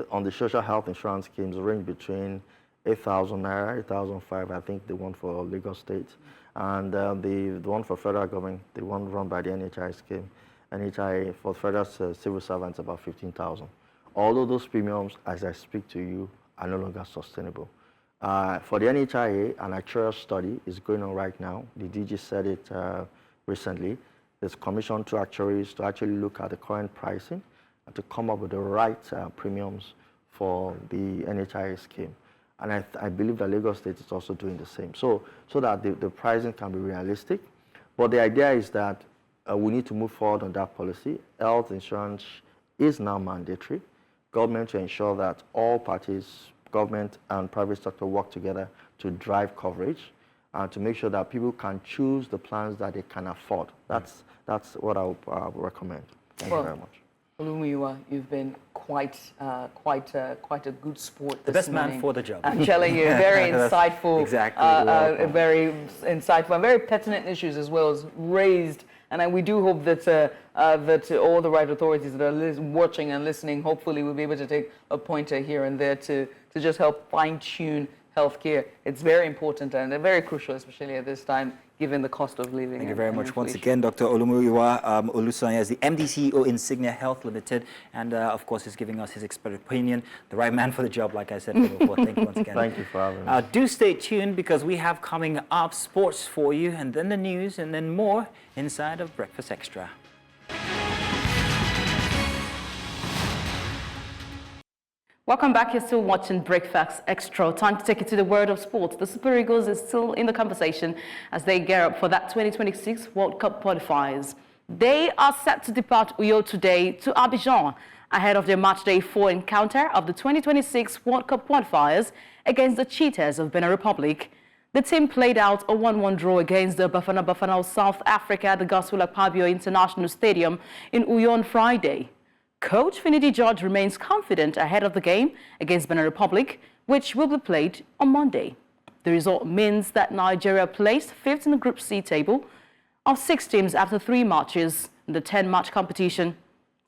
Q: on the social health insurance schemes range between 8,000 naira, 8,005, I think the one for Lagos State, and the one for federal government, the one run by the NHI scheme. NHI for federal civil servants about 15,000. Although those premiums, as I speak to you, are no longer sustainable. For the NHIA, an actuarial study is going on right now. The DG said it recently. It's commissioned two actuaries to actually look at the current pricing and to come up with the right premiums for the NHIA scheme. And I believe that Lagos State is also doing the same, so that the pricing can be realistic. But the idea is that we need to move forward on that policy. Health insurance is now mandatory. Government to ensure that all parties, government and private sector, work together to drive coverage and to make sure that people can choose the plans that they can afford. That's what I would recommend. Thank you very much.
A: Olumiwa, you've been quite a good sport.
B: The best man for the job.
A: I'm telling you, very insightful.
B: Exactly.
A: Very insightful and very pertinent issues as well as raised. And we do hope that that all the right authorities that are watching and listening, hopefully, will be able to take a pointer here and there to just help fine-tune healthcare. It's very important and very crucial, especially at this time, given the cost of living.
B: Thank you very much once
A: inflation.
B: again, Dr. Olumuyiwa Olusanya is the MD CEO Insignia Health Limited, and of course is giving us his expert opinion. The right man for the job, like I said before. Thank you once again.
Q: Thank you for having me.
B: Do stay tuned because we have coming up sports for you, and then the news, and then more inside of Breakfast Extra.
R: Welcome back. You're still watching Breakfast Extra. Time to take you to the world of sports. The Super Eagles is still in the conversation as they gear up for that 2026 World Cup qualifiers. They are set to depart Uyo today to Abidjan ahead of their matchday 4 encounter of the 2026 World Cup qualifiers against the Cheetahs of Benin Republic. The team played out a 1-1 draw against the Bafana Bafana of South Africa at the Godswill Akpabio International Stadium in Uyo on Friday. Coach Finidi George remains confident ahead of the game against Benin Republic, which will be played on Monday. The result means that Nigeria placed 5th in the Group C table of 6 teams after 3 matches in the 10-match competition.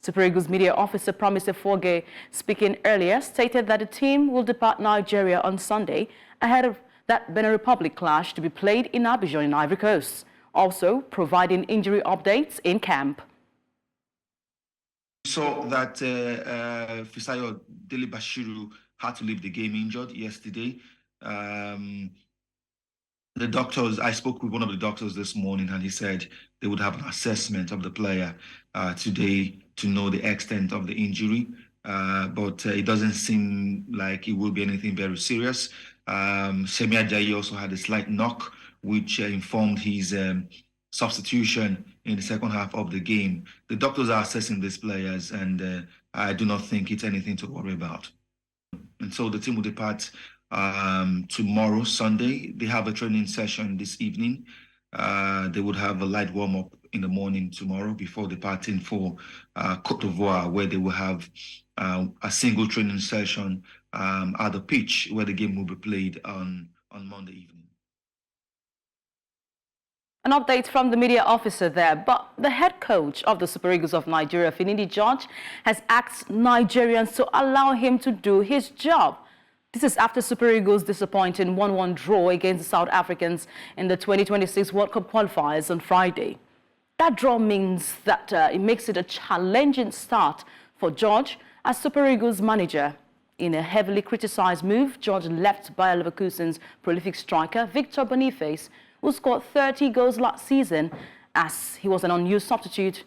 R: Super Eagles media officer Promise Efoge, speaking earlier, stated that the team will depart Nigeria on Sunday ahead of that Benin Republic clash to be played in Abidjan in Ivory Coast, also providing injury updates in camp.
S: We saw that Fisayo Dele Bashiru had to leave the game injured yesterday. The doctors, I spoke with one of the doctors this morning, and he said they would have an assessment of the player today to know the extent of the injury. But it doesn't seem like it will be anything very serious. Semi Ajayi also had a slight knock, which informed his substitution in the second half of the game. The doctors are assessing these players, and I do not think it's anything to worry about. And so the team will depart tomorrow, Sunday. They have a training session this evening. They would have a light warm-up in the morning tomorrow before departing for Côte d'Ivoire, where they will have a single training session at the pitch where the game will be played on Monday evening.
R: An update from the media officer there, but the head coach of the Super Eagles of Nigeria, Finidi George, has asked Nigerians to allow him to do his job. This is after Super Eagles' disappointing 1-1 draw against the South Africans in the 2026 World Cup qualifiers on Friday. That draw means that it makes it a challenging start for George as Super Eagles manager. In a heavily criticized move, George left Bayer Leverkusen's prolific striker, Victor Boniface, who scored 30 goals last season, as he was an unused substitute.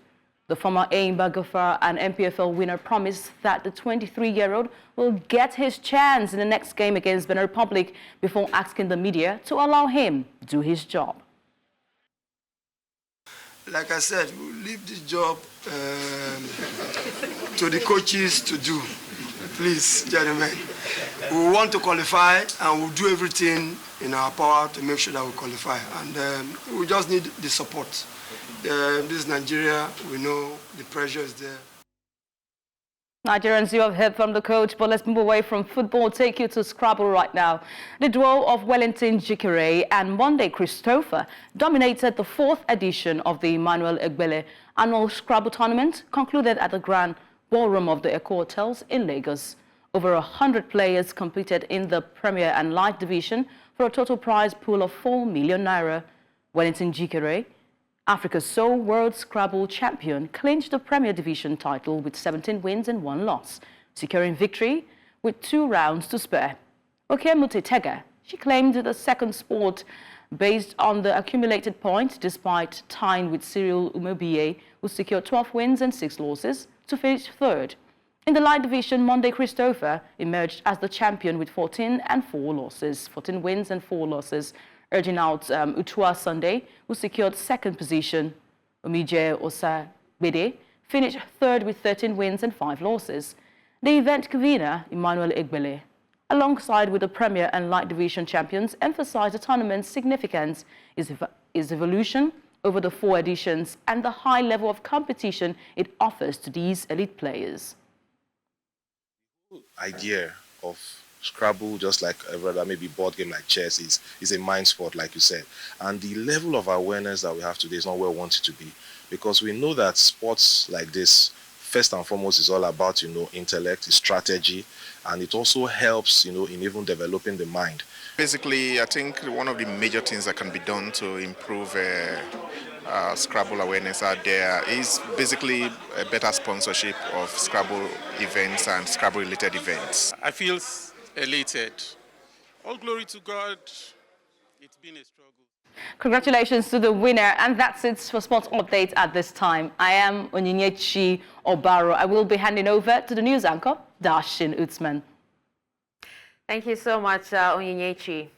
R: The former Aimba Gafar and MPFL winner promised that the 23-year-old will get his chance in the next game against Benin Republic before asking the media to allow him to do his job.
N: Like I said, we'll leave this job to the coaches to do. Please, gentlemen. We want to qualify, and we'll do everything in our power to make sure that we qualify. And we just need the support. This is Nigeria. We know the pressure is there.
R: Nigerians, you have heard from the coach, but let's move away from football, take you to Scrabble right now. The duo of Wellington Jikere and Monday Christopher dominated the 4th edition of the Emmanuel Egbele annual Scrabble tournament, concluded at the Grand Ballroom of the Eco Hotels in Lagos. Over 100 players competed in the Premier and Light division for a total prize pool of 4 million naira. Wellington Jikere, Africa's sole World Scrabble champion, clinched the Premier Division title with 17 wins and 1 loss, securing victory with 2 rounds to spare. Okemute Tega, she claimed the second spot based on the accumulated points, despite tying with Cyril Umobiye, who secured 12 wins and 6 losses, to finish 3rd. In the light division, Monday Christopher emerged as the champion with 14 wins and 4 losses, urging out Utua Sunday, who secured 2nd position. Omije Osagbede finished 3rd with 13 wins and 5 losses. The event convener, Emmanuel Egbele, alongside with the Premier and Light Division champions, emphasized the tournament's significance, its evolution over the 4 editions, and the high level of competition it offers to these elite players.
T: Idea of Scrabble, just like every other maybe board game like chess, is a mind sport, like you said. And the level of awareness that we have today is not where we want it to be, because we know that sports like this first and foremost is all about, intellect, strategy, and it also helps, in even developing the mind.
U: Basically, I think one of the major things that can be done to improve Scrabble awareness out there is basically a better sponsorship of Scrabble events and Scrabble-related events.
V: I feel elated. All glory to God. It's been a struggle.
R: Congratulations to the winner, and that's it for Sports Update at this time. I am Onyinyechi Obaro. I will be handing over to the news anchor, Darshin Utsman.
F: Thank you so much, Onyinyechi.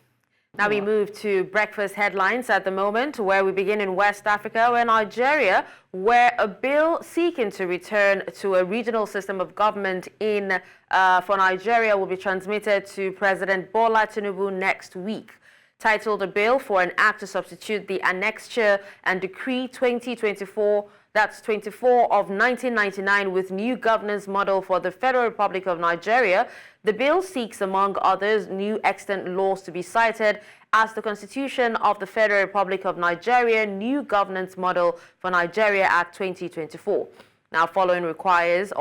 F: Now we move to breakfast headlines at the moment, where we begin in West Africa, where Nigeria, where a bill seeking to return to a regional system of government for Nigeria will be transmitted to President Bola Tinubu next week. Titled a bill for an act to substitute the annexure and decree 2024, that's 24 of 1999, with new governance model for the Federal Republic of Nigeria. The bill seeks, among others, new extant laws to be cited as the Constitution of the Federal Republic of Nigeria, New Governance Model for Nigeria Act 2024. Now, following inquiries,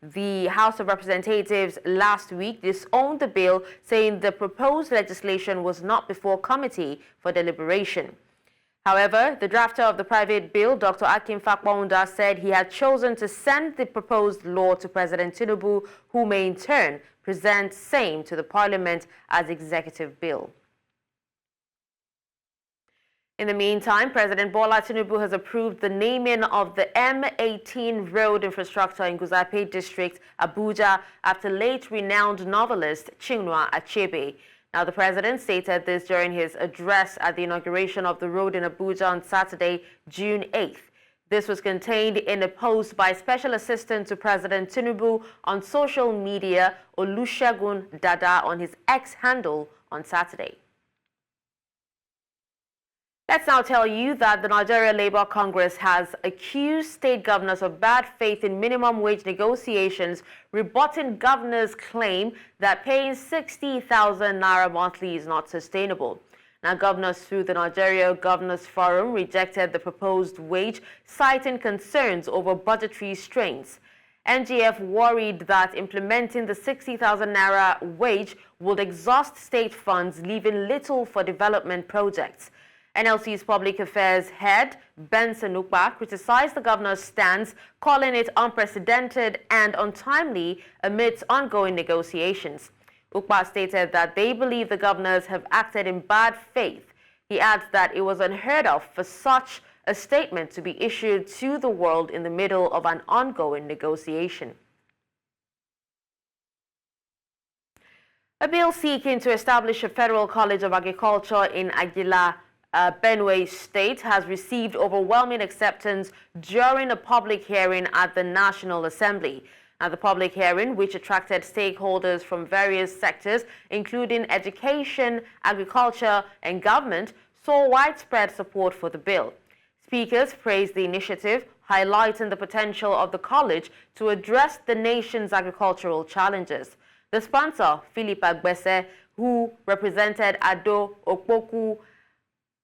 F: the House of Representatives last week disowned the bill, saying the proposed legislation was not before committee for deliberation. However, the drafter of the private bill, Dr. Akin Fakwaunda, said he had chosen to send the proposed law to President Tinubu, who may in turn present same to the Parliament as executive bill. In the meantime, President Bola Tinubu has approved the naming of the M18 road infrastructure in Guzape district, Abuja, after late renowned novelist Chinua Achebe. Now, the president stated this during his address at the inauguration of the road in Abuja on Saturday, June 8th. This was contained in a post by Special Assistant to President Tinubu on social media, Olusegun Dada, on his X handle on Saturday. Let's now tell you that the Nigeria Labour Congress has accused state governors of bad faith in minimum wage negotiations, rebutting governors' claim that paying 60,000 naira monthly is not sustainable. Now, governors through the Nigeria Governors Forum rejected the proposed wage, citing concerns over budgetary strains. NGF worried that implementing the 60,000 naira wage would exhaust state funds, leaving little for development projects. NLC's Public Affairs head, Benson Ukpa, criticized the governor's stance, calling it unprecedented and untimely amidst ongoing negotiations. Ukpa stated that they believe the governors have acted in bad faith. He adds that it was unheard of for such a statement to be issued to the world in the middle of an ongoing negotiation. A bill seeking to establish a federal college of agriculture in Aguila, Benue State, has received overwhelming acceptance during a public hearing at the National Assembly. Now, the public hearing, which attracted stakeholders from various sectors, including education, agriculture, and government, saw widespread support for the bill. Speakers praised the initiative, highlighting the potential of the college to address the nation's agricultural challenges. The sponsor, Philip Agbese, who represented Ado Okpoku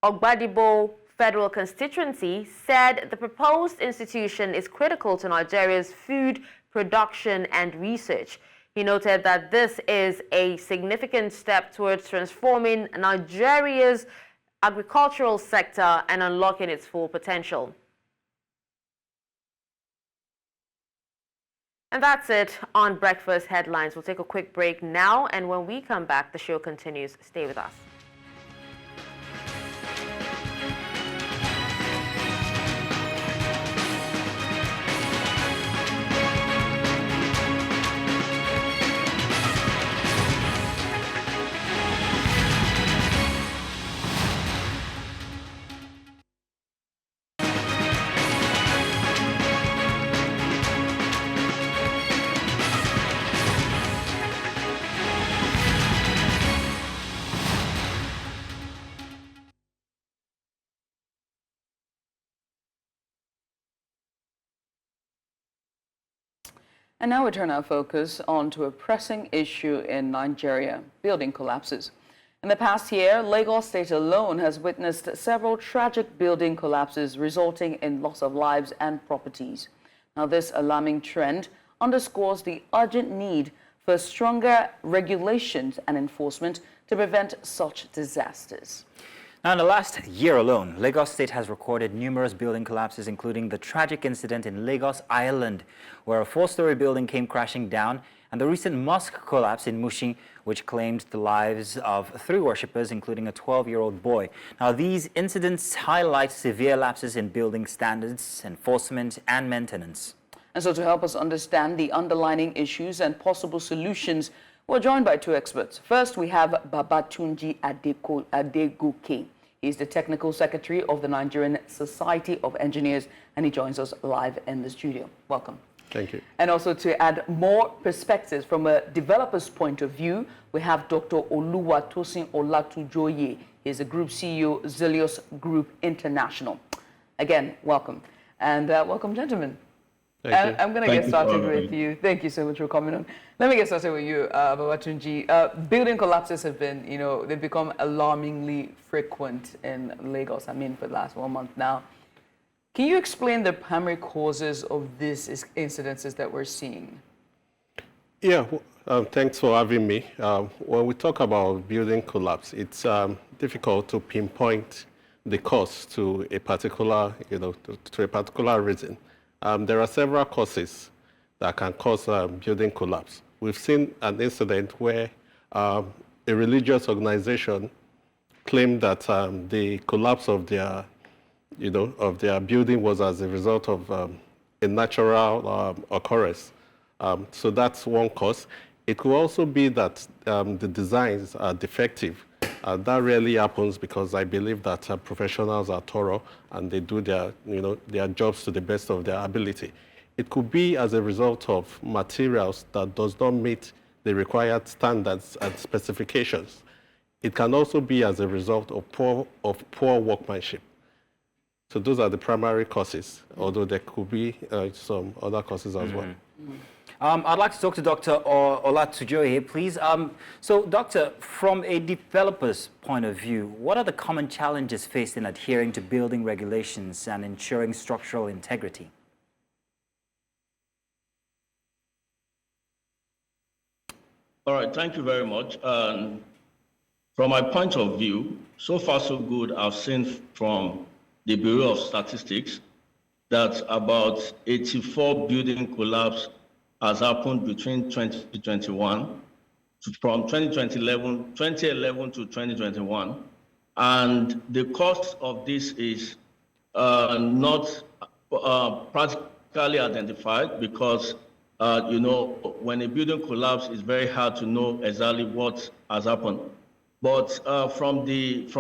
F: Ogbadibo federal constituency, said the proposed institution is critical to Nigeria's food production and research. He noted that this is a significant step towards transforming Nigeria's agricultural sector and unlocking its full potential. And that's it on Breakfast Headlines. We'll take a quick break now, and when we come back, the show continues. Stay with us.
A: And now we turn our focus onto a pressing issue in Nigeria, building collapses. In the past year, Lagos State alone has witnessed several tragic building collapses resulting in loss of lives and properties. Now, this alarming trend underscores the urgent need for stronger regulations and enforcement to prevent such disasters.
B: Now, in the last year alone, Lagos State has recorded numerous building collapses, including the tragic incident in Lagos Island, where a 4-story building came crashing down, and the recent mosque collapse in Mushin, which claimed the lives of 3 worshippers, including a 12-year-old boy. Now, these incidents highlight severe lapses in building standards, enforcement, and maintenance.
A: And so to help us understand the underlying issues and possible solutions, we're joined by 2 experts. First, we have Babatunji Adegoke. He's the Technical Secretary of the Nigerian Society of Engineers, and he joins us live in the studio. Welcome.
C: Thank you.
A: And also to add more perspectives from a developer's point of view, we have Dr. Oluwatosin Olatujoye. He's the Group CEO, Zelios Group International. Again, welcome. And welcome, gentlemen.
C: Thank you.
A: I'm going to get started with you. Thank you so much for coming on. Let me get started with you, Babatunji. Building collapses have been, they've become alarmingly frequent in Lagos. I mean, for the last 1 month now. Can you explain the primary causes of these incidences that we're seeing?
C: Yeah, thanks for having me. When we talk about building collapse, it's difficult to pinpoint the cause to a particular, to a particular reason. There are several causes that can cause building collapse. We've seen an incident where a religious organization claimed that the collapse of their building was as a result of a natural occurrence. So that's one cause. It could also be that the designs are defective. That rarely happens because I believe that professionals are thorough and they do their jobs to the best of their ability. It could be as a result of materials that does not meet the required standards and specifications. It can also be as a result of poor workmanship. So those are the primary causes, although there could be some other causes as well.
B: I'd like to talk to Dr. Olatujoye, please. So, Doctor, from a developer's point of view, what are the common challenges faced in adhering to building regulations and ensuring structural integrity?
D: All right, thank you very much. From my point of view, so far so good, I've seen from the Bureau of Statistics that about 84 building collapse has happened between 2021, from 2011 to 2021. And the cost of this is not practically identified because, when a building collapses, it's very hard to know exactly what has happened. But from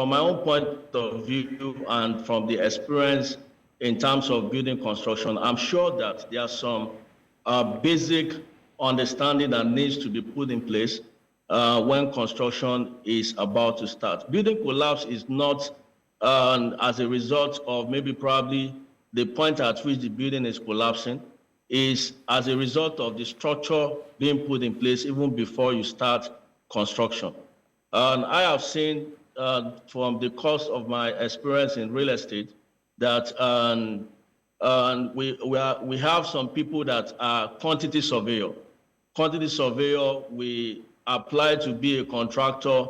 D: my own point of view and from the experience in terms of building construction, I'm sure that there are some basic understanding that needs to be put in place when construction is about to start. Building collapse is not as a result of probably the point at which the building is collapsing, is as a result of the structure being put in place even before you start construction. And I have seen from the course of my experience in real estate that we have some people that are quantity surveyor. Quantity surveyor, we apply to be a contractor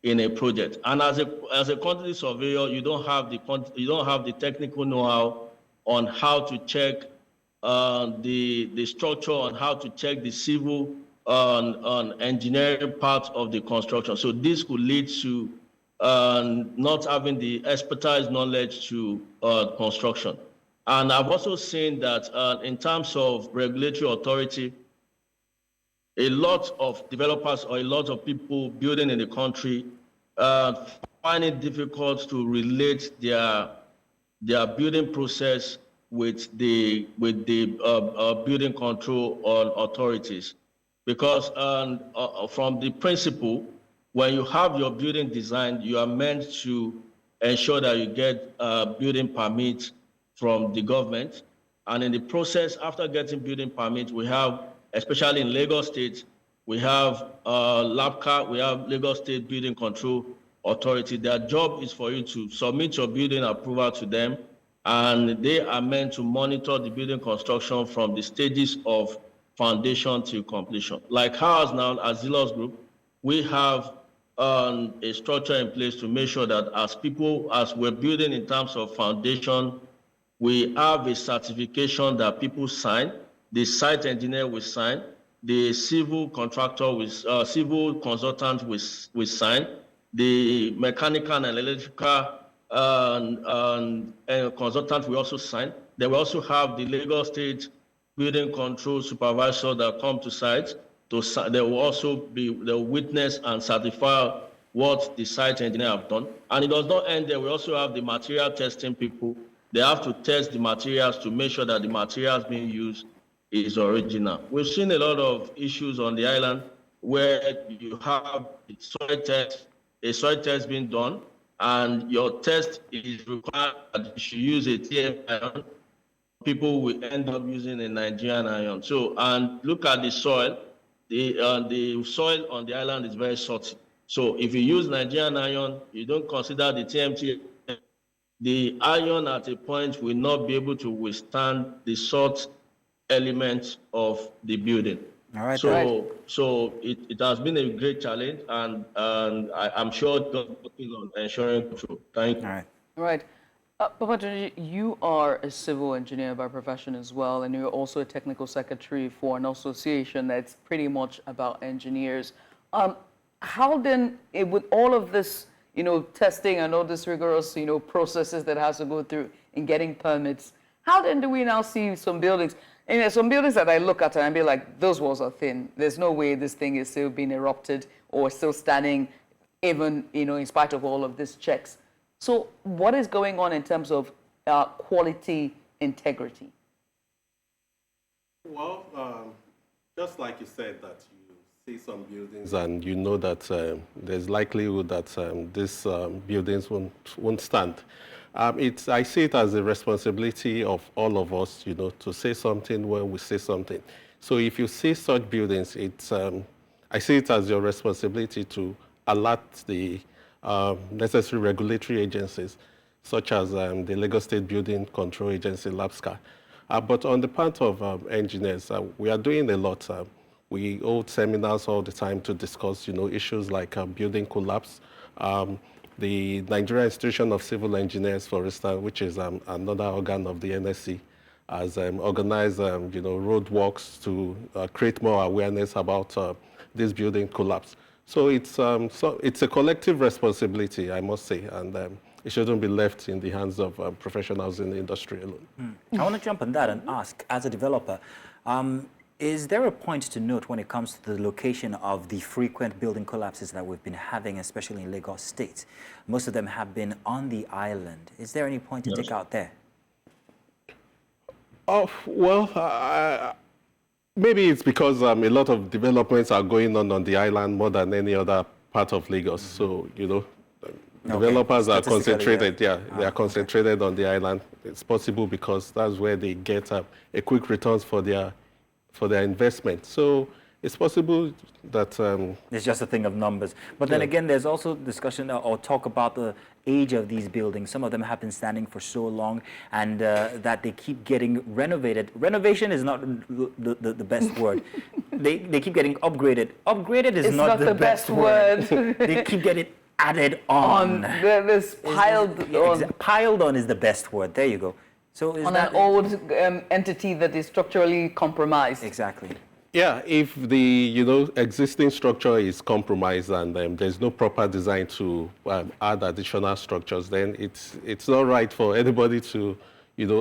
D: in a project. And as a quantity surveyor, you don't have the technical know-how on how to check the structure, on how to check the civil on engineering part of the construction. So this could lead to not having the expertise knowledge to construction. And I've also seen that in terms of regulatory authority, a lot of developers or a lot of people building in the country find it difficult to relate their building process with the building control authorities. Because from the principle, when you have your building designed, you are meant to ensure that you get building permits from the government. And in the process, after getting building permits, we have, especially in Lagos State, we have LAPCA, we have Lagos State Building Control Authority. Their job is for you to submit your building approval to them, and they are meant to monitor the building construction from the stages of foundation to completion. Like ours now, as Zealous Group, we have a structure in place to make sure that as we're building in terms of foundation, we have a certification that people sign, the site engineer will sign, the civil contractor will, civil consultant will sign, the mechanical and electrical consultant will also sign. They will also have the Lagos State building control supervisor that come to site. They will also be the witness and certify what the site engineer have done. And it does not end there. We also have the material testing people. They have to test the materials to make sure that the materials being used is original. We've seen a lot of issues on the island where you have a soil test being done, and your test is required that you should use a TM ion. People will end up using a Nigerian ion. So, and look at the soil. The soil on the island is very salty. So if you use Nigerian ion, you don't consider the TMT, the ion at a point will not be able to withstand the salt element of the building.
B: All right.
D: So it has been a great challenge, and I'm sure God is working on ensuring control. Thank you.
B: All right.
A: All right. Papa, you are a civil engineer by profession as well, and you're also a technical secretary for an association that's pretty much about engineers. How then, with all of this, testing and all this rigorous, processes that has to go through in getting permits, how then do we now see some buildings? And there's some buildings that I look at and be like, those walls are thin. There's no way this thing is still being erupted or still standing, even, in spite of all of these checks. So what is going on in terms of quality integrity?
C: Well, just like you said, that you see some buildings and you know that there's likelihood that these buildings won't stand. I see it as a responsibility of all of us, to say something when we say something. So if you see such buildings, I see it as your responsibility to alert the necessary regulatory agencies, such as the Lagos State Building Control Agency, LABSCA. But on the part of engineers, we are doing a lot. We hold seminars all the time to discuss, issues like building collapse. The Nigerian Institution of Civil Engineers, for instance, which is another organ of the NSC, has organized, road walks to create more awareness about this building collapse. So it's a collective responsibility, I must say, and it shouldn't be left in the hands of professionals in the industry alone.
B: I want to jump on that and ask, as a developer, is there a point to note when it comes to the location of the frequent building collapses that we've been having, especially in Lagos State? Most of them have been on the island. Is there any point to take out there?
C: Oh, well, maybe it's because a lot of developments are going on the island more than any other part of Lagos. So, developers are concentrated, they are concentrated on the island. It's possible because that's where they get a quick returns for their investment. So it's possible that...
B: it's just a thing of numbers. But then again, there's also discussion or talk about the age of these buildings. Some of them have been standing for so long, and that they keep getting renovated. Renovation is not the best word. They keep getting upgraded. Upgraded is not the best word. They keep getting added on.
A: This piled on.
B: Piled on is the best word. There you go. So is
A: on
B: that
A: an old entity that is structurally compromised.
B: Exactly.
C: Yeah, if the existing structure is compromised and there's no proper design to add additional structures, then it's not right for anybody to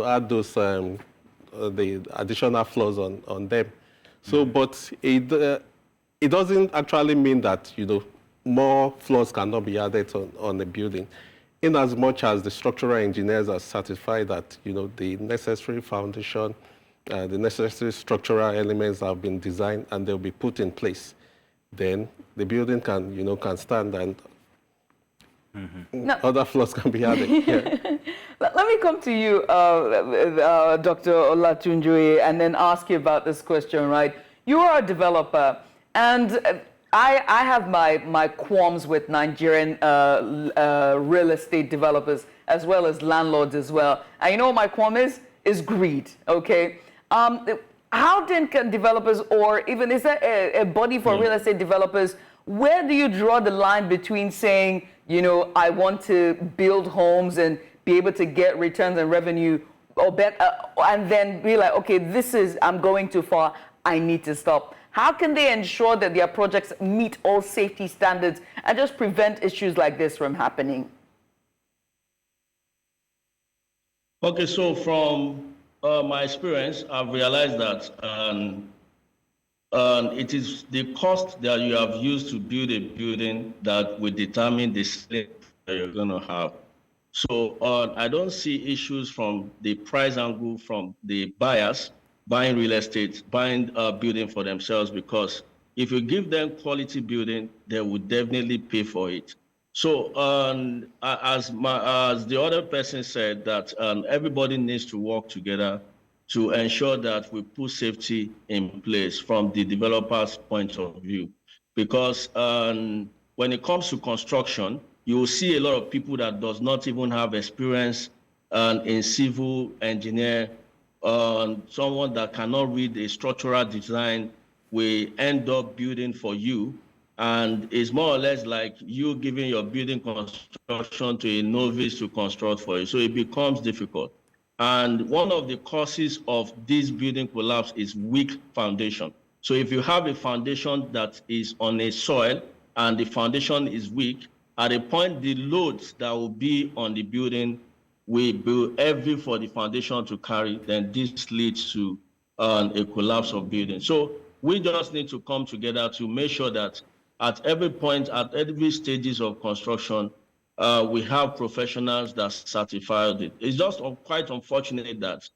C: add those the additional floors on them. So, but it doesn't actually mean that more floors cannot be added on the building, in as much as the structural engineers are certified that the necessary foundation, the necessary structural elements have been designed and they'll be put in place. Then the building can stand and other floors can be added. Yeah.
A: Let me come to you, Dr. Olatunjoye, and then ask you about this question, right? You are a developer, and I have my qualms with Nigerian real estate developers as well as landlords as well. And you know what my qualm is greed, okay? How then can developers, or even is there a body for real estate developers, where do you draw the line between saying, you know, I want to build homes and be able to get returns and revenue, or and then be like, okay, I'm going too far, I need to stop? How can they ensure that their projects meet all safety standards and just prevent issues like this from happening?
D: Okay, so from my experience, I've realized that it is the cost that you have used to build a building that will determine the sale that you're going to have. So I don't see issues from the price angle from the buyers buying real estate, buying a building for themselves, because if you give them quality building, they would definitely pay for it. So as the other person said, that everybody needs to work together to ensure that we put safety in place from the developer's point of view. Because when it comes to construction, you will see a lot of people that does not even have experience in civil engineer, someone that cannot read a structural design will end up building for you. And it's more or less like you giving your building construction to a novice to construct for you. So it becomes difficult. And one of the causes of this building collapse is weak foundation. So if you have a foundation that is on a soil and the foundation is weak, at a point the loads that will be on the building will be heavy for the foundation to carry, then this leads to a collapse of building. So we just need to come together to make sure that at every point, at every stages of construction, we have professionals that certify it. It's just quite unfortunate that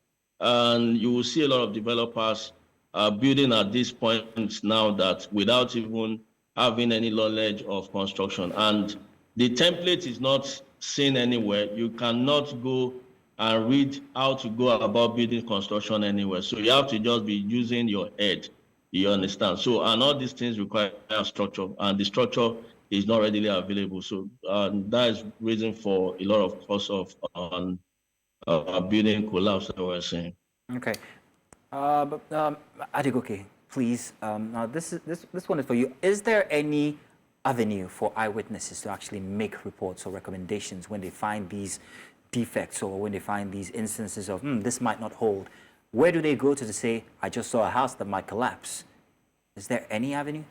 D: you will see a lot of developers building at this point now that without even having any knowledge of construction. And the template is not seen anywhere. You cannot go and read how to go about building construction anywhere. So you have to just be using your head. You understand? So, and all these things require structure, and the structure is not readily available. So that is reason for a lot of cost of building collapse that we're seeing.
B: Okay. Adegoke, please. Now this one is for you. Is there any avenue for eyewitnesses to actually make reports or recommendations when they find these defects or when they find these instances of this might not hold? Where do they go to say, I just saw a house that might collapse? Is there any avenue?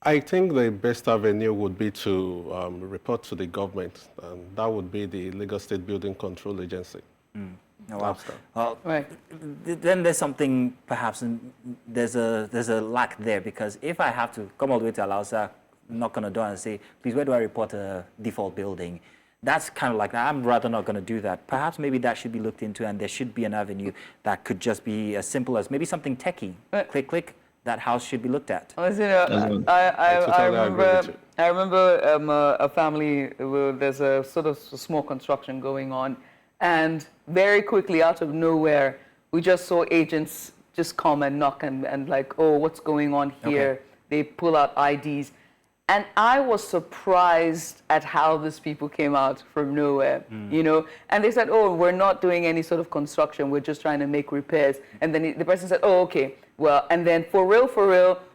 C: I think the best avenue would be to report to the government, and that would be the Lagos State Building Control Agency.
B: Oh, wow. Right. Then there's something, perhaps, there's a lack there, because if I have to come all the way to Alausa, knock on a door and say, please, where do I report a default building? That's kind of like, I'm rather not going to do that. Perhaps maybe that should be looked into, and there should be an avenue that could just be as simple as maybe something techie. Click, click, that house should be looked at.
A: I remember a family where there's a sort of small construction going on, and very quickly, out of nowhere, we just saw agents just come and knock and like, oh, what's going on here? Okay. They pull out IDs. And I was surprised at how these people came out from nowhere, you know. And they said, oh, we're not doing any sort of construction. We're just trying to make repairs. And then the person said, oh, okay, well, and then for real,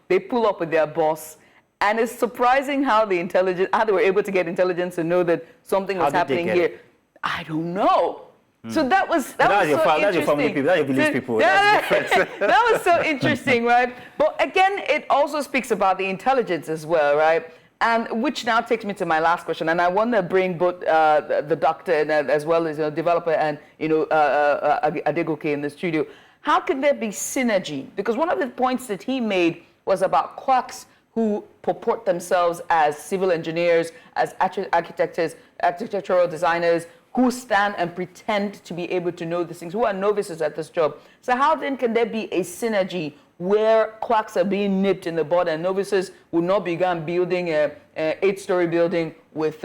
A: they pull up with their boss. And it's surprising how they were able to get intelligence to know that something was happening here. I don't know. So that was so interesting.
B: That's your family people, that's your village people.
A: That was so interesting, right? But again, it also speaks about the intelligence as well, right? And which now takes me to my last question. And I want to bring both the doctor and as well as developer and Adegoke in the studio. How can there be synergy? Because one of the points that he made was about quacks who purport themselves as civil engineers, as architects, architectural designers, who stand and pretend to be able to know these things, who are novices at this job. So how then can there be a synergy where quacks are being nipped in the bud and novices will not begin building a 8-story building with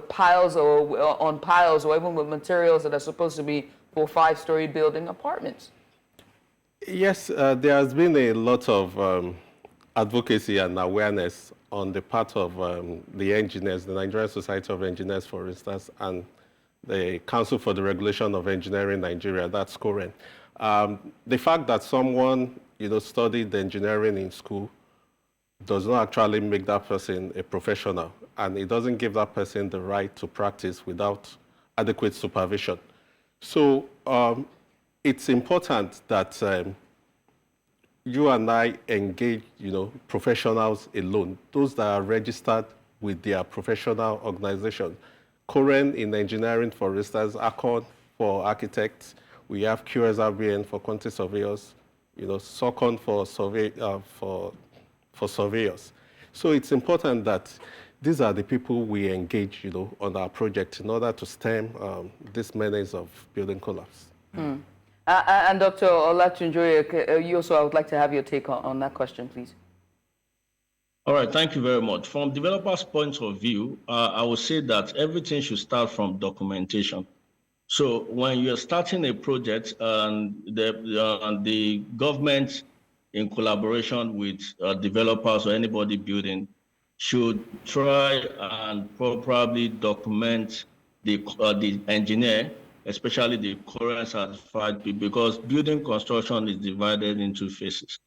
A: piles or on piles, or even with materials that are supposed to be for 5-story building apartments?
C: Yes, there has been a lot of advocacy and awareness on the part of the engineers, the Nigerian Society of Engineers, for instance, and the Council for the Regulation of Engineering Nigeria, that's COREN. The fact that someone, studied engineering in school does not actually make that person a professional, and it doesn't give that person the right to practice without adequate supervision. So it's important that you and I engage, professionals alone, those that are registered with their professional organizations. COREN in engineering, for instance, ACON for architects. We have QSRBN for quantity surveyors, SOCON for surveyors. So it's important that these are the people we engage, on our project in order to stem this menace of building collapse.
A: And Dr. Olatunjoye, you also, I would like to have your take on that question, please.
D: All right, thank you very much. From developers' point of view, I would say that everything should start from documentation. So when you're starting a project, the government, in collaboration with developers or anybody building, should try and probably document the engineer, especially the current certified, because building construction is divided into phases.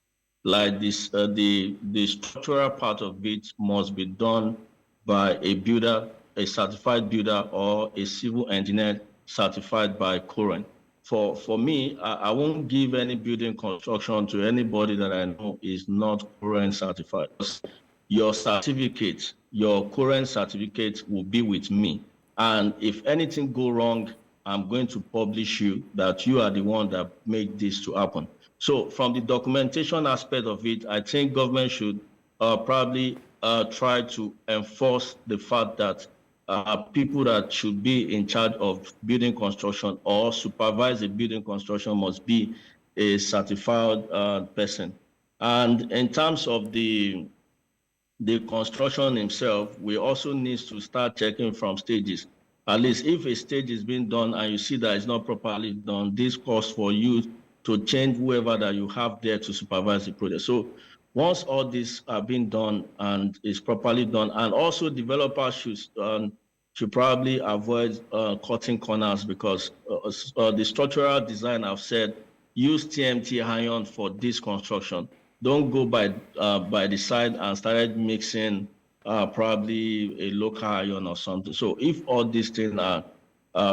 D: Like this, the structural part of it must be done by a builder, a certified builder, or a civil engineer certified by current. For me, I won't give any building construction to anybody that I know is not current certified. Your certificate, your current certificate will be with me. And if anything go wrong, I'm going to publish you that you are the one that made this to happen. So from the documentation aspect of it, I think government should probably try to enforce the fact that people that should be in charge of building construction or supervise the building construction must be a certified person. And in terms of the construction itself, we also need to start checking from stages. At least if a stage is being done and you see that it's not properly done, this calls for you to change whoever that you have there to supervise the project. So once all this are being done and is properly done, and also developers should probably avoid cutting corners, because the structural design, I've said, use TMT iron for this construction. Don't go by the side and start mixing probably a local iron or something. So if all these things are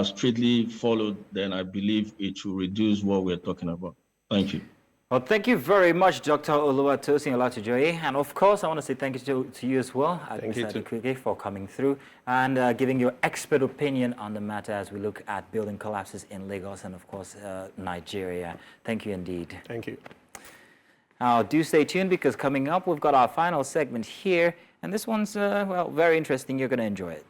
D: strictly followed, then I believe it will reduce what we're talking about. Thank you.
B: Well, thank you very much, Dr. Oluwatosin Olatunjoye. And of course, I want to say thank you to you as well, Mr. Adekunle, for coming through and giving your expert opinion on the matter as we look at building collapses in Lagos and, of course, Nigeria. Thank you indeed.
C: Thank you.
B: Now, do stay tuned, because coming up, we've got our final segment here. And this one's, well, very interesting. You're going to enjoy it.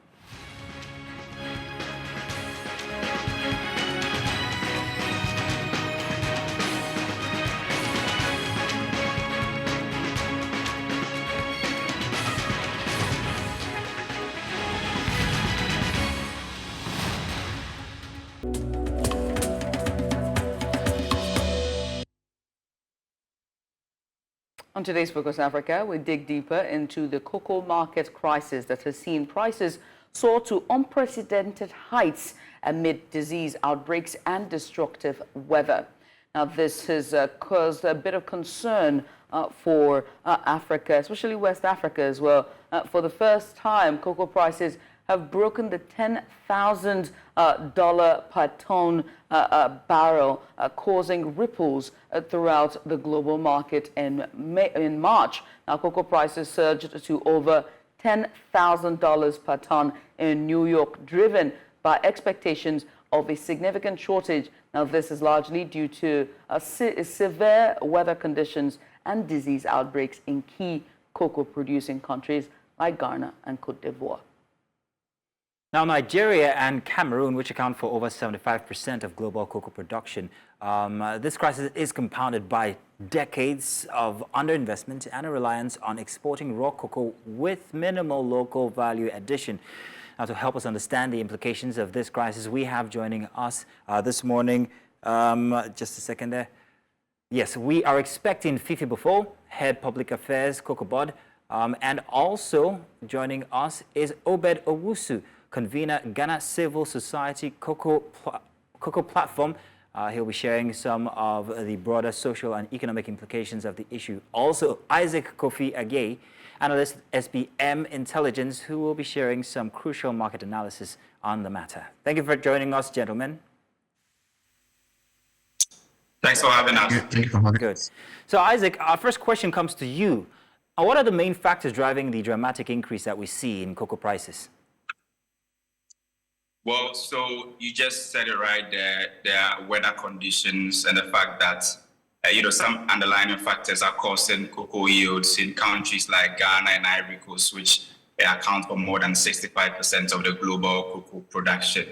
A: On today's Focus Africa, we dig deeper into the cocoa market crisis that has seen prices soar to unprecedented heights amid disease outbreaks and destructive weather. Now, this has caused a bit of concern for Africa, especially West Africa as well. For the first time, cocoa prices have broken the $10,000 per ton barrel, causing ripples throughout the global market in March. Now, cocoa prices surged to over $10,000 per ton in New York, driven by expectations of a significant shortage. Now, this is largely due to severe weather conditions and disease outbreaks in key cocoa-producing countries like Ghana and Côte d'Ivoire.
B: Now, Nigeria and Cameroon, which account for over 75% of global cocoa production, this crisis is compounded by decades of underinvestment and a reliance on exporting raw cocoa with minimal local value addition. Now, to help us understand the implications of this crisis, we have joining us this morning, just a second there. Yes, we are expecting Fifi Bufo, Head Public Affairs, Cocoa Board, And also joining us is Obed Owusu, convener, Ghana Civil Society Cocoa Platform. He'll be sharing some of the broader social and economic implications of the issue. Also, Isaac Kofi Agay, analyst SBM Intelligence, who will be sharing some crucial market analysis on the matter. Thank you for joining us, gentlemen.
E: Thanks for having us.
B: Thank you for having us. So, Isaac, our first question comes to you. What are the main factors driving the dramatic increase that we see in cocoa prices?
E: Well, so you just said it right there. There are weather conditions and the fact that, some underlying factors are causing cocoa yields in countries like Ghana and Ivory Coast, which account for more than 65% of the global cocoa production.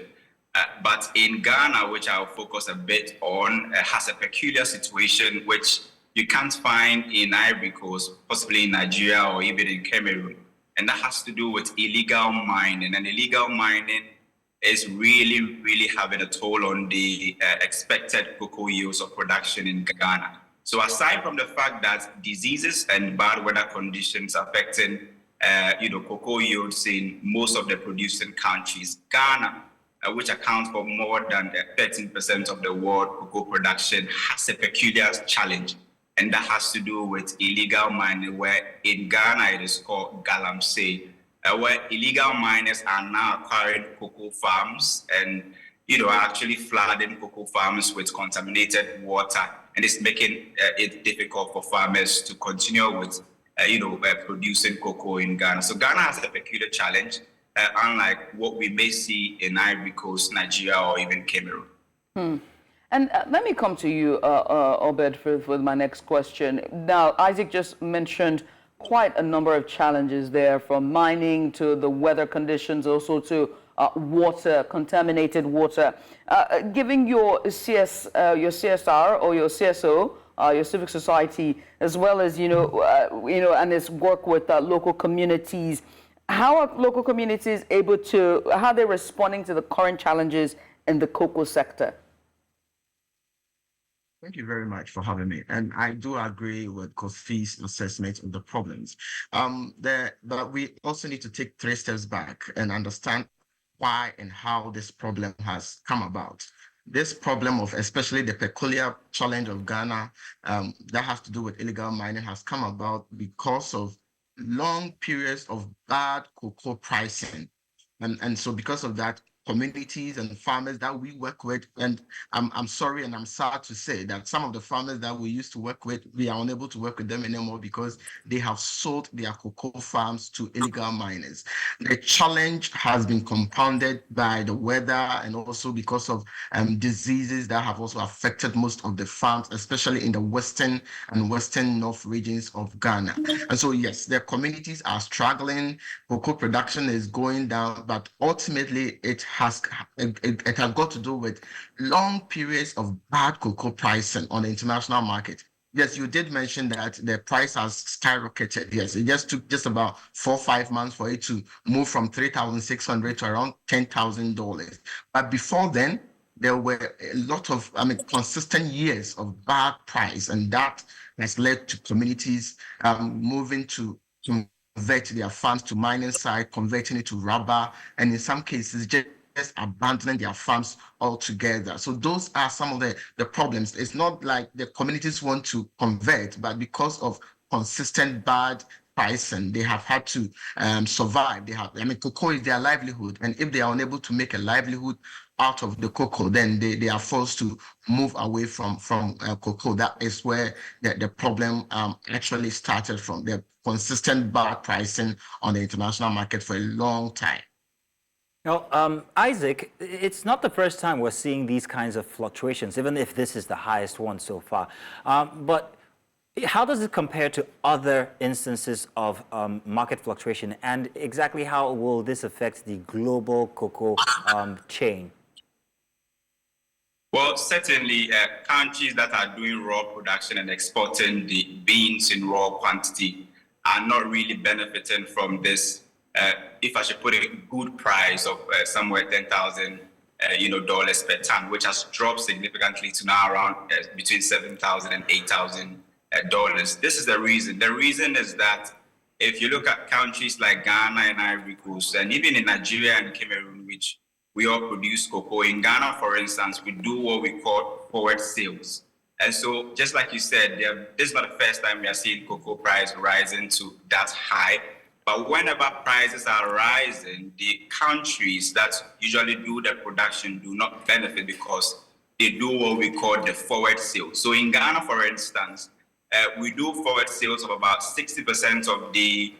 E: But in Ghana, which I'll focus a bit on, has a peculiar situation which you can't find in Ivory Coast, possibly in Nigeria or even in Cameroon. And that has to do with illegal mining. And illegal mining is really having a toll on the expected cocoa yields of production in Ghana. So aside from the fact that diseases and bad weather conditions affecting cocoa yields in most of the producing countries, Ghana, which accounts for more than 13% of the world cocoa production, has a peculiar challenge. And that has to do with illegal mining, where in Ghana it is called galamsey, where illegal miners are now acquiring cocoa farms and are actually flooding cocoa farms with contaminated water, and it's making it difficult for farmers to continue with producing cocoa in Ghana. So Ghana has a peculiar challenge, unlike what we may see in Ivory Coast, Nigeria, or even Cameroon.
A: And let me come to you, Obed, for my next question. Now, Isaac just mentioned quite a number of challenges there, from mining to the weather conditions, also to water, contaminated water. Giving your CSR or your CSO, your civic society, as well as and its work with local communities. How are local communities how are they responding to the current challenges in the cocoa sector?
H: Thank you very much for having me. And I do agree with Kofi's assessment of the problems. But we also need to take 3 steps back and understand why and how this problem has come about. This problem of especially the peculiar challenge of Ghana that has to do with illegal mining has come about because of long periods of bad cocoa pricing. And so because of that, communities and farmers that we work with, and I'm sorry and I'm sad to say that some of the farmers that we used to work with, we are unable to work with them anymore because they have sold their cocoa farms to illegal miners. The challenge has been compounded by the weather and also because of diseases that have also affected most of the farms, especially in the western and western north regions of Ghana. And so yes, the communities are struggling, cocoa production is going down, but ultimately it has got to do with long periods of bad cocoa pricing on the international market. Yes, you did mention that the price has skyrocketed. Yes, it just took just about 4 or 5 months for it to move from $3,600 to around $10,000. But before then, there were a lot of, consistent years of bad price, and that has led to communities moving to convert their farms to mining site, converting it to rubber, and in some cases just abandoning their farms altogether. So those are some of the problems. It's not like the communities want to convert, but because of consistent bad pricing, they have had to survive. Cocoa is their livelihood, and if they are unable to make a livelihood out of the cocoa, then they are forced to move away from cocoa. That is where the problem actually started from, the consistent bad pricing on the international market for a long time.
B: Now, Isaac, it's not the first time we're seeing these kinds of fluctuations, even if this is the highest one so far. But how does it compare to other instances of market fluctuation, and exactly how will this affect the global cocoa chain?
E: Well, certainly countries that are doing raw production and exporting the beans in raw quantity are not really benefiting from this, if I should put it, good price of somewhere $10,000 dollars per ton, which has dropped significantly to now around between $7,000 and $8,000 dollars. This is the reason. The reason is that if you look at countries like Ghana and Ivory Coast, and even in Nigeria and Cameroon, which we all produce cocoa. In Ghana, for instance, we do what we call forward sales. And so, just like you said, this is not the first time we are seeing cocoa price rising to that high. But whenever prices are rising, the countries that usually do the production do not benefit because they do what we call the forward sales. So in Ghana, for instance, we do forward sales of about 60% of the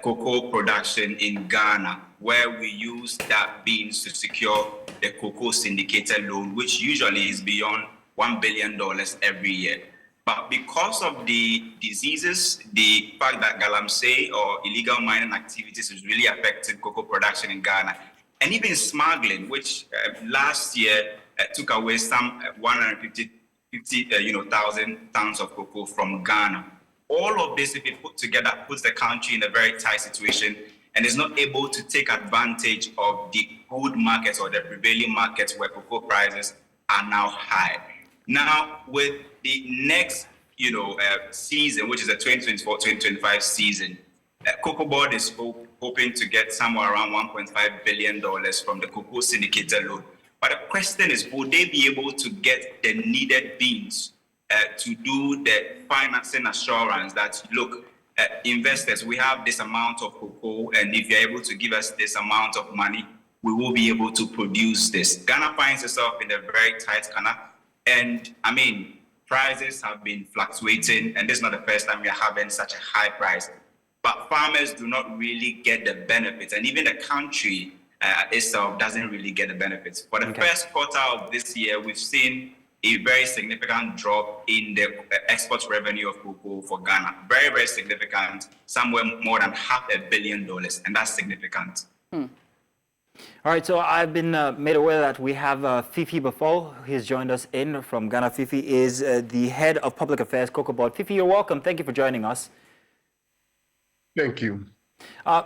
E: cocoa production in Ghana, where we use that beans to secure the cocoa syndicated loan, which usually is beyond $1 billion every year. But because of the diseases, the fact that galamsey or illegal mining activities is really affecting cocoa production in Ghana, and even smuggling, which last year took away some 150,000 tons of cocoa from Ghana. All of this, if it put together, puts the country in a very tight situation and is not able to take advantage of the good markets or the prevailing markets where cocoa prices are now high. Now, with the next, season, which is the 2024-2025 season, Cocoa Board is hoping to get somewhere around $1.5 billion from the cocoa syndicated loan. But the question is, will they be able to get the needed beans to do the financing assurance that, look, investors, we have this amount of cocoa, and if you're able to give us this amount of money, we will be able to produce this. Ghana finds itself in a very tight corner. And I mean, prices have been fluctuating, and this is not the first time we are having such a high price. But farmers do not really get the benefits, and even the country itself doesn't really get the benefits. For the first quarter of this year, we've seen a very significant drop in the export revenue of cocoa for Ghana. Very, very significant, somewhere more than $500 million, and that's significant.
B: All right, so I've been made aware that we have Fifi Bafo. He's joined us in from Ghana. Fifi is the head of public affairs, Cocoa Board. Fifi, you're welcome. Thank you for joining us.
G: Thank you.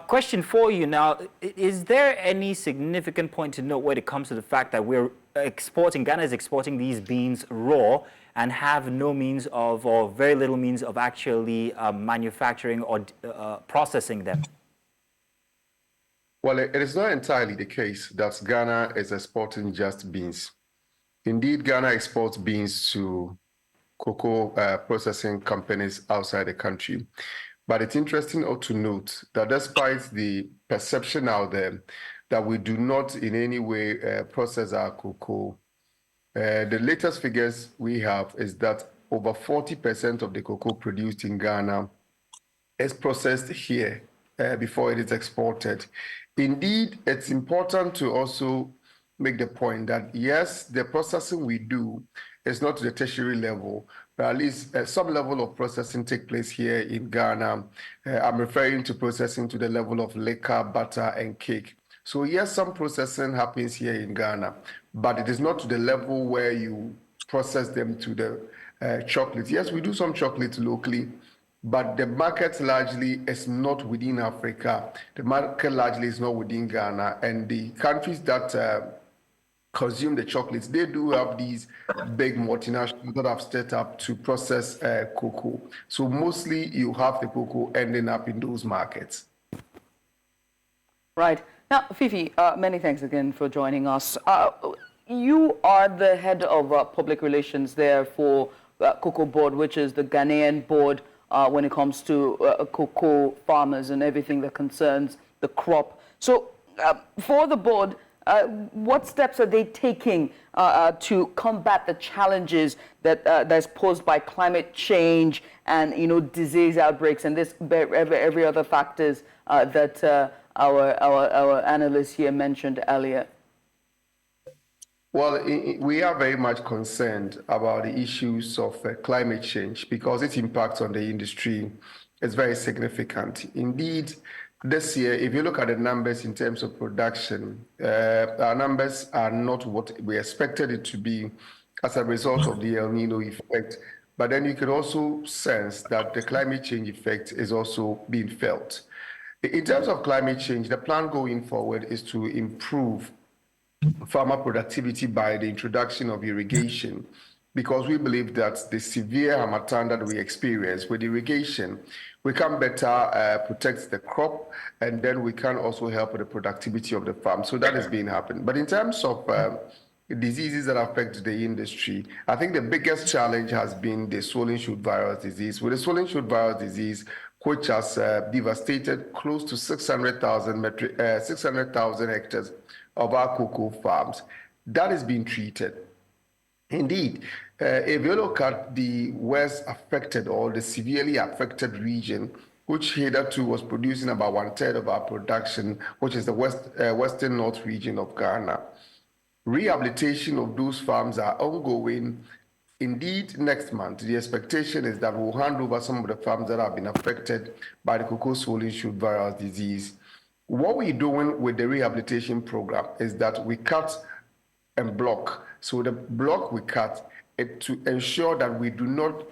B: Question for you now. Is there any significant point to note when it comes to the fact that we're exporting, Ghana is exporting these beans raw and have no means of, or very little means of actually manufacturing or processing them?
G: Well, it is not entirely the case that Ghana is exporting just beans. Indeed, Ghana exports beans to cocoa processing companies outside the country. But it's interesting to note that despite the perception out there that we do not in any way process our cocoa, the latest figures we have is that over 40% of the cocoa produced in Ghana is processed here before it is exported. Indeed, it's important to also make the point that, yes, the processing we do is not to the tertiary level, but at least some level of processing takes place here in Ghana. I'm referring to processing to the level of liquor, butter, and cake. So yes, some processing happens here in Ghana, but it is not to the level where you process them to the chocolate. Yes, we do some chocolate locally, but the market largely is not within Africa. The market largely is not within Ghana. And the countries that consume the chocolates, they do have these big multinationals that have set up to process cocoa. So mostly you have the cocoa ending up in those markets.
A: Right. Now, Fifi, many thanks again for joining us. You are the head of public relations there for Cocoa Board, which is the Ghanaian board when it comes to cocoa farmers and everything that concerns the crop. So for the board, what steps are they taking to combat the challenges that's posed by climate change and disease outbreaks and this every other factors that our analyst here mentioned earlier?
G: Well, we are very much concerned about the issues of climate change because its impact on the industry is very significant. Indeed, this year, if you look at the numbers in terms of production, our numbers are not what we expected it to be as a result of the El Nino effect. But then you can also sense that the climate change effect is also being felt. In terms of climate change, the plan going forward is to improve farmer productivity by the introduction of irrigation. because we believe that the severe harmattan that we experience with irrigation, we can better protect the crop, and then we can also help with the productivity of the farm. So that is being happened. But in terms of diseases that affect the industry, I think the biggest challenge has been the swollen shoot virus disease. With the swollen shoot virus disease, which has devastated close to 600,000 hectares of our cocoa farms, that is being treated. Indeed, if you look at the worst affected or the severely affected region, which hitherto was producing about 1/3 of our production, which is the western north region of Ghana, rehabilitation of those farms are ongoing. Indeed, next month, the expectation is that we'll hand over some of the farms that have been affected by the cocoa swollen shoot virus disease. What we're doing with the rehabilitation program is that we cut and block. So the block we cut to ensure that we do not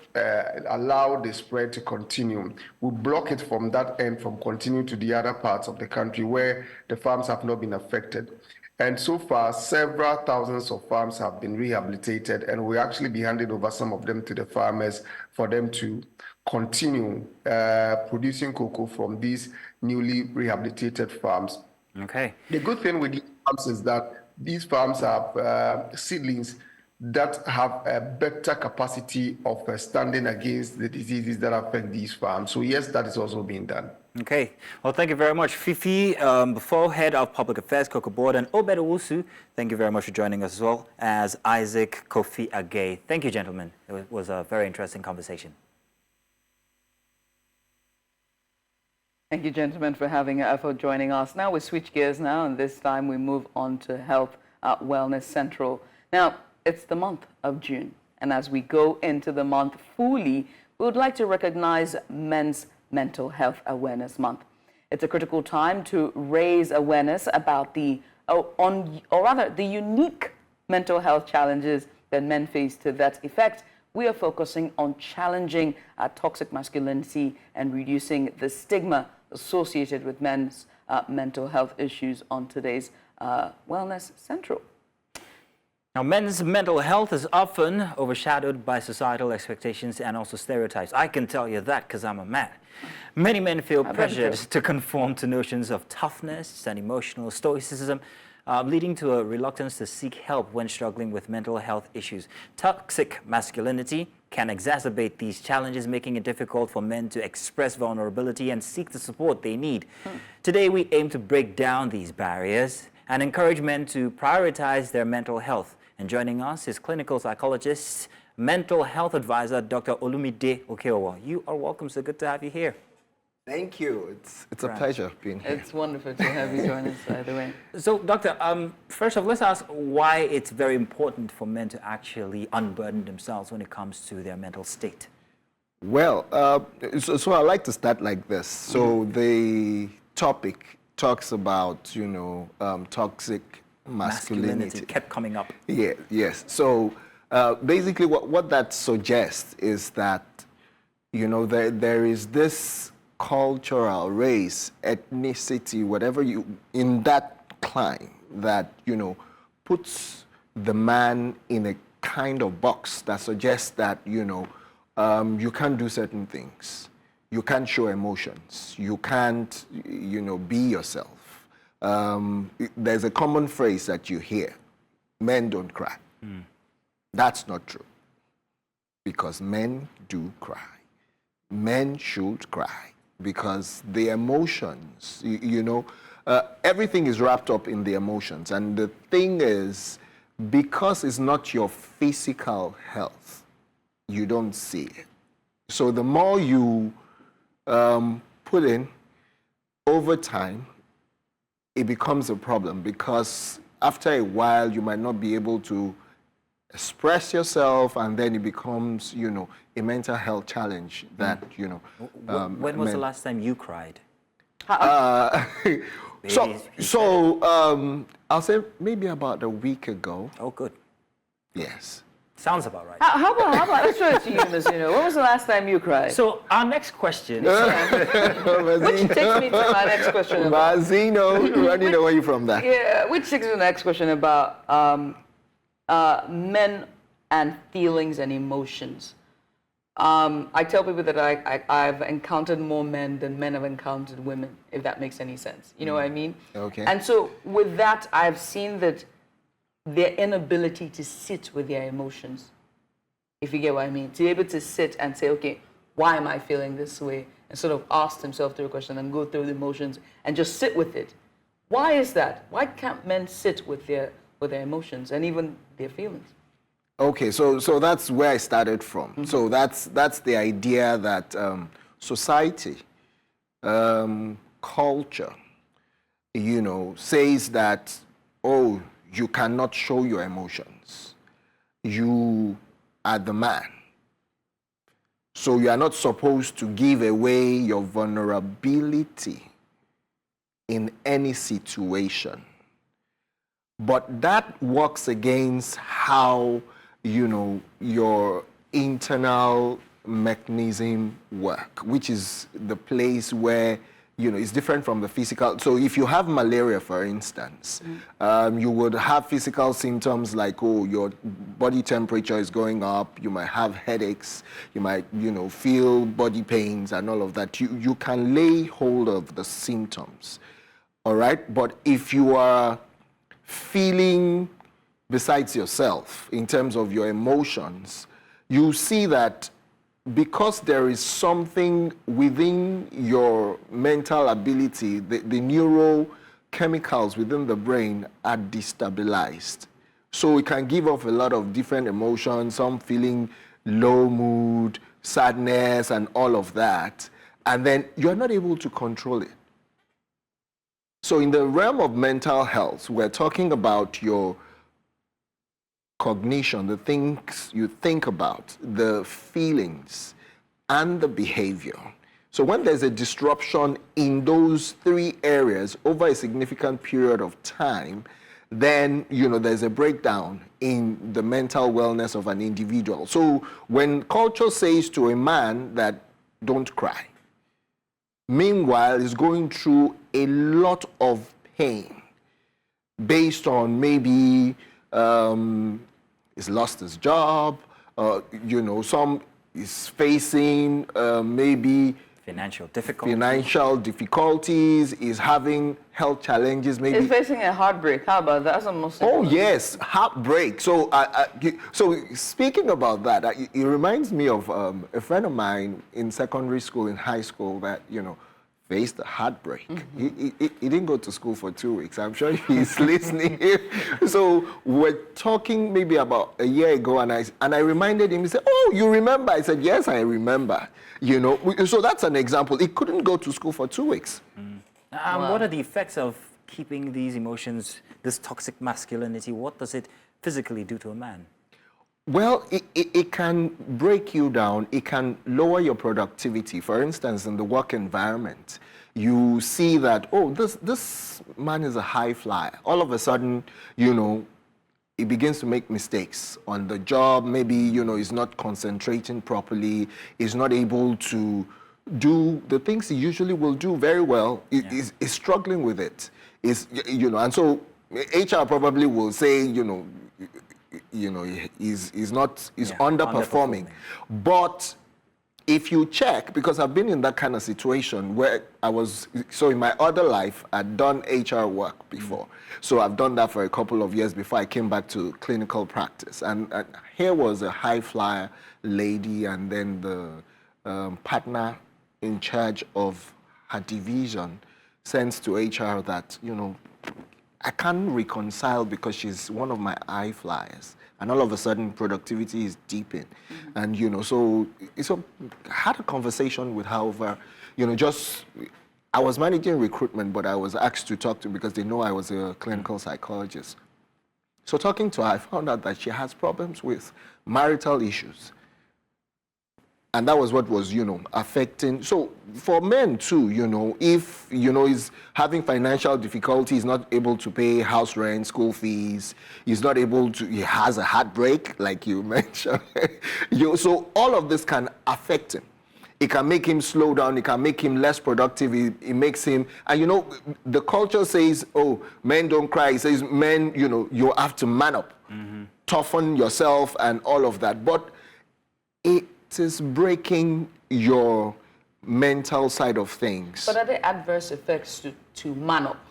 G: allow the spread to continue. We block it from that end from continuing to the other parts of the country where the farms have not been affected. And so far, several thousands of farms have been rehabilitated, and we'll actually be handing over some of them to the farmers for them to continue producing cocoa from these newly rehabilitated farms.
B: Okay.
G: The good thing with these farms is that these farms have seedlings that have a better capacity of standing against the diseases that affect these farms. So yes, that is also being done.
B: Okay. Well, thank you very much, Fifi, before Head of Public Affairs, Cocoa Board, and Obed Owusu. Thank you very much for joining us as well as Isaac Kofi Agay. Thank you, gentlemen. It was a very interesting conversation.
A: Thank you, gentlemen, for joining us. Now we switch gears now, and this time we move on to Health Wellness Central. Now, it's the month of June, and as we go into the month fully, we would like to recognize Men's Mental Health Awareness Month. It's a critical time to raise awareness about the unique mental health challenges that men face. To that effect, we are focusing on challenging toxic masculinity and reducing the stigma associated with men's mental health issues on today's Wellness Central.
B: Now, men's mental health is often overshadowed by societal expectations and also stereotypes. I can tell you that because I'm a man. Many men feel pressured to conform to notions of toughness and emotional stoicism, leading to a reluctance to seek help when struggling with mental health issues. Toxic masculinity can exacerbate these challenges, making it difficult for men to express vulnerability and seek the support they need. Today, we aim to break down these barriers and encourage men to prioritize their mental health. And joining us is clinical psychologist, mental health advisor, Dr. Olumide Okeowo. You are welcome. So good to have you here.
J: Thank you. It's a pleasure being here.
A: It's wonderful to have you join us, by the way.
B: So, Doctor, first off, let's ask why it's very important for men to actually unburden themselves when it comes to their mental state.
J: Well, so I like to start like this. So the topic talks about, toxic masculinity.
B: Kept coming up.
J: Yeah, yes. So basically what that suggests is that, there is this cultural, race, ethnicity, whatever in that climb that, puts the man in a kind of box that suggests that, you can't do certain things. You can't show emotions. You can't, be yourself. There's a common phrase that you hear, men don't cry. That's not true, because men do cry. Men should cry because the emotions, everything is wrapped up in the emotions. And the thing is, because it's not your physical health, you don't see it. So the more you put in over time, it becomes a problem, because after a while you might not be able to express yourself, and then it becomes, a mental health challenge that,
B: when was the last time you cried?
J: I'll say maybe about a week ago.
B: Oh, good.
J: Yes.
B: Sounds about right.
A: How about let's throw it to you, Mazino. When was the last time you cried?
B: So our next question,
A: which takes me to my next question.
J: Mazino, running away from that.
A: Yeah, which takes me to the next question about men and feelings and emotions. I tell people that I've encountered more men than men have encountered women, if that makes any sense. You know what I mean?
J: Okay.
A: And so with that, I've seen that their inability to sit with their emotions, if you get what I mean, to be able to sit and say, okay, why am I feeling this way? And sort of ask themselves through a question and go through the emotions and just sit with it. Why is that? Why can't men sit with their emotions and even their feelings?
J: Okay, so that's where I started from.
A: Mm-hmm.
J: So that's the idea that society, culture, says that, oh, you cannot show your emotions. You are the man. So you are not supposed to give away your vulnerability in any situation. But that works against how, your internal mechanism work, which is the place where, it's different from the physical. So if you have malaria, for instance, you would have physical symptoms like, oh, your body temperature is going up, you might have headaches, you might, feel body pains and all of that. You can lay hold of the symptoms, all right? But if you are feeling besides yourself in terms of your emotions, you see that because there is something within your mental ability, the neurochemicals within the brain are destabilized. So it can give off a lot of different emotions, some feeling low mood, sadness, and all of that. And then you're not able to control it. So in the realm of mental health, we're talking about your cognition, the things you think about, the feelings, and the behavior. So when there's a disruption in those three areas over a significant period of time, then, there's a breakdown in the mental wellness of an individual. So when culture says to a man that don't cry, meanwhile is going through a lot of pain based on maybe he's lost his job, some is facing maybe
B: financial
J: difficulties, is having health challenges, maybe.
A: He's facing a heartbreak. How about that? That's a Muslim.
J: Oh, yes, heartbreak. So, so speaking about that, it reminds me of a friend of mine in secondary school, in high school, that, faced a heartbreak. Mm-hmm. He didn't go to school for 2 weeks. I'm sure he's listening. So we're talking maybe about a year ago, and I reminded him. He said, "Oh, you remember?" I said, "Yes, I remember." So that's an example. He couldn't go to school for 2 weeks.
B: Wow. What are the effects of keeping these emotions, this toxic masculinity? What does it physically do to a man?
J: Well, it can break you down. It can lower your productivity. For instance, in the work environment, you see that, oh, this man is a high flyer. All of a sudden, he begins to make mistakes on the job. Maybe, he's not concentrating properly. He's not able to do the things he usually will do very well. He's struggling with it. And so HR probably will say, he's underperforming. But if you check, because I've been in that kind of situation where in my other life, I'd done HR work before. So I've done that for a couple of years before I came back to clinical practice. And here was a high flyer lady, and then the partner in charge of her division sends to HR that, I can't reconcile because she's one of my high flyers. And all of a sudden, productivity is deepened. Mm-hmm. And, so I had a conversation with her over, I was managing recruitment, but I was asked to talk to her because they know I was a clinical psychologist. So talking to her, I found out that she has problems with marital issues. And that was what was, affecting. So for men too, if, he's having financial difficulty, he's not able to pay house rent, school fees, he has a heartbreak, like you mentioned. So all of this can affect him. It can make him slow down. It can make him less productive. It makes him, and the culture says, oh, men don't cry. It says men, you have to man up. Mm-hmm. toughen yourself and all of that. But it is breaking your mental side of things.
A: But are there adverse effects to man up?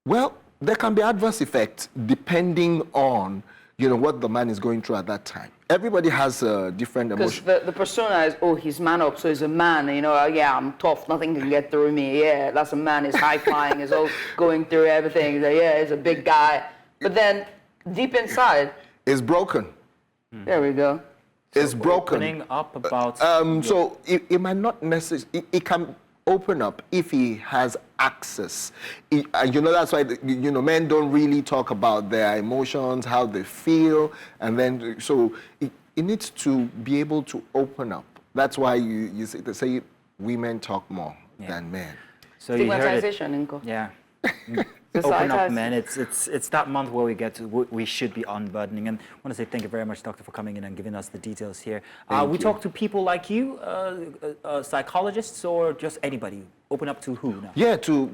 J: Well, there can be adverse effects depending on, you know, what the man is going through at that time. Everybody has a different emotion.
A: Because the persona is, oh, he's man up, so he's a man, you know, yeah, I'm tough, nothing can get through me. Yeah, that's a man, he's high-flying, he's all going through everything. He's like, yeah, he's a big guy. But then, deep inside...
J: It's broken.
A: There we go.
J: It's broken.
B: Opening up about...
J: So it might not necessarily... It can open up if he has access. You know, that's why, you know, men don't really talk about their emotions, how they feel, and then, so it needs to be able to open up. That's why they say women talk more than men.
B: So you heard it.
A: Inko.
B: Yeah. Open up, man. It's that month where we should be unburdening. And I want to say thank you very much, Doctor, for coming in and giving us the details here. We talk to people like you, psychologists, or just anybody. Open up to who now?
J: Yeah, to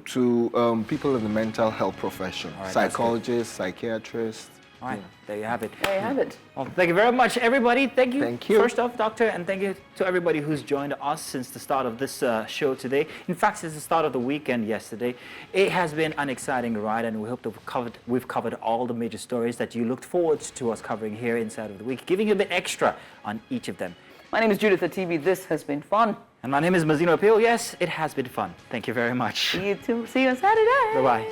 J: people in the mental health profession, right, psychologists, psychiatrists.
B: All right, there you have it.
A: There you have it.
B: Well, thank you very much, everybody. Thank you.
J: Thank you.
B: First off, Doctor, and thank you to everybody who's joined us since the start of this show today. In fact, since the start of the weekend yesterday, it has been an exciting ride, and we hope that we've covered all the major stories that you looked forward to us covering here inside of the week, giving you a bit extra on each of them.
A: My name is Judith at TV. This has been fun.
B: And my name is Mazino Apil. Yes, it has been fun. Thank you very much.
A: See you too. See you on Saturday.
B: Bye-bye.